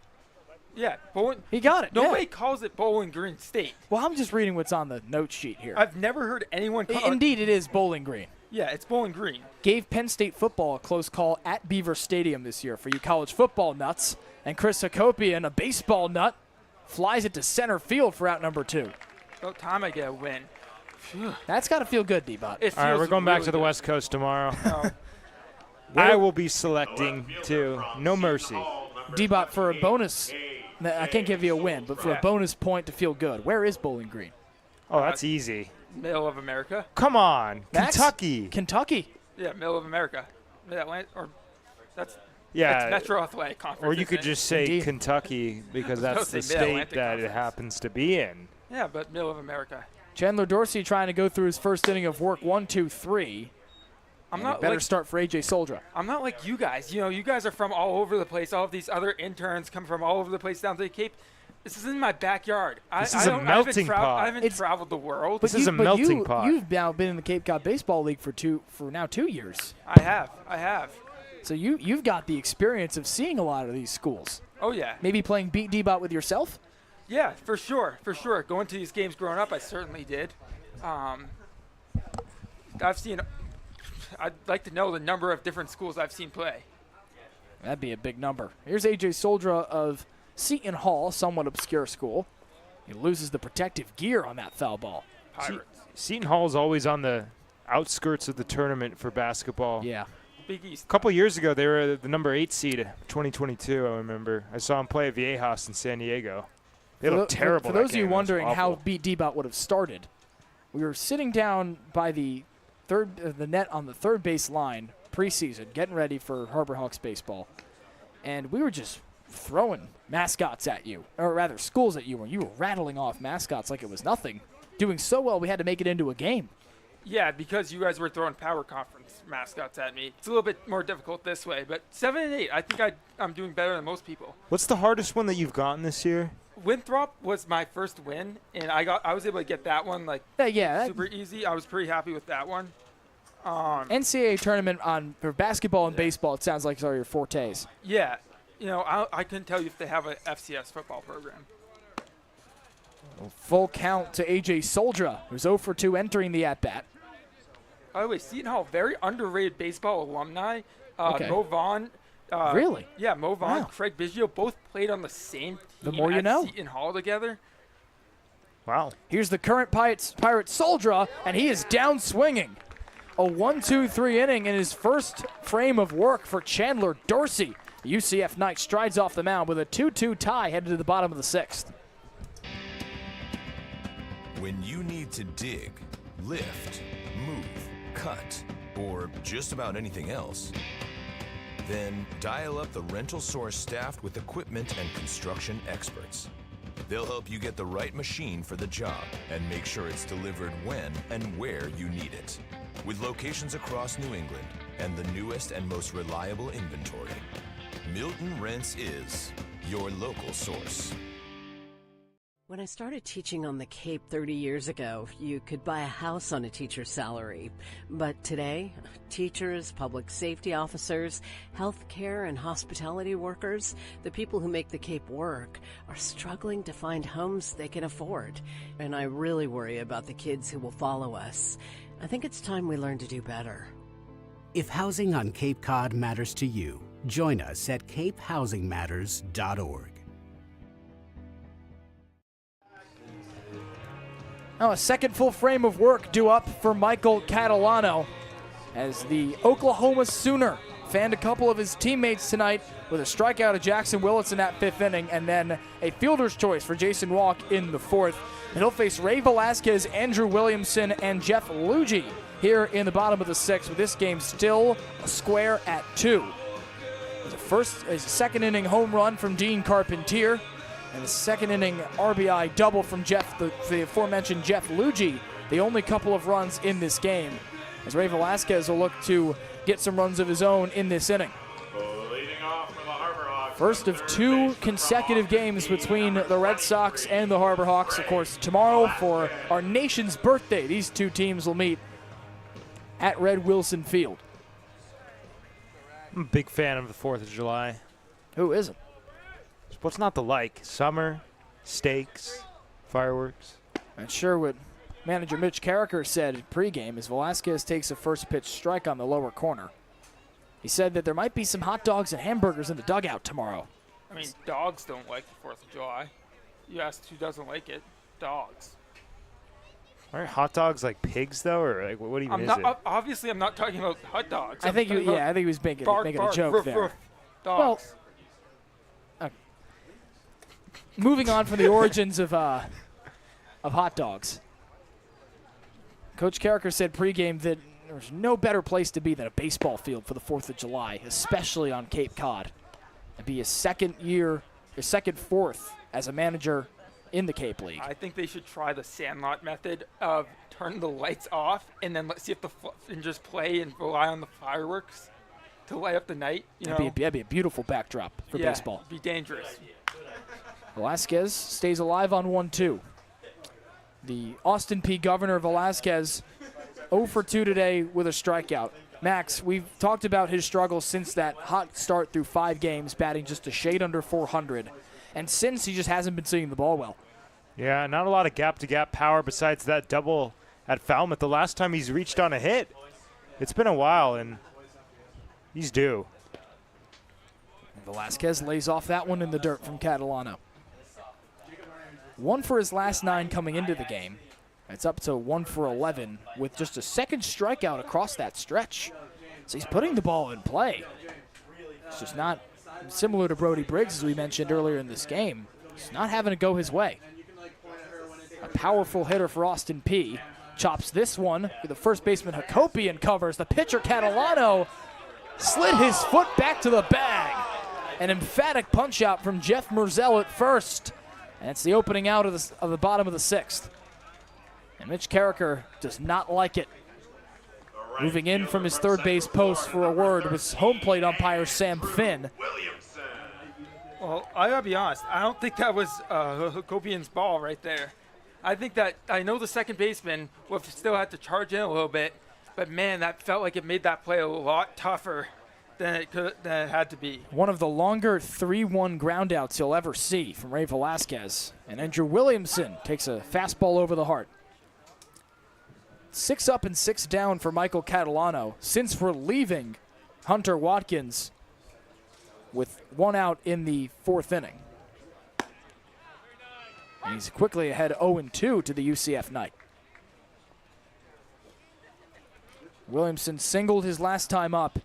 Yeah, Bowling. He got it. Nobody yeah. calls it Bowling Green State. Well, I'm just reading what's on the note sheet here. I've never heard anyone call Indeed, it is Bowling Green. Yeah, it's Bowling Green. Gave Penn State football a close call at Beaver Stadium this year for you college football nuts. And Chris Hakopian, a baseball nut, flies it to center field for out number 2. About time I get a win. Phew. That's got to feel good, D-Bot. All right, we're going back to the West Coast tomorrow. I will be selecting too. No mercy. D-Bot, for a bonus, I can't give you a win, but for a bonus point to feel good, where is Bowling Green? Oh, that's easy. Middle of America. Come on, Max? Kentucky. Kentucky. Yeah, middle of America. Mid-Atlantic, or that's Metro Athletic Conference. Or you could isn't it? just say Kentucky because I was that's gonna the say state Mid-Atlantic that it Conference. happens to be in. Yeah, but middle of America. Chandler Dorsey trying to go through his first inning of work, 1, 2, 3. I'm not better like, start for AJ Soldra. I'm not like you guys. You know, you guys are from all over the place. All of these other interns come from all over the place down to the Cape. This is in my backyard. This is a melting pot. I haven't traveled the world. This is a melting pot. You've now been in the Cape Cod Baseball League for now 2 years. I have. So you've got the experience of seeing a lot of these schools. Oh, yeah. Maybe playing beat D-Bot with yourself? Yeah, for sure. Going to these games growing up, I certainly did. I'd like to know the number of different schools I've seen play. That'd be a big number. Here's AJ Soldra of Seton Hall, somewhat obscure school. He loses the protective gear on that foul ball. Pirates. Seton Hall is always on the outskirts of the tournament for basketball. Yeah. Big East. A couple years ago, they were the number 8 seed, 2022, I remember. I saw them play at Viejas in San Diego. They looked terrible. For those of you that game. wondering It was how awful. Beat D-Bot would have started, we were sitting down by the net on the third base line preseason, getting ready for Harbor Hawks baseball, and we were just throwing mascots at you, or rather schools at you, and you were rattling off mascots like it was nothing. Doing so well, we had to make it into a game. Yeah, because you guys were throwing Power Conference mascots at me. It's a little bit more difficult this way, but 7 and 8, I think I'm doing better than most people. What's the hardest one that you've gotten this year? Winthrop was my first win, and I was able to get that one super easy. I was pretty happy with that one. NCAA tournament for basketball and baseball, it sounds like are your fortes. Yeah, you know, I couldn't tell you if they have a FCS football program. Full count to AJ Soldra, who's 0 for 2 entering the at-bat. By the way, Seton Hall, very underrated baseball alumni. Okay. Mo Vaughn. Really? Yeah, Mo Vaughn, Wow. Craig Biggio, both played on the same team The more you at know. Seton Hall together. Wow. Here's the current Pirate Soldra, and he is down swinging. A 1-2-3 inning in his first frame of work for Chandler Dorsey. The UCF Knight strides off the mound with a 2-2 tie headed to the bottom of the 6th. When you need to dig, lift, move, cut, or just about anything else, then dial up the rental source staffed with equipment and construction experts. They'll help you get the right machine for the job and make sure it's delivered when and where you need it. With locations across New England and the newest and most reliable inventory, Milton Rents is your local source. When I started teaching on the Cape 30 years ago, you could buy a house on a teacher's salary. But today, teachers, public safety officers, healthcare and hospitality workers, the people who make the Cape work, are struggling to find homes they can afford. And I really worry about the kids who will follow us. I think it's time we learn to do better. If housing on Cape Cod matters to you, join us at capehousingmatters.org. Now a second full frame of work due up for Michael Catalano as the Oklahoma Sooner fanned a couple of his teammates tonight with a strikeout of Jackson Willits in that 5th inning and then a fielder's choice for Jason Walk in the 4th. And he'll face Ray Velasquez, Andrew Williamson, and Jeff Luigi here in the bottom of the 6th, with this game still a square at 2. A second inning home run from Dean Carpentier. And the second inning RBI double from the aforementioned Jeff Luigi, the only couple of runs in this game, as Ray Velasquez will look to get some runs of his own in this inning. First of 2 consecutive games between the Red Sox and the Harbor Hawks. Of course, tomorrow for our nation's birthday, these 2 teams will meet at Red Wilson Field. I'm a big fan of the 4th of July. Who isn't? What's not to like? Summer, steaks, fireworks. And Sherwood manager Mitch Carricker said pregame as Velasquez takes a first pitch strike on the lower corner. He said that there might be some hot dogs and hamburgers in the dugout tomorrow. I mean, dogs don't like the 4th of July. You asked who doesn't like it. Dogs. Aren't hot dogs like pigs, though? Or like, what even is it? Obviously, I'm not talking about hot dogs. I think he was making a joke roof, there. Roof, dogs. Well, moving on from the origins of hot dogs. Coach Carricker said pregame that there's no better place to be than a baseball field for the 4th of July, especially on Cape Cod. It'd be his second 4th as a manager in the Cape League. I think they should try the Sandlot method of turn the lights off and then let's see if and just play and rely on the fireworks to light up the night. That'd be a beautiful backdrop for baseball. Be dangerous. Velasquez stays alive on 1-2. The Austin P. Governor Velasquez 0 for 2 today with a strikeout. Max, we've talked about his struggles since that hot start through 5 games, batting just a shade under 400. And since he just hasn't been seeing the ball well. Yeah, not a lot of gap-to-gap power besides that double at Falmouth. The last time he's reached on a hit, it's been a while, and he's due. Velasquez lays off that one in the dirt from Catalano. 1 for his last 9 coming into the game. It's up to 1 for 11 with just a second strikeout across that stretch. So he's putting the ball in play. It's just not similar to Brody Briggs, as we mentioned earlier in this game. He's not having to go his way. A powerful hitter for Austin P. Chops this one. The first baseman Hakopian covers. The pitcher Catalano slid his foot back to the bag. An emphatic punch out from Jeff Merzel at first. And it's the opening out of the bottom of the 6th. And Mitch Carricker does not like it. Moving in from his third base post for a word was home plate umpire Sam Finn. Well, I gotta be honest. I don't think that was Hakopian's ball right there. I know the second baseman will still have to charge in a little bit, but man, that felt like it made that play a lot tougher than it had to be. One of the longer 3-1 groundouts you'll ever see from Ray Velasquez. And Andrew Williamson takes a fastball over the heart. 6 up and 6 down for Michael Catalano since relieving Hunter Watkins with 1 out in the 4th inning. And he's quickly ahead 0-2 to the UCF night. Williamson singled his last time up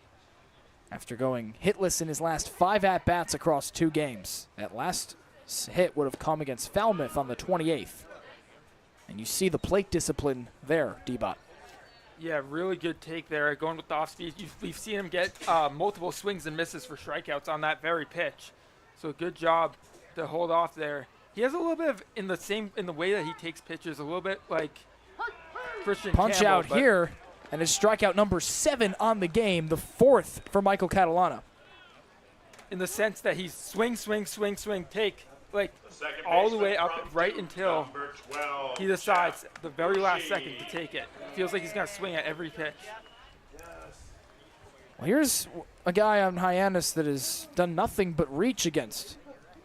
after going hitless in his last 5 at-bats across 2 games. That last hit would have come against Falmouth on the 28th. And you see the plate discipline there, D-Bot. Yeah, really good take there, going with the off-speed. We've seen him get multiple swings and misses for strikeouts on that very pitch. So good job to hold off there. He has a little bit of, in the way that he takes pitches, a little bit like Christian Punch Campbell, out here, and his strikeout number 7 on the game, the 4th for Michael Catalano. In the sense that he's swing, take, like all the way up right until he decides the very last second to take it. Feels like he's going to swing at every pitch. Well, here's a guy on Hyannis that has done nothing but reach against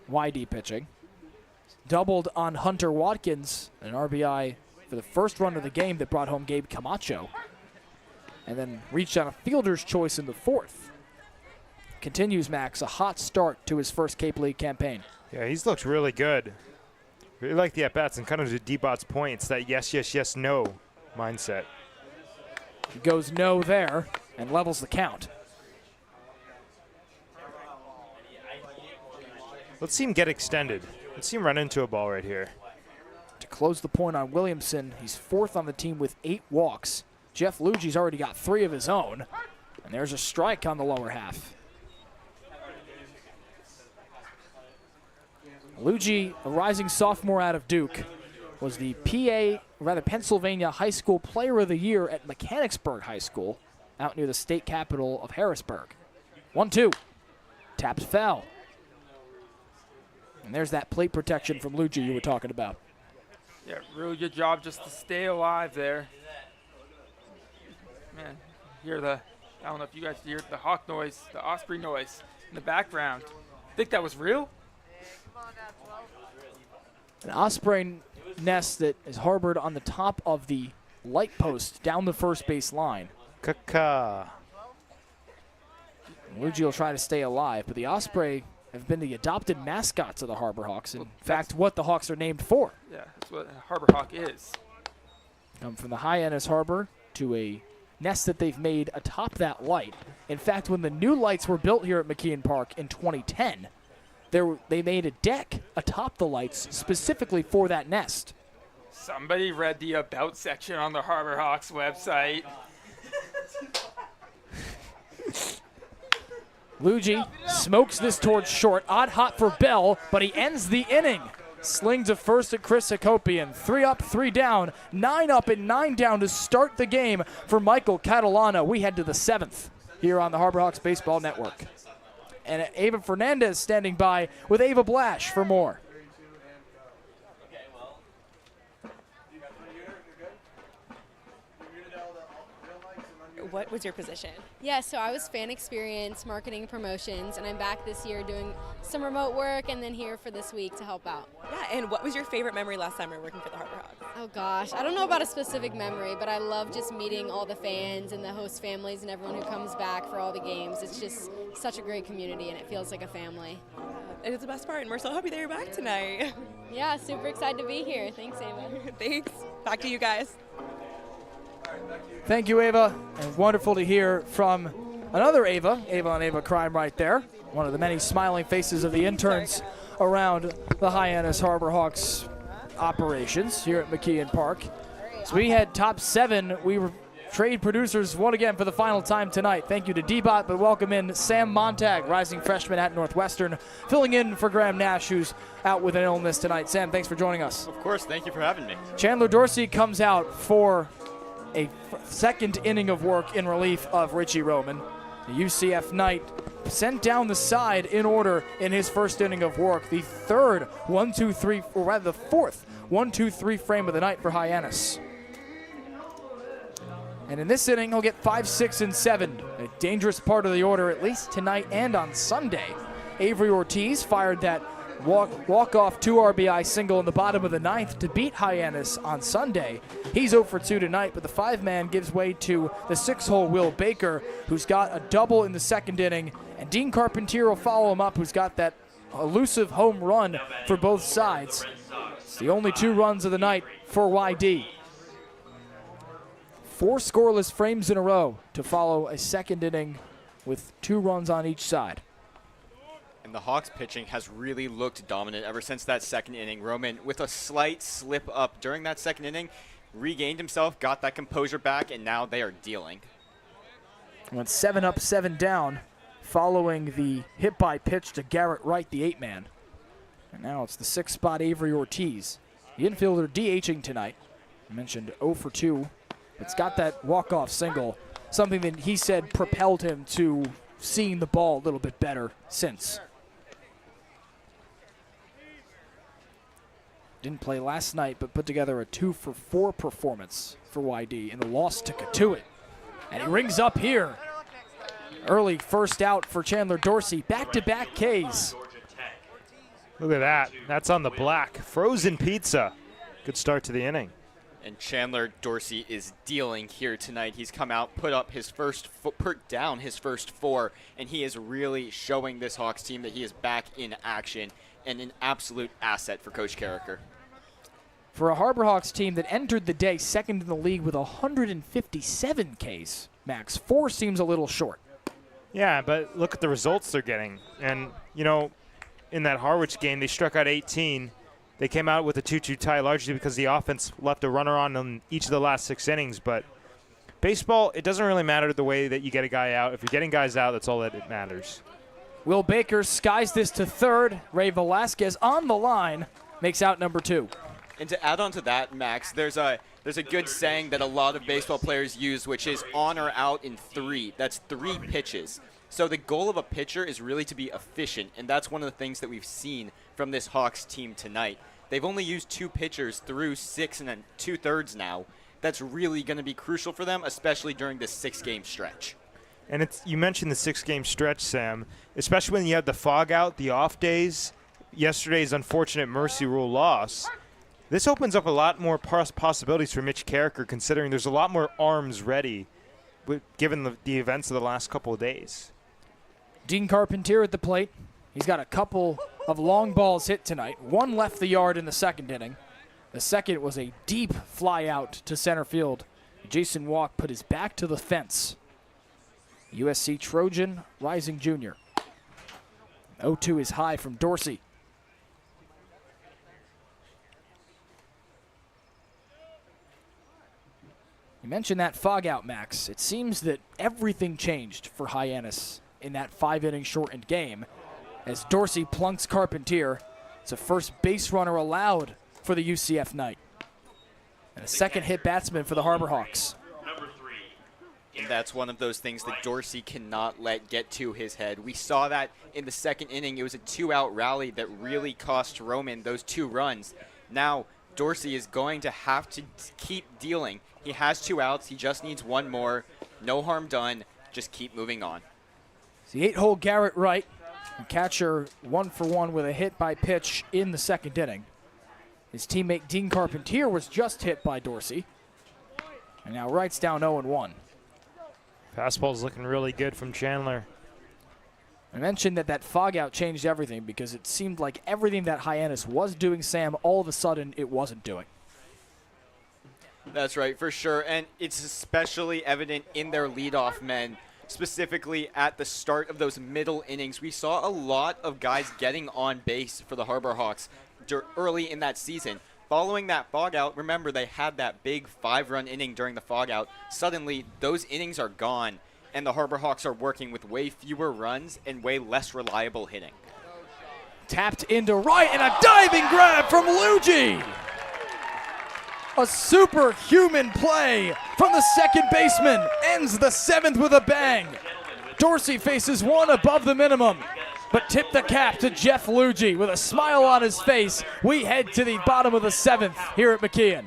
Y-D pitching. Doubled on Hunter Watkins, an RBI for the first run of the game that brought home Gabe Camacho. And then reached on a fielder's choice in the 4th. Continues, Max, a hot start to his first Cape League campaign. Yeah, he's looked really good. Really like the at-bats, and kind of to D-Bot's point, it's that yes, no mindset. He goes no there and levels the count. Let's see him get extended. Let's see him run into a ball right here. To close the point on Williamson, he's 4th on the team with 8 walks. Jeff Lugi's already got 3 of his own. And there's a strike on the lower half. Luigi, a rising sophomore out of Duke, was the Pennsylvania High School Player of the Year at Mechanicsburg High School, out near the state capital of Harrisburg. 1-2. Tapped foul. And there's that plate protection from Luigi you were talking about. Yeah, really good job just to stay alive there. Man, I don't know if you guys hear the hawk noise, the osprey noise in the background. Think that was real? An osprey nest that is harbored on the top of the light post down the first base line. Caca. Luigi will try to stay alive, but the osprey have been the adopted mascots of the Harbor Hawks. In fact, what the Hawks are named for. Yeah, that's what a Harbor Hawk is. Come from the Hyannis Harbor to a nest that they've made atop that light. In fact, when the new lights were built here at McKeon Park in 2010, they made a deck atop the lights specifically for that nest. Somebody read the About section on the Harbor Hawks website. Luigi smokes this towards short. Odd hot for Bell, but he ends the inning. Sling to first at Chris Hakopian. 3 up, 3 down. 9 up and 9 down to start the game for Michael Catalano. We head to the 7th here on the Harbor Hawks Baseball Network. And Ava Fernandez standing by with Ava Blash for more. What was your position? Yeah, so I was fan experience, marketing, promotions, and I'm back this year doing some remote work and then here for this week to help out. Yeah, and what was your favorite memory last time you were working for the Harbor Hawks? Oh gosh, I don't know about a specific memory, but I love just meeting all the fans and the host families and everyone who comes back for all the games. It's just such a great community and it feels like a family. It is the best part, and we're so happy that you're back tonight. Yeah, super excited to be here. Thanks, Ava. Thanks. Back to you guys. Thank you, Ava, and wonderful to hear from another Ava on Ava Crime right there, one of the many smiling faces of the interns around the Hyannis Harbor Hawks operations here at McKeon Park. So we had top 7. We were trade producers one again for the final time tonight. Thank you to D-Bot, but welcome in Sam Montag, rising freshman at Northwestern, filling in for Graham Nash, who's out with an illness tonight. Sam, thanks for joining us. Of course, thank you for having me. Chandler Dorsey comes out for a second inning of work in relief of Richie Roman. The UCF Knight sent down the side in order in his first inning of work. The third 1-2-3, or rather the fourth 1-2-3 frame of the night for Hyannis. And in this inning, he'll get 5, 6, and 7. A dangerous part of the order, at least tonight and on Sunday. Avery Ortiz fired that walk-off 2 RBI single in the bottom of the 9th to beat Hyannis on Sunday. He's 0 for 2 tonight, but the 5-man gives way to the 6-hole Will Baker, who's got a double in the second inning, and Dean Carpentier will follow him up, who's got that elusive home run for both sides. It's the only 2 runs of the night for Y-D. 4 scoreless frames in a row to follow a second inning with 2 runs on each side. And the Hawks pitching has really looked dominant ever since that second inning. Roman, with a slight slip up during that second inning, regained himself, got that composure back, and now they are dealing. Went 7 up, 7 down, following the hit-by pitch to Garrett Wright, the 8-man. And now it's the 6th-spot Avery Ortiz. The infielder DHing tonight. I mentioned 0 for 2. It's got that walk-off single, something that he said propelled him to seeing the ball a little bit better since. Didn't play last night, but put together a 2 for 4 performance for Y-D in the loss to Katuitt. And he rings up here. Early first out for Chandler Dorsey. Back-to-back Ks. Look at that. That's on the black. Frozen pizza. Good start to the inning. And Chandler Dorsey is dealing here tonight. He's come out, put down his first 4, and he is really showing this Hawks team that he is back in action and an absolute asset for Coach Carricker. For a Harbor Hawks team that entered the day second in the league with 157 Ks, Max, 4 seems a little short. Yeah, but look at the results they're getting. And, you know, in that Harwich game, they struck out 18. They came out with a 2-2 tie largely because the offense left a runner on in each of the last 6 innings. But baseball, it doesn't really matter the way that you get a guy out. If you're getting guys out, that's all that it matters. Will Baker skies this to third. Ray Velasquez on the line makes out number 2. And to add on to that, Max, there's a good saying that a lot of baseball players use, which is on or out in 3. That's 3 pitches. So the goal of a pitcher is really to be efficient, and that's one of the things that we've seen from this Hawks team tonight. They've only used 2 pitchers through 6 2/3 now. That's really going to be crucial for them, especially during this 6-game stretch. And you mentioned the 6-game stretch, Sam, especially when you have the fog out, the off days. yesterday's unfortunate mercy rule loss, this opens up a lot more possibilities for Mitch Carricker, considering there's a lot more arms ready given the events of the last couple of days. Dean Carpentier at the plate. He's got a couple of long balls hit tonight. One left the yard in the second inning. The second was a deep fly out to center field. Jason Walk put his back to the fence. USC Trojan Rising Jr. 0-2 is high from Dorsey. You mentioned that fog out, Max. It seems that everything changed for Hyannis in that 5-inning shortened game as Dorsey plunks Carpentier. It's a first base runner allowed for the UCF night. And a second hit batsman for the Harbor Hawks. And that's one of those things that Dorsey cannot let get to his head. We saw that in the second inning. It was a 2-out rally that really cost Roman those 2 runs. Now Dorsey is going to have to keep dealing. He has 2 outs. He just needs 1 more. No harm done. Just keep moving on. It's the 8-hole Garrett Wright. And catcher 1-for-1 with a hit by pitch in the second inning. His teammate Dean Carpentier was just hit by Dorsey. And now Wright's down 0-1. Fastball's looking really good from Chandler. I mentioned that fog out changed everything because it seemed like everything that Hyannis was doing, Sam, all of a sudden it wasn't doing. That's right, for sure. And it's especially evident in their leadoff men, specifically at the start of those middle innings. We saw a lot of guys getting on base for the Harbor Hawks early in that season. Following that fog out, remember they had that big 5-run inning during the fog out. Suddenly, those innings are gone, and the Harbor Hawks are working with way fewer runs and way less reliable hitting. Tapped into right, and a diving grab from Luigi. A superhuman play from the second baseman ends the 7th with a bang. Dorsey faces 1 above the minimum, but tip the cap to Jeff Luigi with a smile on his face. We head to the bottom of the 7th here at McKeon.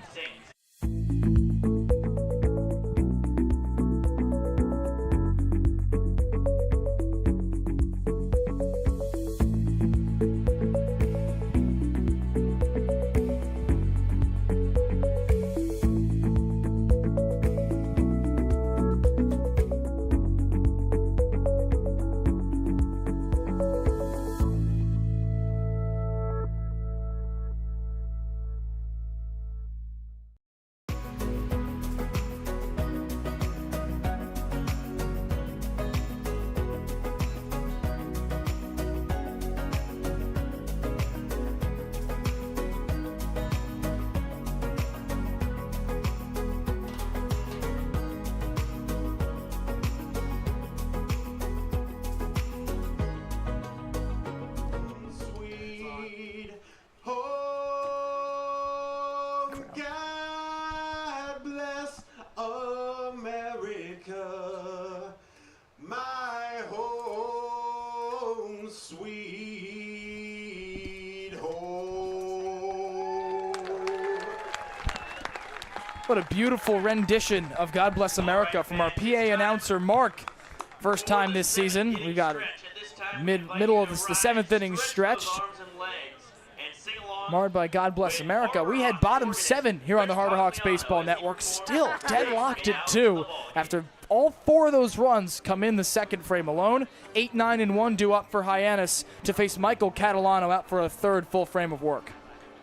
What a beautiful rendition of God Bless America from our PA announcer, Mark. First time this season. We got middle of the 7th inning stretched. Marred by God Bless America. We had bottom 7 here on the Harbor Hawks Baseball Network. Still deadlocked at 2 after all 4 of those runs come in the second frame alone. 8, 9, and 1 due up for Hyannis to face Michael Catalano out for a 3rd full frame of work.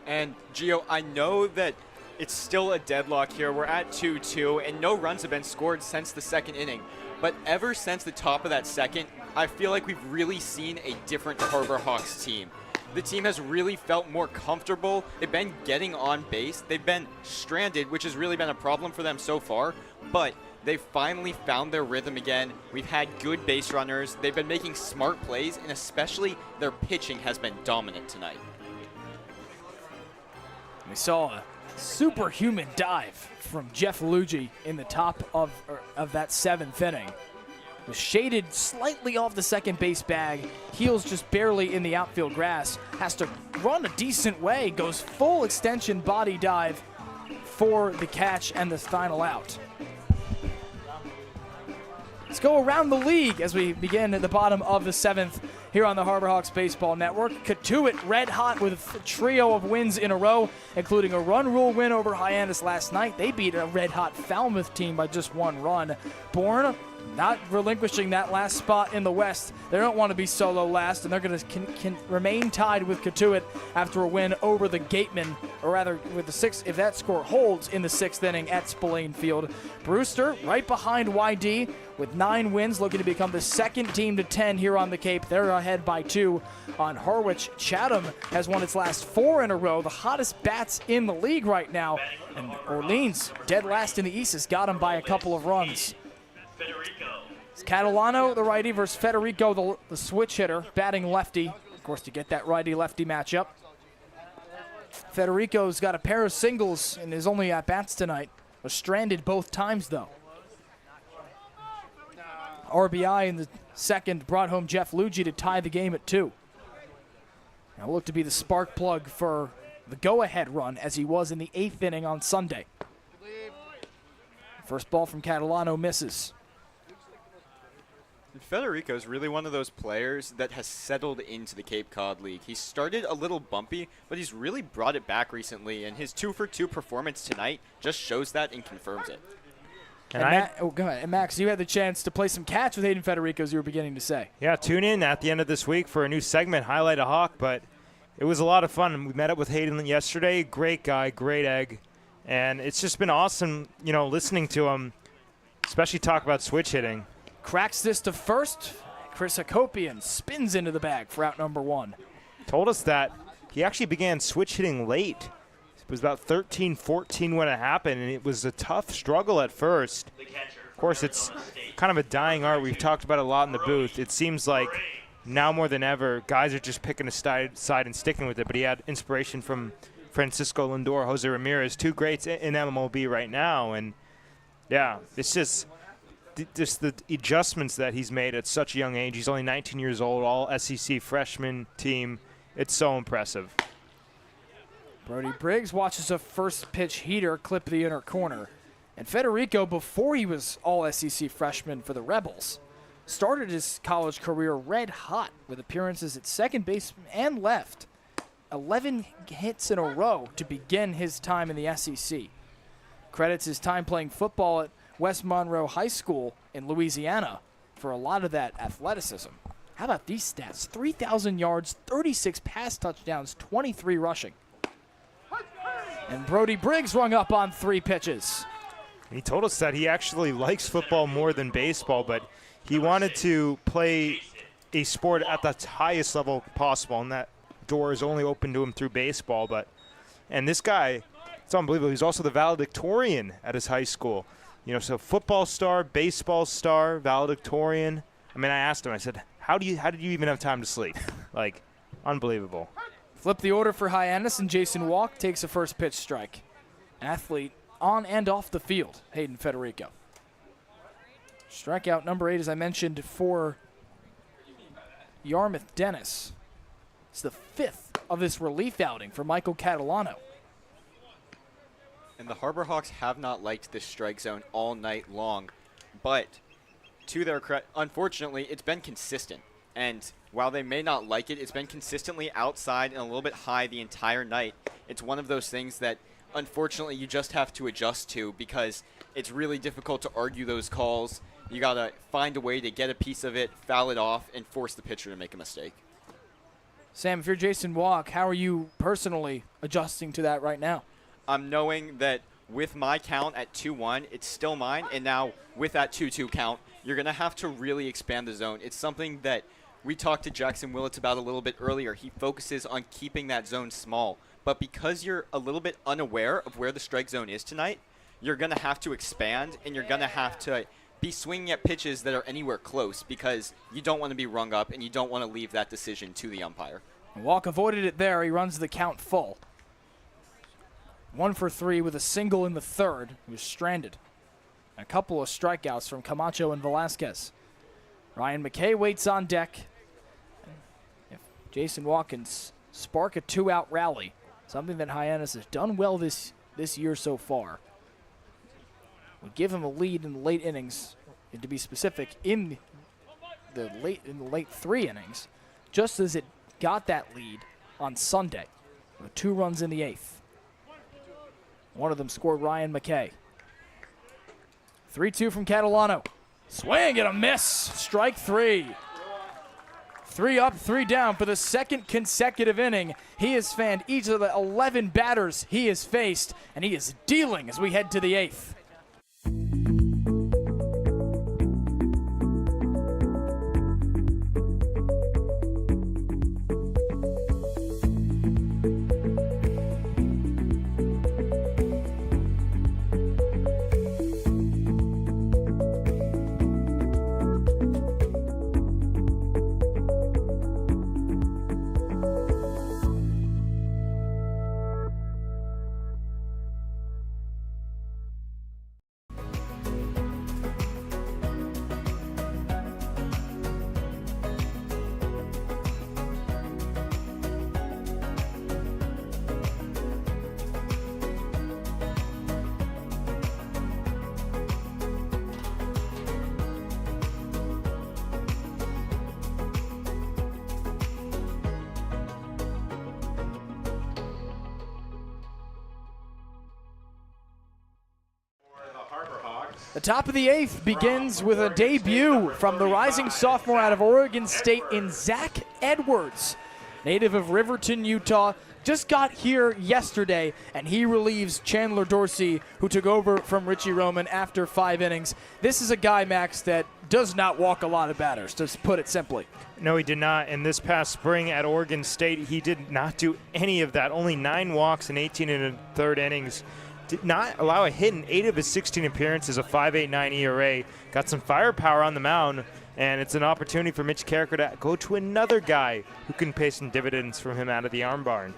And Gio, I know that it's still a deadlock here. We're at 2-2, and no runs have been scored since the second inning. But ever since the top of that second, I feel like we've really seen a different Harbor Hawks team. The team has really felt more comfortable. They've been getting on base. They've been stranded, which has really been a problem for them so far. But they've finally found their rhythm again. We've had good base runners. They've been making smart plays, and especially their pitching has been dominant tonight. We saw a superhuman dive from Jeff Luigi in the top of that 7th inning. Was shaded slightly off the second base bag, heels just barely in the outfield grass, has to run a decent way, goes full extension body dive for the catch and the final out. Let's go around the league as we begin at the bottom of the 7th here on the Harbor Hawks Baseball Network. Cotuit red hot with a trio of wins in a row, including a run rule win over Hyannis last night. They beat a red hot Falmouth team by just 1 run. Bourne not relinquishing that last spot in the West. They don't want to be solo last, and they're going to remain tied with Cotuit after a win over the Gatemen, or rather with the 6th, if that score holds in the 6th inning at Spillane Field. Brewster right behind Y-D with 9 wins, looking to become the second team to 10 here on the Cape. They're ahead by 2 on Harwich. Chatham has won its last 4 in a row, the hottest bats in the league right now. And Orleans, dead last in the East, has got them by a couple of runs. It's Catalano, the righty, versus Federico, the switch hitter, batting lefty. Of course, to get that righty-lefty matchup. Federico's got a pair of singles and is only at bats tonight. Was stranded both times, though. RBI in the 2nd brought home Jeff Luigi to tie the game at 2. Now look to be the spark plug for the go-ahead run, as he was in the 8th inning on Sunday. First ball from Catalano misses. Federico is really one of those players that has settled into the Cape Cod League. He started a little bumpy, but he's really brought it back recently, and his 2-for-2 performance tonight just shows that and confirms it. Go ahead. And Max, you had the chance to play some catch with Hayden Federico, as you were beginning to say. Yeah, tune in at the end of this week for a new segment, Highlight a Hawk, but it was a lot of fun. We met up with Hayden yesterday. Great guy, great egg, and it's just been awesome, listening to him, especially talk about switch hitting. Cracks this to first. Chris Hakopian spins into the bag for out number 1. Told us that he actually began switch hitting late. It was about 13-14 when it happened, and it was a tough struggle at first. Of course, it's kind of a dying art. We've talked about it a lot in the booth. It seems like now more than ever, guys are just picking a side and sticking with it. But he had inspiration from Francisco Lindor, Jose Ramirez, 2 greats in MLB right now. And, yeah, it's just the adjustments that he's made at such a young age. He's only 19 years old, all SEC freshman team. It's so impressive. Brody Briggs watches a first pitch heater clip the inner corner. And Federico, before he was all SEC freshman for the Rebels, started his college career red hot with appearances at second base and left. 11 hits in a row to begin his time in the SEC. Credits his time playing football at West Monroe High School in Louisiana for a lot of that athleticism. How about these stats? 3,000 yards, 36 pass touchdowns, 23 rushing. And Brody Briggs rung up on 3 pitches. He told us that he actually likes football more than baseball, but he wanted to play a sport at the highest level possible, and that door is only open to him through baseball. And this guy, it's unbelievable. He's also the valedictorian at his high school. So football star, baseball star, valedictorian. I mean, I asked him, I said, how did you even have time to sleep? Like, unbelievable. Flip the order for Hyannis, and Jason Walk takes a first pitch strike. Athlete on and off the field, Hayden Federico. Strikeout number 8, as I mentioned, for Yarmouth Dennis. It's the 5th of this relief outing for Michael Catalano. And the Harbor Hawks have not liked this strike zone all night long, but to their credit, unfortunately, it's been consistent. And while they may not like it, it's been consistently outside and a little bit high the entire night. It's one of those things that, unfortunately, you just have to adjust to because it's really difficult to argue those calls. You got to find a way to get a piece of it, foul it off, and force the pitcher to make a mistake. Sam, if you're Jason Walk, how are you personally adjusting to that right now? I'm knowing that with my count at 2-1, it's still mine, and now with that 2-2 count, you're going to have to really expand the zone. It's something that we talked to Jackson Willits about a little bit earlier. He focuses on keeping that zone small, but because you're a little bit unaware of where the strike zone is tonight, you're going to have to expand, and you're going to have to be swinging at pitches that are anywhere close because you don't want to be rung up, and you don't want to leave that decision to the umpire. Walk avoided it there. He runs the count full. 1 for 3 with a single in the 3rd. He was stranded. A couple of strikeouts from Camacho and Velasquez. Ryan McKay waits on deck. If Jason Watkins spark a 2-out rally, something that Hyannis has done well this year so far, would give him a lead in the late innings, and to be specific, in the late 3 innings, just as it got that lead on Sunday with 2 runs in the 8th. One of them scored Ryan McKay. 3-2 from Catalano. Swing and a miss. Strike 3. 3 up, 3 down for the second consecutive inning. He has fanned each of the 11 batters he has faced, and he is dealing as we head to the 8th. The top of the 8th begins with a debut from the rising sophomore out of Oregon State in Zach Edwards, native of Riverton, Utah. Just got here yesterday, and he relieves Chandler Dorsey, who took over from Richie Roman after 5 innings. This is a guy, Max, that does not walk a lot of batters, to put it simply. No, he did not. And this past spring at Oregon State, he did not do any of that. Only 9 walks in 18 1/3 innings. Did not allow a hit in 8 of his 16 appearances, a 5.89 ERA. Got some firepower on the mound, and it's an opportunity for Mitch Carricker to go to another guy who can pay some dividends from him out of the arm barn.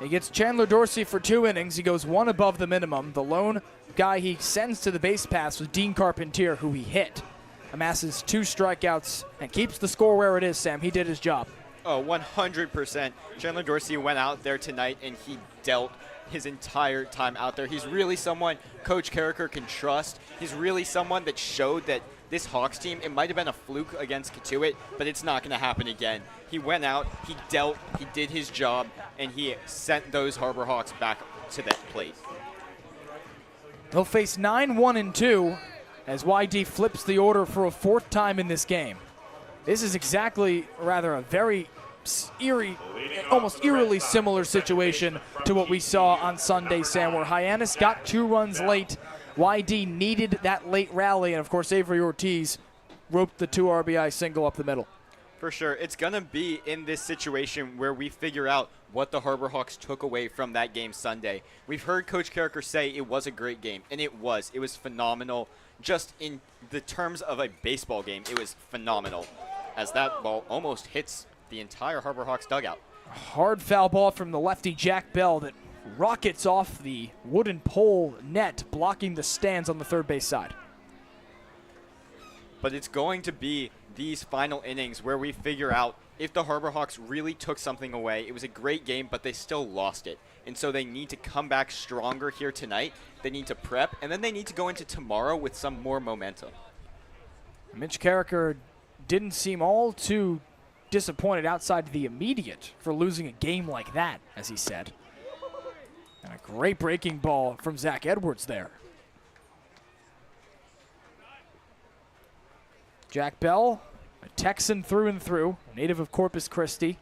He gets Chandler Dorsey for 2 innings. He goes 1 above the minimum. The lone guy he sends to the base pass was Dean Carpentier, who he hit. Amasses 2 strikeouts and keeps the score where it is, Sam. He did his job. Oh, 100%. Chandler Dorsey went out there tonight, and he dealt his entire time out there. He's really someone Coach Carricker can trust. He's really someone that showed that this Hawks team, it might have been a fluke against Katuitt, but it's not going to happen again. He went out, he dealt, he did his job, and he sent those Harbor Hawks back to that plate. He'll face 9-1-2 as Y-D flips the order for a 4th time in this game. This is exactly, rather, a very eerie, almost eerily similar situation to what we saw on Sunday, Sam, where Hyannis got 2 runs late. Y-D needed that late rally, and of course Avery Ortiz roped the 2 RBI single up the middle. For sure. It's going to be in this situation where we figure out what the Harbor Hawks took away from that game Sunday. We've heard Coach Carricker say it was a great game, and it was. It was phenomenal. Just in the terms of a baseball game, it was phenomenal, as that ball almost hits the entire Harbor Hawks dugout. Hard foul ball from the lefty Jack Bell that rockets off the wooden pole net, blocking the stands on the 3rd base side. But it's going to be these final innings where we figure out if the Harbor Hawks really took something away. It was a great game, but they still lost it. And so they need to come back stronger here tonight. They need to prep, and then they need to go into tomorrow with some more momentum. Mitch Carricker didn't seem all too disappointed outside the immediate for losing a game like that, as he said. And a great breaking ball from Zach Edwards there. Jack Bell, a Texan through and through, native of Corpus Christi,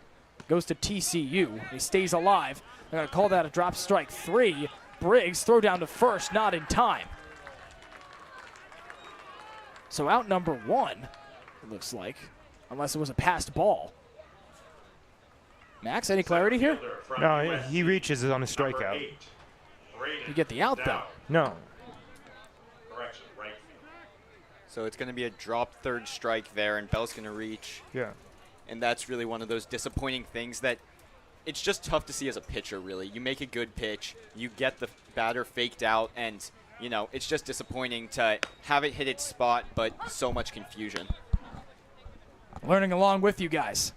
goes to TCU. He stays alive. They're going to call that a drop strike 3. Briggs, throw down to first, not in time. So out number 1, it looks like, unless it was a passed ball. Max, any clarity here? No, he reaches on a strikeout. You get the out, though. No. So it's going to be a drop 3rd strike there, and Bell's going to reach. Yeah. And that's really one of those disappointing things that it's just tough to see as a pitcher, really. You make a good pitch, you get the batter faked out, and, you know, it's just disappointing to have it hit its spot, but so much confusion. Learning along with you guys.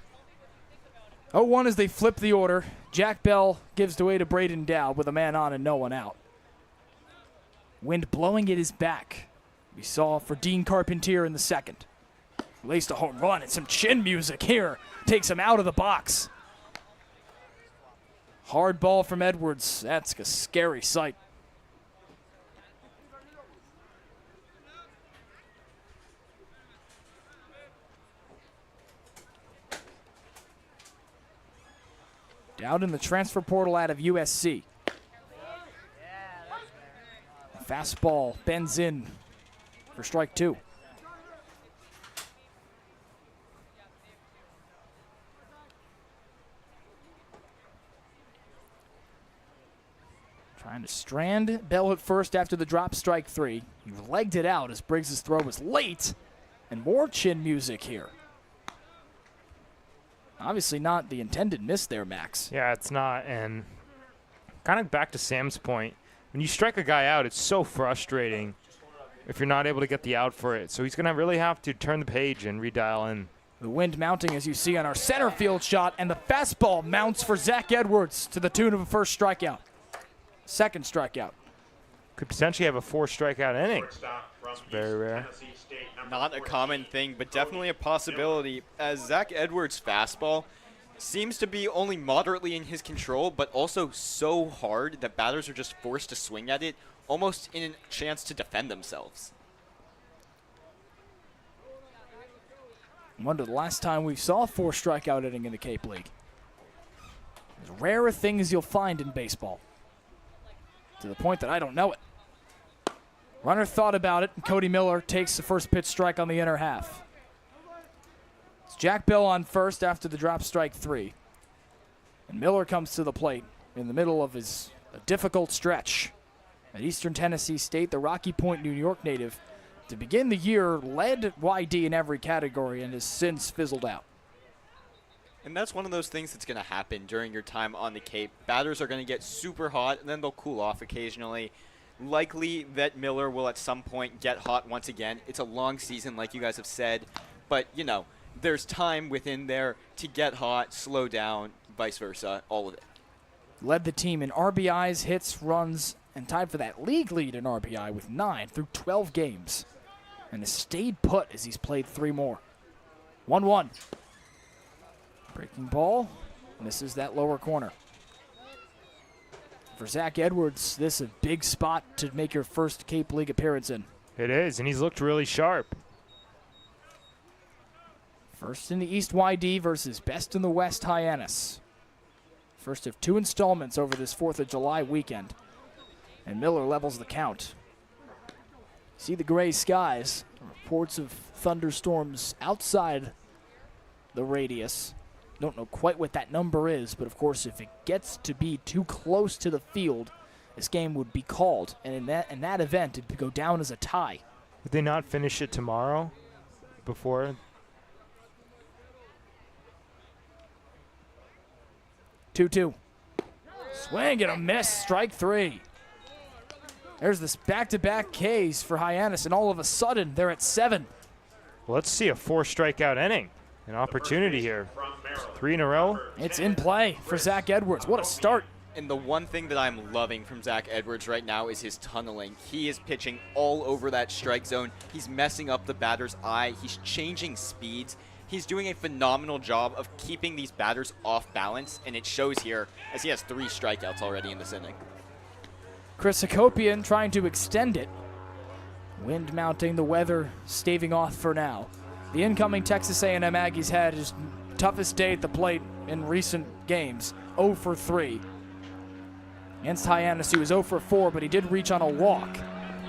0-1 as they flip the order. Jack Bell gives away to Braden Dow with a man on and no one out. Wind blowing at his back. We saw for Dean Carpentier in the 2nd. Released a home run and some chin music here. Takes him out of the box. Hard ball from Edwards. That's a scary sight. Down in the transfer portal out of USC. Fastball bends in for strike 2. Trying to strand Bell at first after the drop, strike 3. He legged it out as Briggs' throw was late. And more chin music here. Obviously not the intended miss there, Max. Yeah, it's not. And kind of back to Sam's point, when you strike a guy out, it's so frustrating if you're not able to get the out for it. So he's going to really have to turn the page and redial in. The wind mounting, as you see on our center field shot, and the fastball mounts for Zach Edwards to the tune of a first strikeout. Second strikeout. Could potentially have a 4-strikeout inning. It's very rare. Not a common thing, but definitely a possibility, as Zach Edwards' fastball seems to be only moderately in his control, but also so hard that batters are just forced to swing at it, almost in a chance to defend themselves. I wonder the last time we saw a 4-strikeout inning in the Cape League. There's rarer things you'll find in baseball. To the point that I don't know it. Runner thought about it, and Cody Miller takes the first pitch strike on the inner half. It's Jack Bell on first after the drop, strike 3. And Miller comes to the plate in the middle of his difficult stretch. At Eastern Tennessee State, the Rocky Point, New York native, to begin the year, led Y-D in every category and has since fizzled out. And that's one of those things that's going to happen during your time on the Cape. Batters are going to get super hot, and then they'll cool off occasionally. Likely that Miller will at some point get hot once again. It's a long season, like you guys have said. But, you know, there's time within there to get hot, slow down, vice versa, all of it. Led the team in RBIs, hits, runs, and tied for that league lead in RBI with 9 through 12 games. And has stayed put as he's played 3 more. 1-1. Breaking ball, misses that lower corner. For Zach Edwards, this is a big spot to make your first Cape League appearance in. It is, and he's looked really sharp. First in the East, Y-D versus best in the West, Hyannis. First of 2 installments over this 4th of July weekend. And Miller levels the count. See the gray skies, reports of thunderstorms outside the radius. Don't know quite what that number is, but of course if it gets to be too close to the field, this game would be called. And in that event, it would go down as a tie. Would they not finish it tomorrow before? 2-2. Swing and a miss, strike 3. There's this back-to-back Ks for Hyannis, and all of a sudden they're at 7. Well, let's see a 4-strikeout inning. An opportunity here. 3 in a row. It's in play for Zach Edwards. What a start. And the one thing that I'm loving from Zach Edwards right now is his tunneling. He is pitching all over that strike zone. He's messing up the batter's eye. He's changing speeds. He's doing a phenomenal job of keeping these batters off balance, and it shows here as he has 3 strikeouts already in this inning. Chris Hakopian trying to extend it. Wind mounting, the weather staving off for now. The incoming Texas A&M Aggies had his toughest day at the plate in recent games, 0 for 3. Against Hyannis, he was 0 for 4, but he did reach on a walk.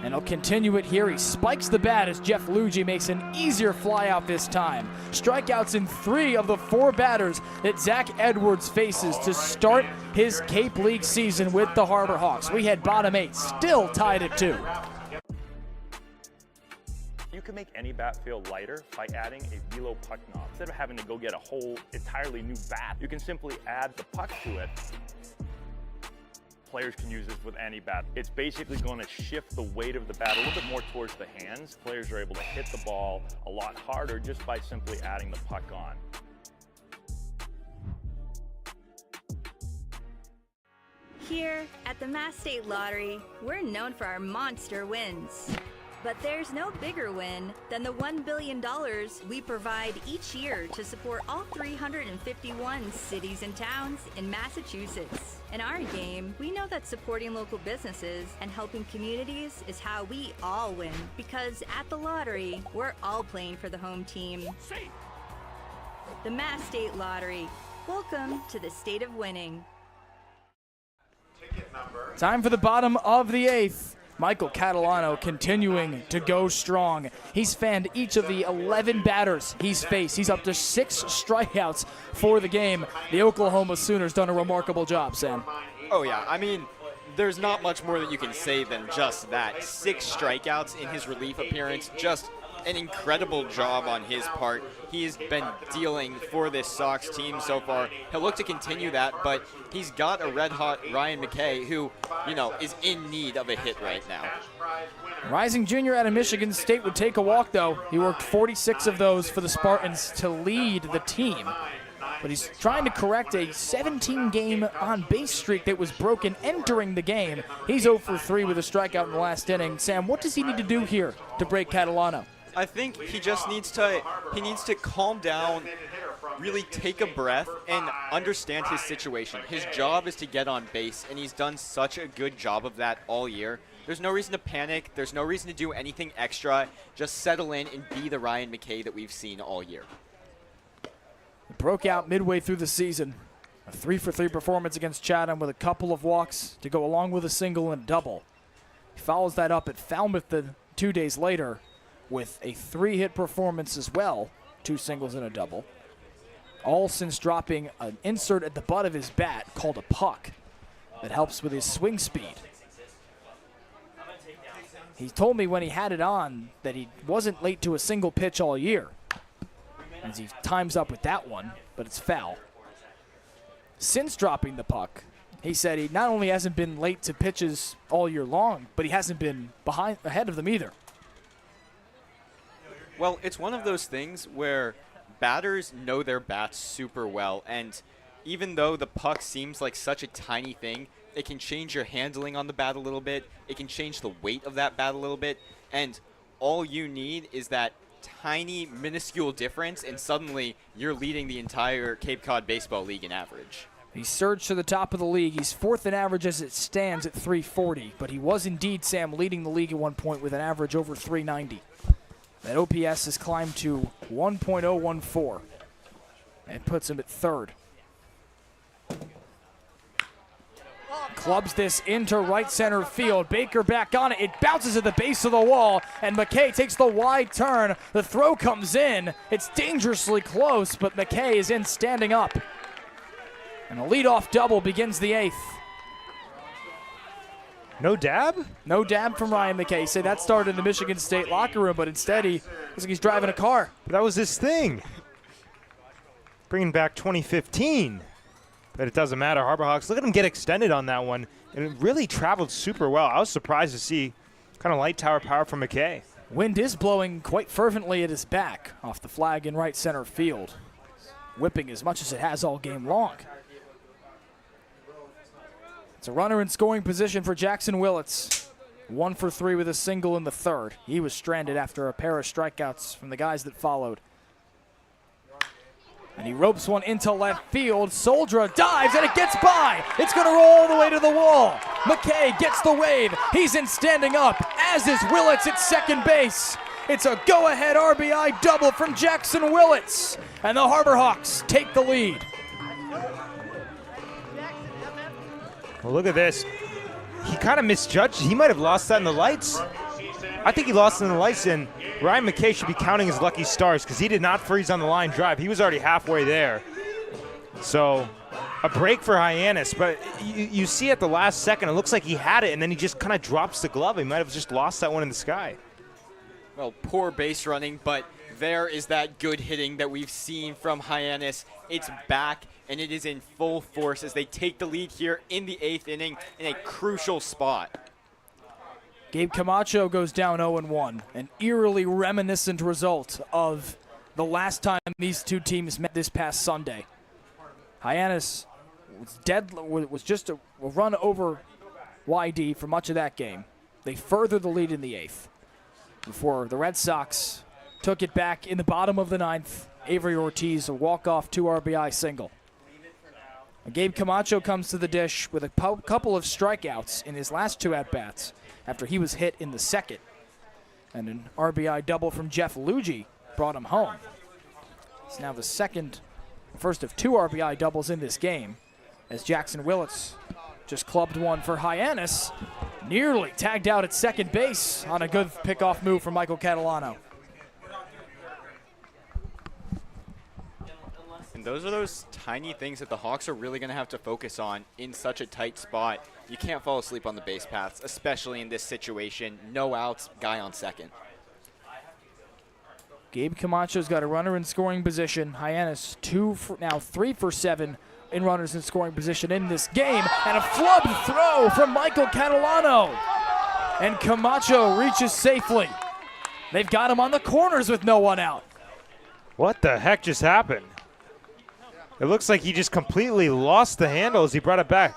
And he'll continue it here. He spikes the bat as Jeff Luigi makes an easier fly out this time. Strikeouts in 3 of the 4 batters that Zach Edwards faces to start his Cape League season with the Harbor Hawks. We had bottom 8, still tied at 2. You can make any bat feel lighter by adding a velo puck knob. Instead of having to go get a whole entirely new bat, you can simply add the puck to it. Players can use this with any bat. It's basically going to shift the weight of the bat a little bit more towards the hands. Players are able to hit the ball a lot harder just by simply adding the puck on. Here at the Mass State Lottery, we're known for our monster wins. But there's no bigger win than the $1 billion we provide each year to support all 351 cities and towns in Massachusetts. In our game, we know that supporting local businesses and helping communities is how we all win. Because at the lottery, we're all playing for the home team. The Mass State Lottery. Welcome to the state of winning. Time for the bottom of the 8th. Michael Catalano continuing to go strong. He's fanned each of the 11 batters he's faced. He's up to 6 strikeouts for the game. The Oklahoma Sooners done a remarkable job, Sam. Oh, yeah. I mean, there's not much more that you can say than just that. 6 strikeouts in his relief appearance. Just an incredible job on his part. He's been dealing for this Sox team so far. He'll look to continue that, but he's got a red-hot Ryan McKay who, you know, is in need of a hit right now. Rising junior out of Michigan State would take a walk, though. He worked 46 of those for the Spartans to lead the team. But he's trying to correct a 17-game on-base streak that was broken entering the game. He's 0 for 3 with a strikeout in the last inning. Sam, what does he need to do here to break Catalano? I think he just needs to calm down, really take a breath, and understand his situation. His job is to get on base, and he's done such a good job of that all year. There's no reason to panic. There's no reason to do anything extra. Just settle in and be the Ryan McKay that we've seen all year. He broke out midway through the season. A 3 for 3 performance against Chatham with a couple of walks to go along with a single and double. He follows that up at Falmouth 2 days later with a 3-hit performance as well, 2 singles and a double. All since dropping an insert at the butt of his bat called a puck that helps with his swing speed. He told me when he had it on that he wasn't late to a single pitch all year. As he times up with that one, but it's foul. Since dropping the puck, he said he not only hasn't been late to pitches all year long, but he hasn't been ahead of them either. Well, it's one of those things where batters know their bats super well, and even though the puck seems like such a tiny thing, it can change your handling on the bat a little bit, it can change the weight of that bat a little bit, and all you need is that tiny, minuscule difference, and suddenly you're leading the entire Cape Cod Baseball League in average. He surged to the top of the league. He's 4th in average as it stands at 340, but he was indeed, Sam, leading the league at one point with an average over 390. That OPS has climbed to 1.014 and puts him at 3rd. Clubs this into right center field. Baker back on it. It bounces at the base of the wall, and McKay takes the wide turn. The throw comes in. It's dangerously close, but McKay is in standing up. And a leadoff double begins the 8th. No dab? No dab from Ryan McKay. Say that started in the Michigan State locker room, but instead he looks like he's driving a car. That was his thing. Bringing back 2015. But it doesn't matter. Harbor Hawks, look at him get extended on that one. And it really traveled super well. I was surprised to see kind of light tower power from McKay. Wind is blowing quite fervently at his back off the flag in right center field. Whipping as much as it has all game long. It's a runner in scoring position for Jackson Willits. 1 for 3 with a single in the 3rd. He was stranded after a pair of strikeouts from the guys that followed. And he ropes one into left field. Soldra dives, and it gets by. It's going to roll all the way to the wall. McKay gets the wave. He's in standing up, as is Willits at second base. It's a go-ahead RBI double from Jackson Willits. And the Harbor Hawks take the lead. Well, look at this. He kind of misjudged. He might have lost that in the lights. I think he lost it in the lights, and Ryan McKay should be counting his lucky stars because he did not freeze on the line drive. He was already halfway there. So a break for Hyannis, but you see at the last second, it looks like he had it, and then he just kind of drops the glove. He might have just lost that one in the sky. Well, poor base running, but there is that good hitting that we've seen from Hyannis. It's back, and it is in full force as they take the lead here in the 8th inning in a crucial spot. Gabe Camacho goes down 0-1, an eerily reminiscent result of the last time these two teams met this past Sunday. Hyannis was just a run over Y-D for much of that game. They further the lead in the 8th. before the Red Sox took it back in the bottom of the ninth. Avery Ortiz, a walk-off 2 RBI single. Gabe Camacho comes to the dish with a couple of strikeouts in his last 2 at-bats after he was hit in the second. And an RBI double from Jeff Luigi brought him home. It's now the first of 2 RBI doubles in this game, as Jackson Willits just clubbed one for Hyannis. Nearly tagged out at second base on a good pickoff move from Michael Catalano. And those are those tiny things that the Hawks are really going to have to focus on in such a tight spot. You can't fall asleep on the base paths, especially in this situation. No outs, guy on second. Gabe Camacho's got a runner in scoring position. Hyannis 3 for 7 in runners in scoring position in this game. And a flubbed throw from Michael Catalano. And Camacho reaches safely. They've got him on the corners with no one out. What the heck just happened? It looks like he just completely lost the handle as he brought it back.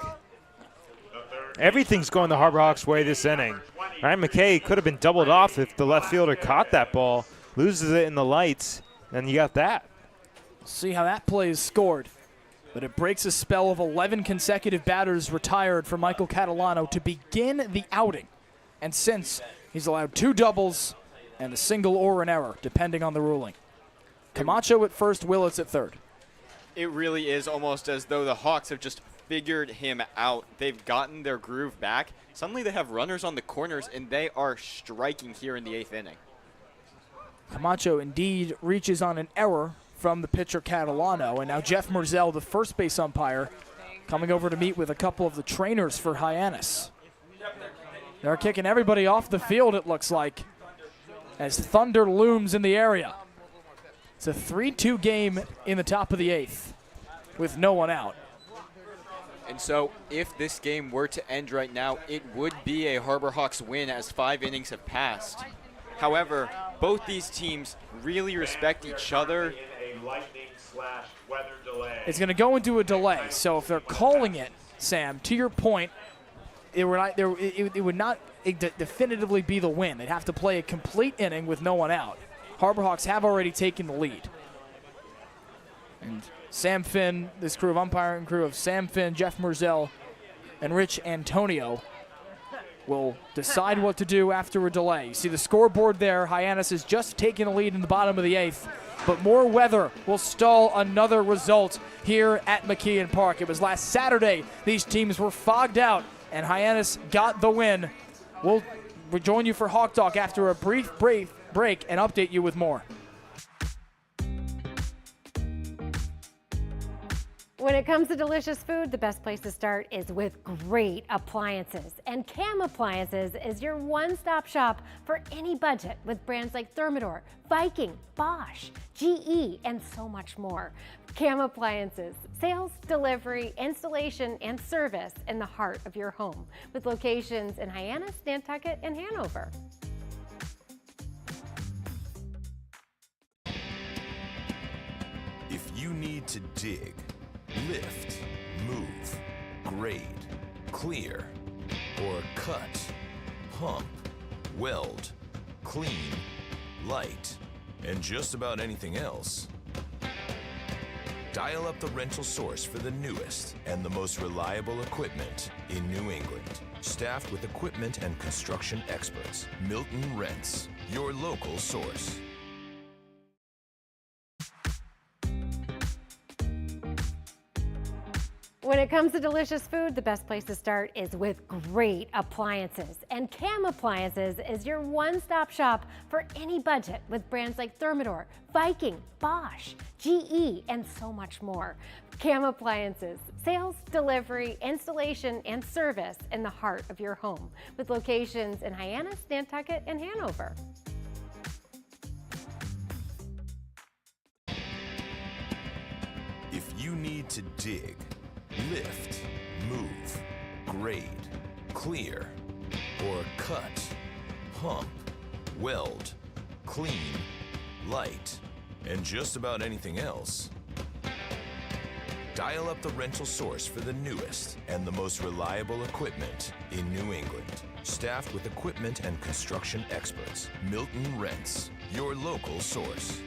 Everything's going the Harbor Hawks' way this inning. Ryan McKay could have been doubled off if the left fielder caught that ball. Loses it in the lights, and you got that. See how that play is scored. But it breaks a spell of 11 consecutive batters retired for Michael Catalano to begin the outing. And since, he's allowed 2 doubles and a single or an error, depending on the ruling. Camacho at first, Willits at third. It really is almost as though the Hawks have just figured him out. They've gotten their groove back. Suddenly they have runners on the corners, and they are striking here in the 8th inning. Camacho indeed reaches on an error from the pitcher Catalano, and now Jeff Merzel, the first base umpire, coming over to meet with a couple of the trainers for Hyannis. They're kicking everybody off the field, it looks like, as thunder looms in the area. It's a 3-2 game in the top of the 8th with no one out. And so if this game were to end right now, it would be a Harbor Hawks win as 5 innings have passed. However, both these teams really respect each other. It's going to go into a delay. So if they're calling it, Sam, to your point, it would not definitively be the win. They'd have to play a complete inning with no one out. Harbor Hawks have already taken the lead. And Sam Finn, this crew of umpiring crew of Sam Finn, Jeff Merzel, and Rich Antonio will decide what to do after a delay. You see the scoreboard there. Hyannis is just taking the lead in the bottom of the 8th, but more weather will stall another result here at McKeon Park. It was last Saturday these teams were fogged out, and Hyannis got the win. We'll rejoin you for Hawk Talk after a brief break and update you with more. When it comes to delicious food, the best place to start is with great appliances. And Cam Appliances is your one-stop shop for any budget with brands like Thermador, Viking, Bosch, GE, and so much more. Cam Appliances, sales, delivery, installation, and service in the heart of your home with locations in Hyannis, Nantucket, and Hanover. If you need to dig, lift, move, grade, clear, or cut, pump, weld, clean, light, and just about anything else, dial up the rental source for the newest and the most reliable equipment in New England. Staffed with equipment and construction experts, Milton Rents, your local source. When it comes to delicious food, the best place to start is with great appliances. And Cam Appliances is your one-stop shop for any budget with brands like Thermador, Viking, Bosch, GE, and so much more. Cam Appliances, sales, delivery, installation, and service in the heart of your home with locations in Hyannis, Nantucket, and Hanover. If you need to dig, lift, move, grade, clear, or cut, pump, weld, clean, light, and just about anything else, dial up the rental source for the newest and the most reliable equipment in New England. staffed with equipment and construction experts. Milton Rents, your local source.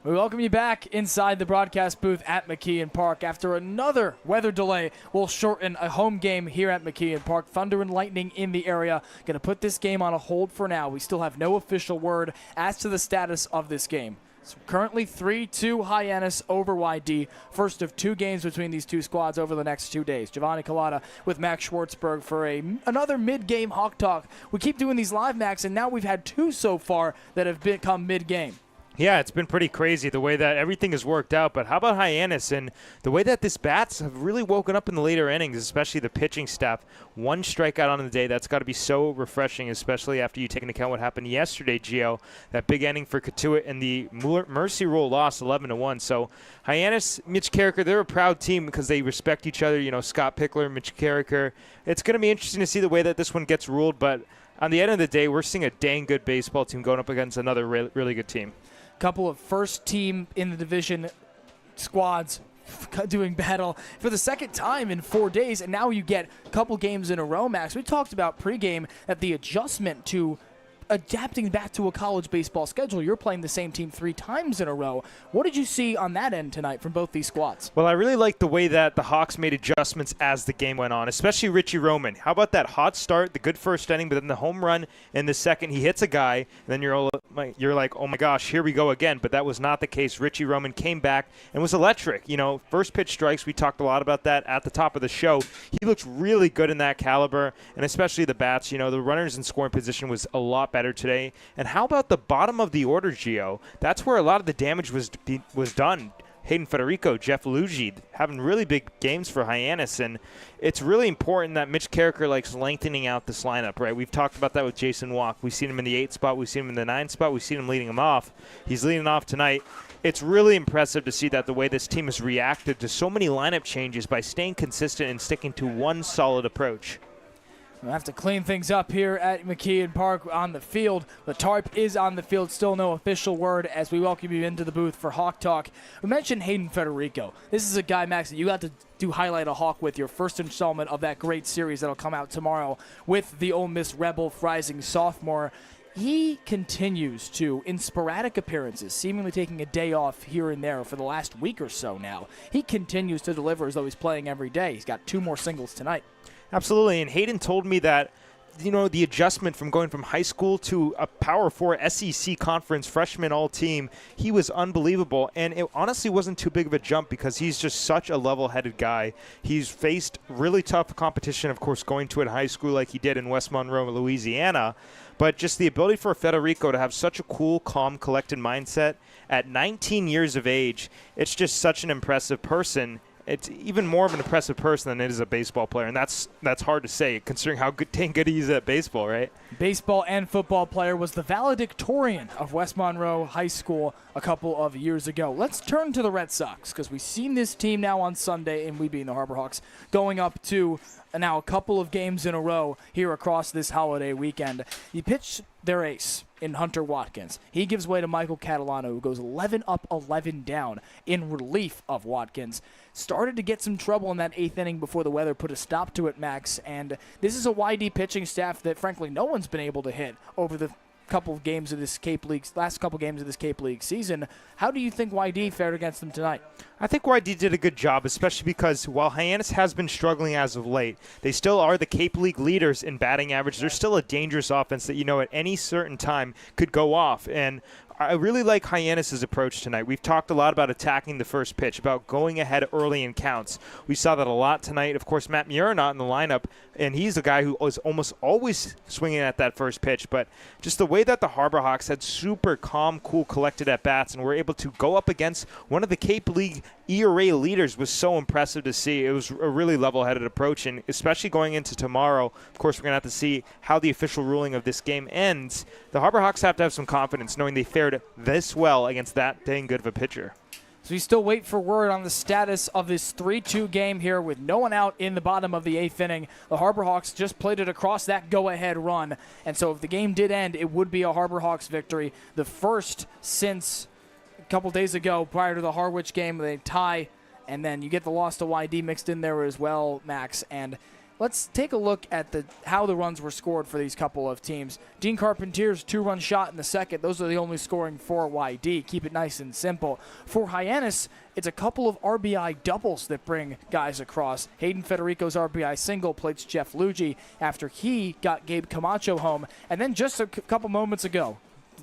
We welcome you back inside the broadcast booth at McKeon Park. After another weather delay, we'll shorten a home game here at McKeon Park. Thunder and lightning in the area. Going to put this game on a hold for now. We still have no official word as to the status of this game. So currently 3-2 Hyannis over Y-D. First of two games between these two squads over the next 2 days. Giovanni Collada with Max Schwartzberg for another mid-game Hawk Talk. We keep doing these live, Max, and now we've had two so far that have become mid-game. Yeah, it's been pretty crazy the way that everything has worked out. But how about Hyannis and the way that this bats have really woken up in the later innings, especially the pitching staff. One strikeout on the day, that's got to be so refreshing, especially after you take into account what happened yesterday, Gio. That big inning for Katuitt and the Mercy Rule loss 11-1. So Hyannis, Mitch Carricker, they're a proud team because they respect each other. You know, Scott Pickler, Mitch Carricker. It's going to be interesting to see the way that this one gets ruled. But on the end of the day, we're seeing a dang good baseball team going up against another really good team. Couple of first team in the division squads doing battle for the second time in 4 days, and now you get a couple games in a row, Max. We talked about pregame that the adjustment to adapting back to a college baseball schedule. You're playing the same team 3 times in a row. What did you see on that end tonight from both these squads? Well, I really liked the way that the Hawks made adjustments as the game went on, especially Richie Roman. How about that hot start, the good first inning, but then the home run in the second, he hits a guy, and then you're like, oh my gosh, here we go again. But that was not the case. Richie Roman came back and was electric. You know, first pitch strikes, we talked a lot about that at the top of the show. He looked really good in that caliber, and especially the bats. You know, the runners in scoring position was a lot better today. And how about the bottom of the order, Gio? That's where a lot of the damage was done. Hayden Federico, Jeff Luigi, having really big games for Hyannis, and it's really important that Mitch Carricker likes lengthening out this lineup, right? We've talked about that with Jason Walk. We've seen him in the 8 spot. We've seen him in the 9 spot. We've seen him leading him off. He's leading off tonight. It's really impressive to see that the way this team has reacted to so many lineup changes by staying consistent and sticking to one solid approach. We'll have to clean things up here at McKeon Park on the field. The tarp is on the field. Still no official word as we welcome you into the booth for Hawk Talk. We mentioned Hayden Federico. This is a guy, Max, that you got to do Highlight a Hawk with, your first installment of that great series that'll come out tomorrow with the Ole Miss Rebel rising sophomore. He continues to, in sporadic appearances, seemingly taking a day off here and there for the last week or so now. He continues to deliver as though he's playing every day. He's got 2 more singles tonight. Absolutely, and Hayden told me that the adjustment from going from high school to a Power 4 SEC conference freshman all-team, he was unbelievable. And it honestly wasn't too big of a jump because he's just such a level-headed guy. He's faced really tough competition, of course, going to a high school like he did in West Monroe, Louisiana. But just the ability for Federico to have such a cool, calm, collected mindset at 19 years of age, it's just such an impressive person. It's even more of an impressive person than it is a baseball player, and that's hard to say considering how dang good he is at baseball, right? Baseball and football player, was the valedictorian of West Monroe High School a couple of years ago. Let's turn to the Red Sox because we've seen this team now on Sunday, and we being the Harbor Hawks, going up to now a couple of games in a row here across this holiday weekend. You pitch their ace in Hunter Watkins. He gives way to Michael Catalano, who goes 11 up, 11 down in relief of Watkins. Started to get some trouble in that 8th inning before the weather put a stop to it, Max. And this is a Y-D pitching staff that, frankly, no one's been able to hit over the couple of games of this Cape League, last couple games of this Cape League season. How do you think Y-D fared against them tonight? I think Y-D did a good job, especially because while Hyannis has been struggling as of late, they still are the Cape League leaders in batting average. They're still a dangerous offense that, at any certain time could go off. And I really like Hyannis' approach tonight. We've talked a lot about attacking the first pitch, about going ahead early in counts. We saw that a lot tonight. Of course, Matt Muir not in the lineup, and he's a guy who is almost always swinging at that first pitch. But just the way that the Harbor Hawks had super calm, cool, collected at-bats and were able to go up against one of the Cape League ERA leaders was so impressive to see. It was a really level-headed approach, and especially going into tomorrow, of course, we're going to have to see how the official ruling of this game ends. The Harbor Hawks have to have some confidence knowing they fared this well against that dang good of a pitcher. So we still wait for word on the status of this 3-2 game here with no one out in the bottom of the 8th inning. The Harbor Hawks just played it across that go-ahead run, and so if the game did end, it would be a Harbor Hawks victory, the first since a couple days ago prior to the Harwich game. They tie, and then you get the loss to Y-D mixed in there as well, Max. And let's take a look at how the runs were scored for these couple of teams. Dean Carpentier's 2-run shot in the second. Those are the only scoring for Y-D. Keep it nice and simple. For Hyannis, it's a couple of RBI doubles that bring guys across. Hayden Federico's RBI single plates Jeff Luigi after he got Gabe Camacho home. And then just a couple moments ago,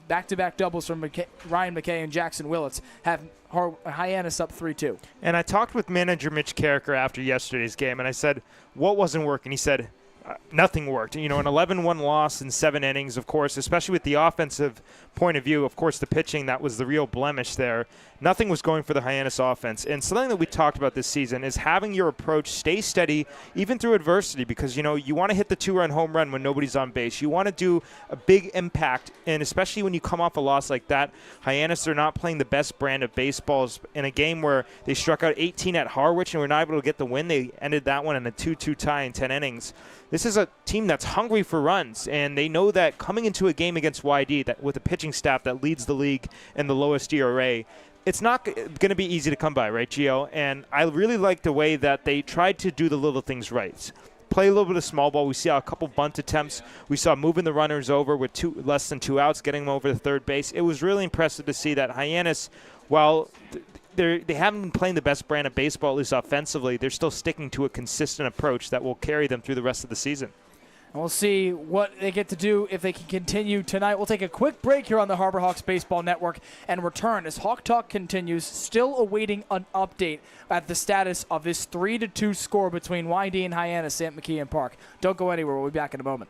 back-to-back doubles from Ryan McKay and Jackson Willits have Hyannis up 3-2. And I talked with manager Mitch Carricker after yesterday's game, and I said, what wasn't working? He said, nothing worked. An 11-1 loss in 7 innings, of course, especially with the offensive point of view. Of course, the pitching, that was the real blemish there. Nothing was going for the Hyannis offense. And something that we talked about this season is having your approach stay steady even through adversity because, you want to hit the 2-run home run when nobody's on base. You want to do a big impact, and especially when you come off a loss like that. Hyannis are not playing the best brand of baseballs in a game where they struck out 18 at Harwich and were not able to get the win. They ended that one in a 2-2 tie in 10 innings. This is a team that's hungry for runs, and they know that coming into a game against Y-D that with a pitching staff that leads the league in the lowest ERA, it's not going to be easy to come by, right, Gio? And I really like the way that they tried to do the little things right. Play a little bit of small ball. We saw a couple bunt attempts. We saw moving the runners over with less than 2 outs, getting them over to third base. It was really impressive to see that Hyannis, while they haven't been playing the best brand of baseball, at least offensively, they're still sticking to a consistent approach that will carry them through the rest of the season. And we'll see what they get to do if they can continue tonight. We'll take a quick break here on the Harbor Hawks Baseball Network and return as Hawk Talk continues, still awaiting an update at the status of this 3-2 score between Y-D and Hyannis at McKeon Park. Don't go anywhere. We'll be back in a moment.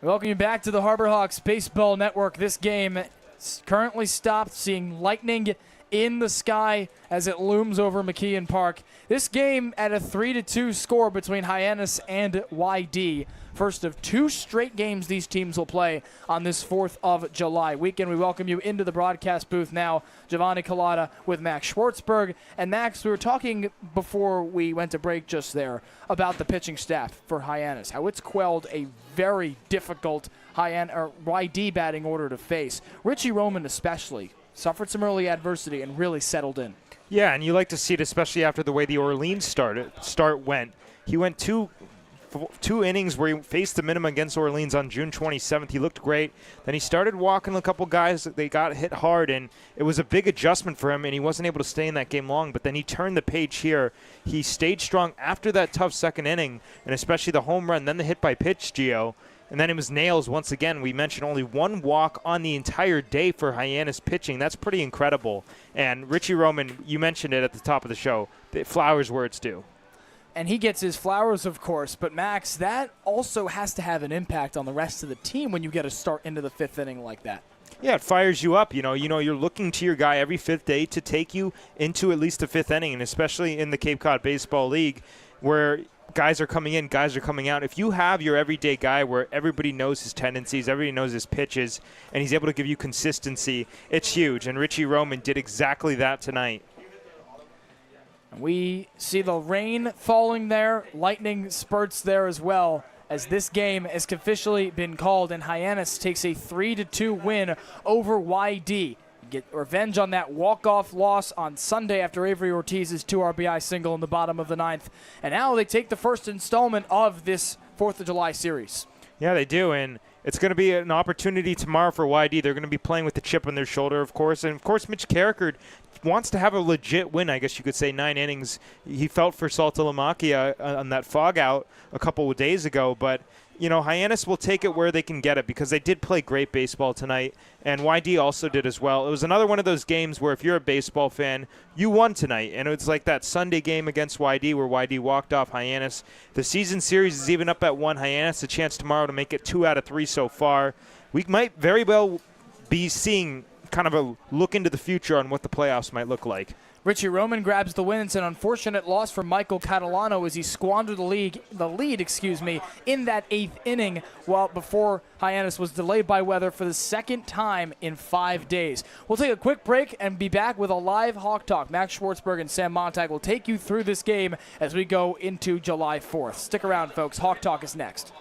Welcome you back to the Harbor Hawks Baseball Network. This game is currently stopped, seeing lightning in the sky as it looms over McKeon Park. This game at a 3-2 score between Hyannis and Y-D. First of 2 straight games these teams will play on this 4th of July weekend. We welcome you into the broadcast booth now. Giovanni Collada with Max Schwartzberg. And Max, we were talking before we went to break just there about the pitching staff for Hyannis, how it's quelled a very difficult Y-D batting order to face. Richie Roman especially suffered some early adversity and really settled in. Yeah, and you like to see it, especially after the way the Orleans start went. He went two innings where he faced the minimum against Orleans on June 27th. He looked great. Then he started walking a couple guys that they got hit hard, and it was a big adjustment for him, and he wasn't able to stay in that game long. But then he turned the page here. He stayed strong after that tough second inning, and especially the home run, then the hit by pitch, Gio. And then it was nails once again. We mentioned only 1 walk on the entire day for Hyannis pitching. That's pretty incredible. And Richie Roman, you mentioned it at the top of the show, the flowers where it's due. And he gets his flowers, of course. But, Max, that also has to have an impact on the rest of the team when you get a start into the 5th inning like that. Yeah, it fires you up. You know, you're looking to your guy every 5th day to take you into at least the 5th inning, and especially in the Cape Cod Baseball League where guys are coming in, guys are coming out. If you have your everyday guy where everybody knows his tendencies, everybody knows his pitches, and he's able to give you consistency, it's huge. And Richie Roman did exactly that tonight. We see the rain falling there, lightning spurts there as well, as this game has officially been called, and Hyannis takes a 3-2 win over Y-D. Get revenge on that walk-off loss on Sunday after Avery Ortiz's 2 RBI single in the bottom of the 9th. And now they take the first installment of this 4th of July series. Yeah, they do, and it's going to be an opportunity tomorrow for Y-D. They're going to be playing with the chip on their shoulder, of course. And, of course, Mitch Carrickard wants to have a legit win, I guess you could say, 9 innings. He felt for Saltalamacchia on that fog out a couple of days ago. But, you know, Hyannis will take it where they can get it because they did play great baseball tonight, and Y-D also did as well. It was another one of those games where if you're a baseball fan, you won tonight. And it's like that Sunday game against Y-D where Y-D walked off Hyannis. The season series is even up at 1. Hyannis a chance tomorrow to make it 2 out of 3 so far. We might very well be seeing kind of a look into the future on what the playoffs might look like. Richie Roman grabs the win. It's an unfortunate loss for Michael Catalano as he squandered the lead in that 8th inning before Hyannis was delayed by weather for the 2nd time in 5 days. We'll take a quick break and be back with a live Hawk Talk. Max Schwartzberg and Sam Montag will take you through this game as we go into July 4th. Stick around, folks. Hawk Talk is next.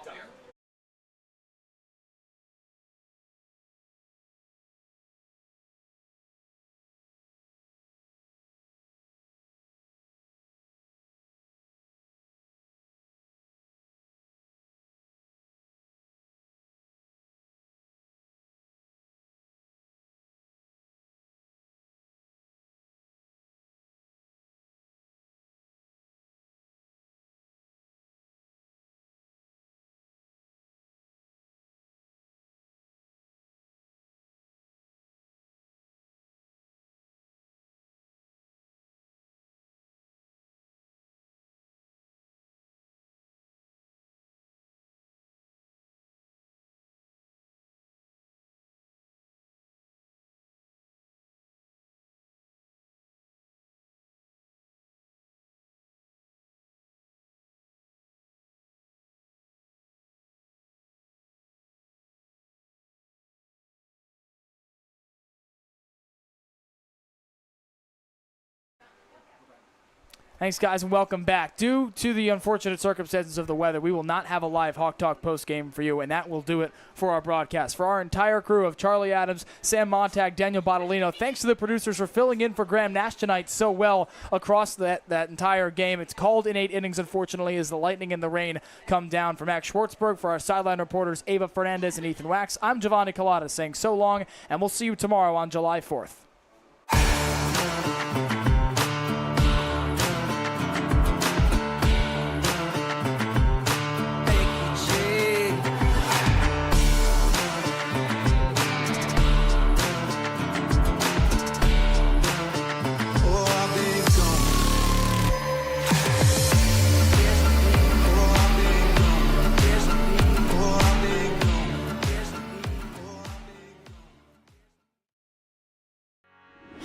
Thanks, guys, and welcome back. Due to the unfortunate circumstances of the weather, we will not have a live Hawk Talk postgame for you, and that will do it for our broadcast. For our entire crew of Charlie Adams, Sam Montag, Daniel Bottolino, thanks to the producers for filling in for Graham Nash tonight so well across that entire game. It's called in 8 innings, unfortunately, as the lightning and the rain come down. For Max Schwartzberg, for our sideline reporters, Ava Fernandez and Ethan Wax, I'm Giovanni Collada saying so long, and we'll see you tomorrow on July 4th.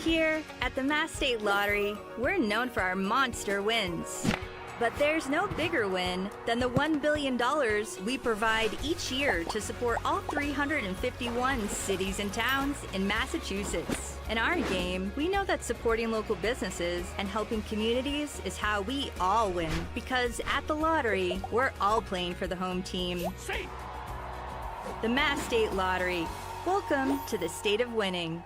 Here at the Mass State Lottery, we're known for our monster wins. But there's no bigger win than the $1 billion we provide each year to support all 351 cities and towns in Massachusetts. In our game, we know that supporting local businesses and helping communities is how we all win. Because at the lottery, we're all playing for the home team. The Mass State Lottery. Welcome to the state of winning.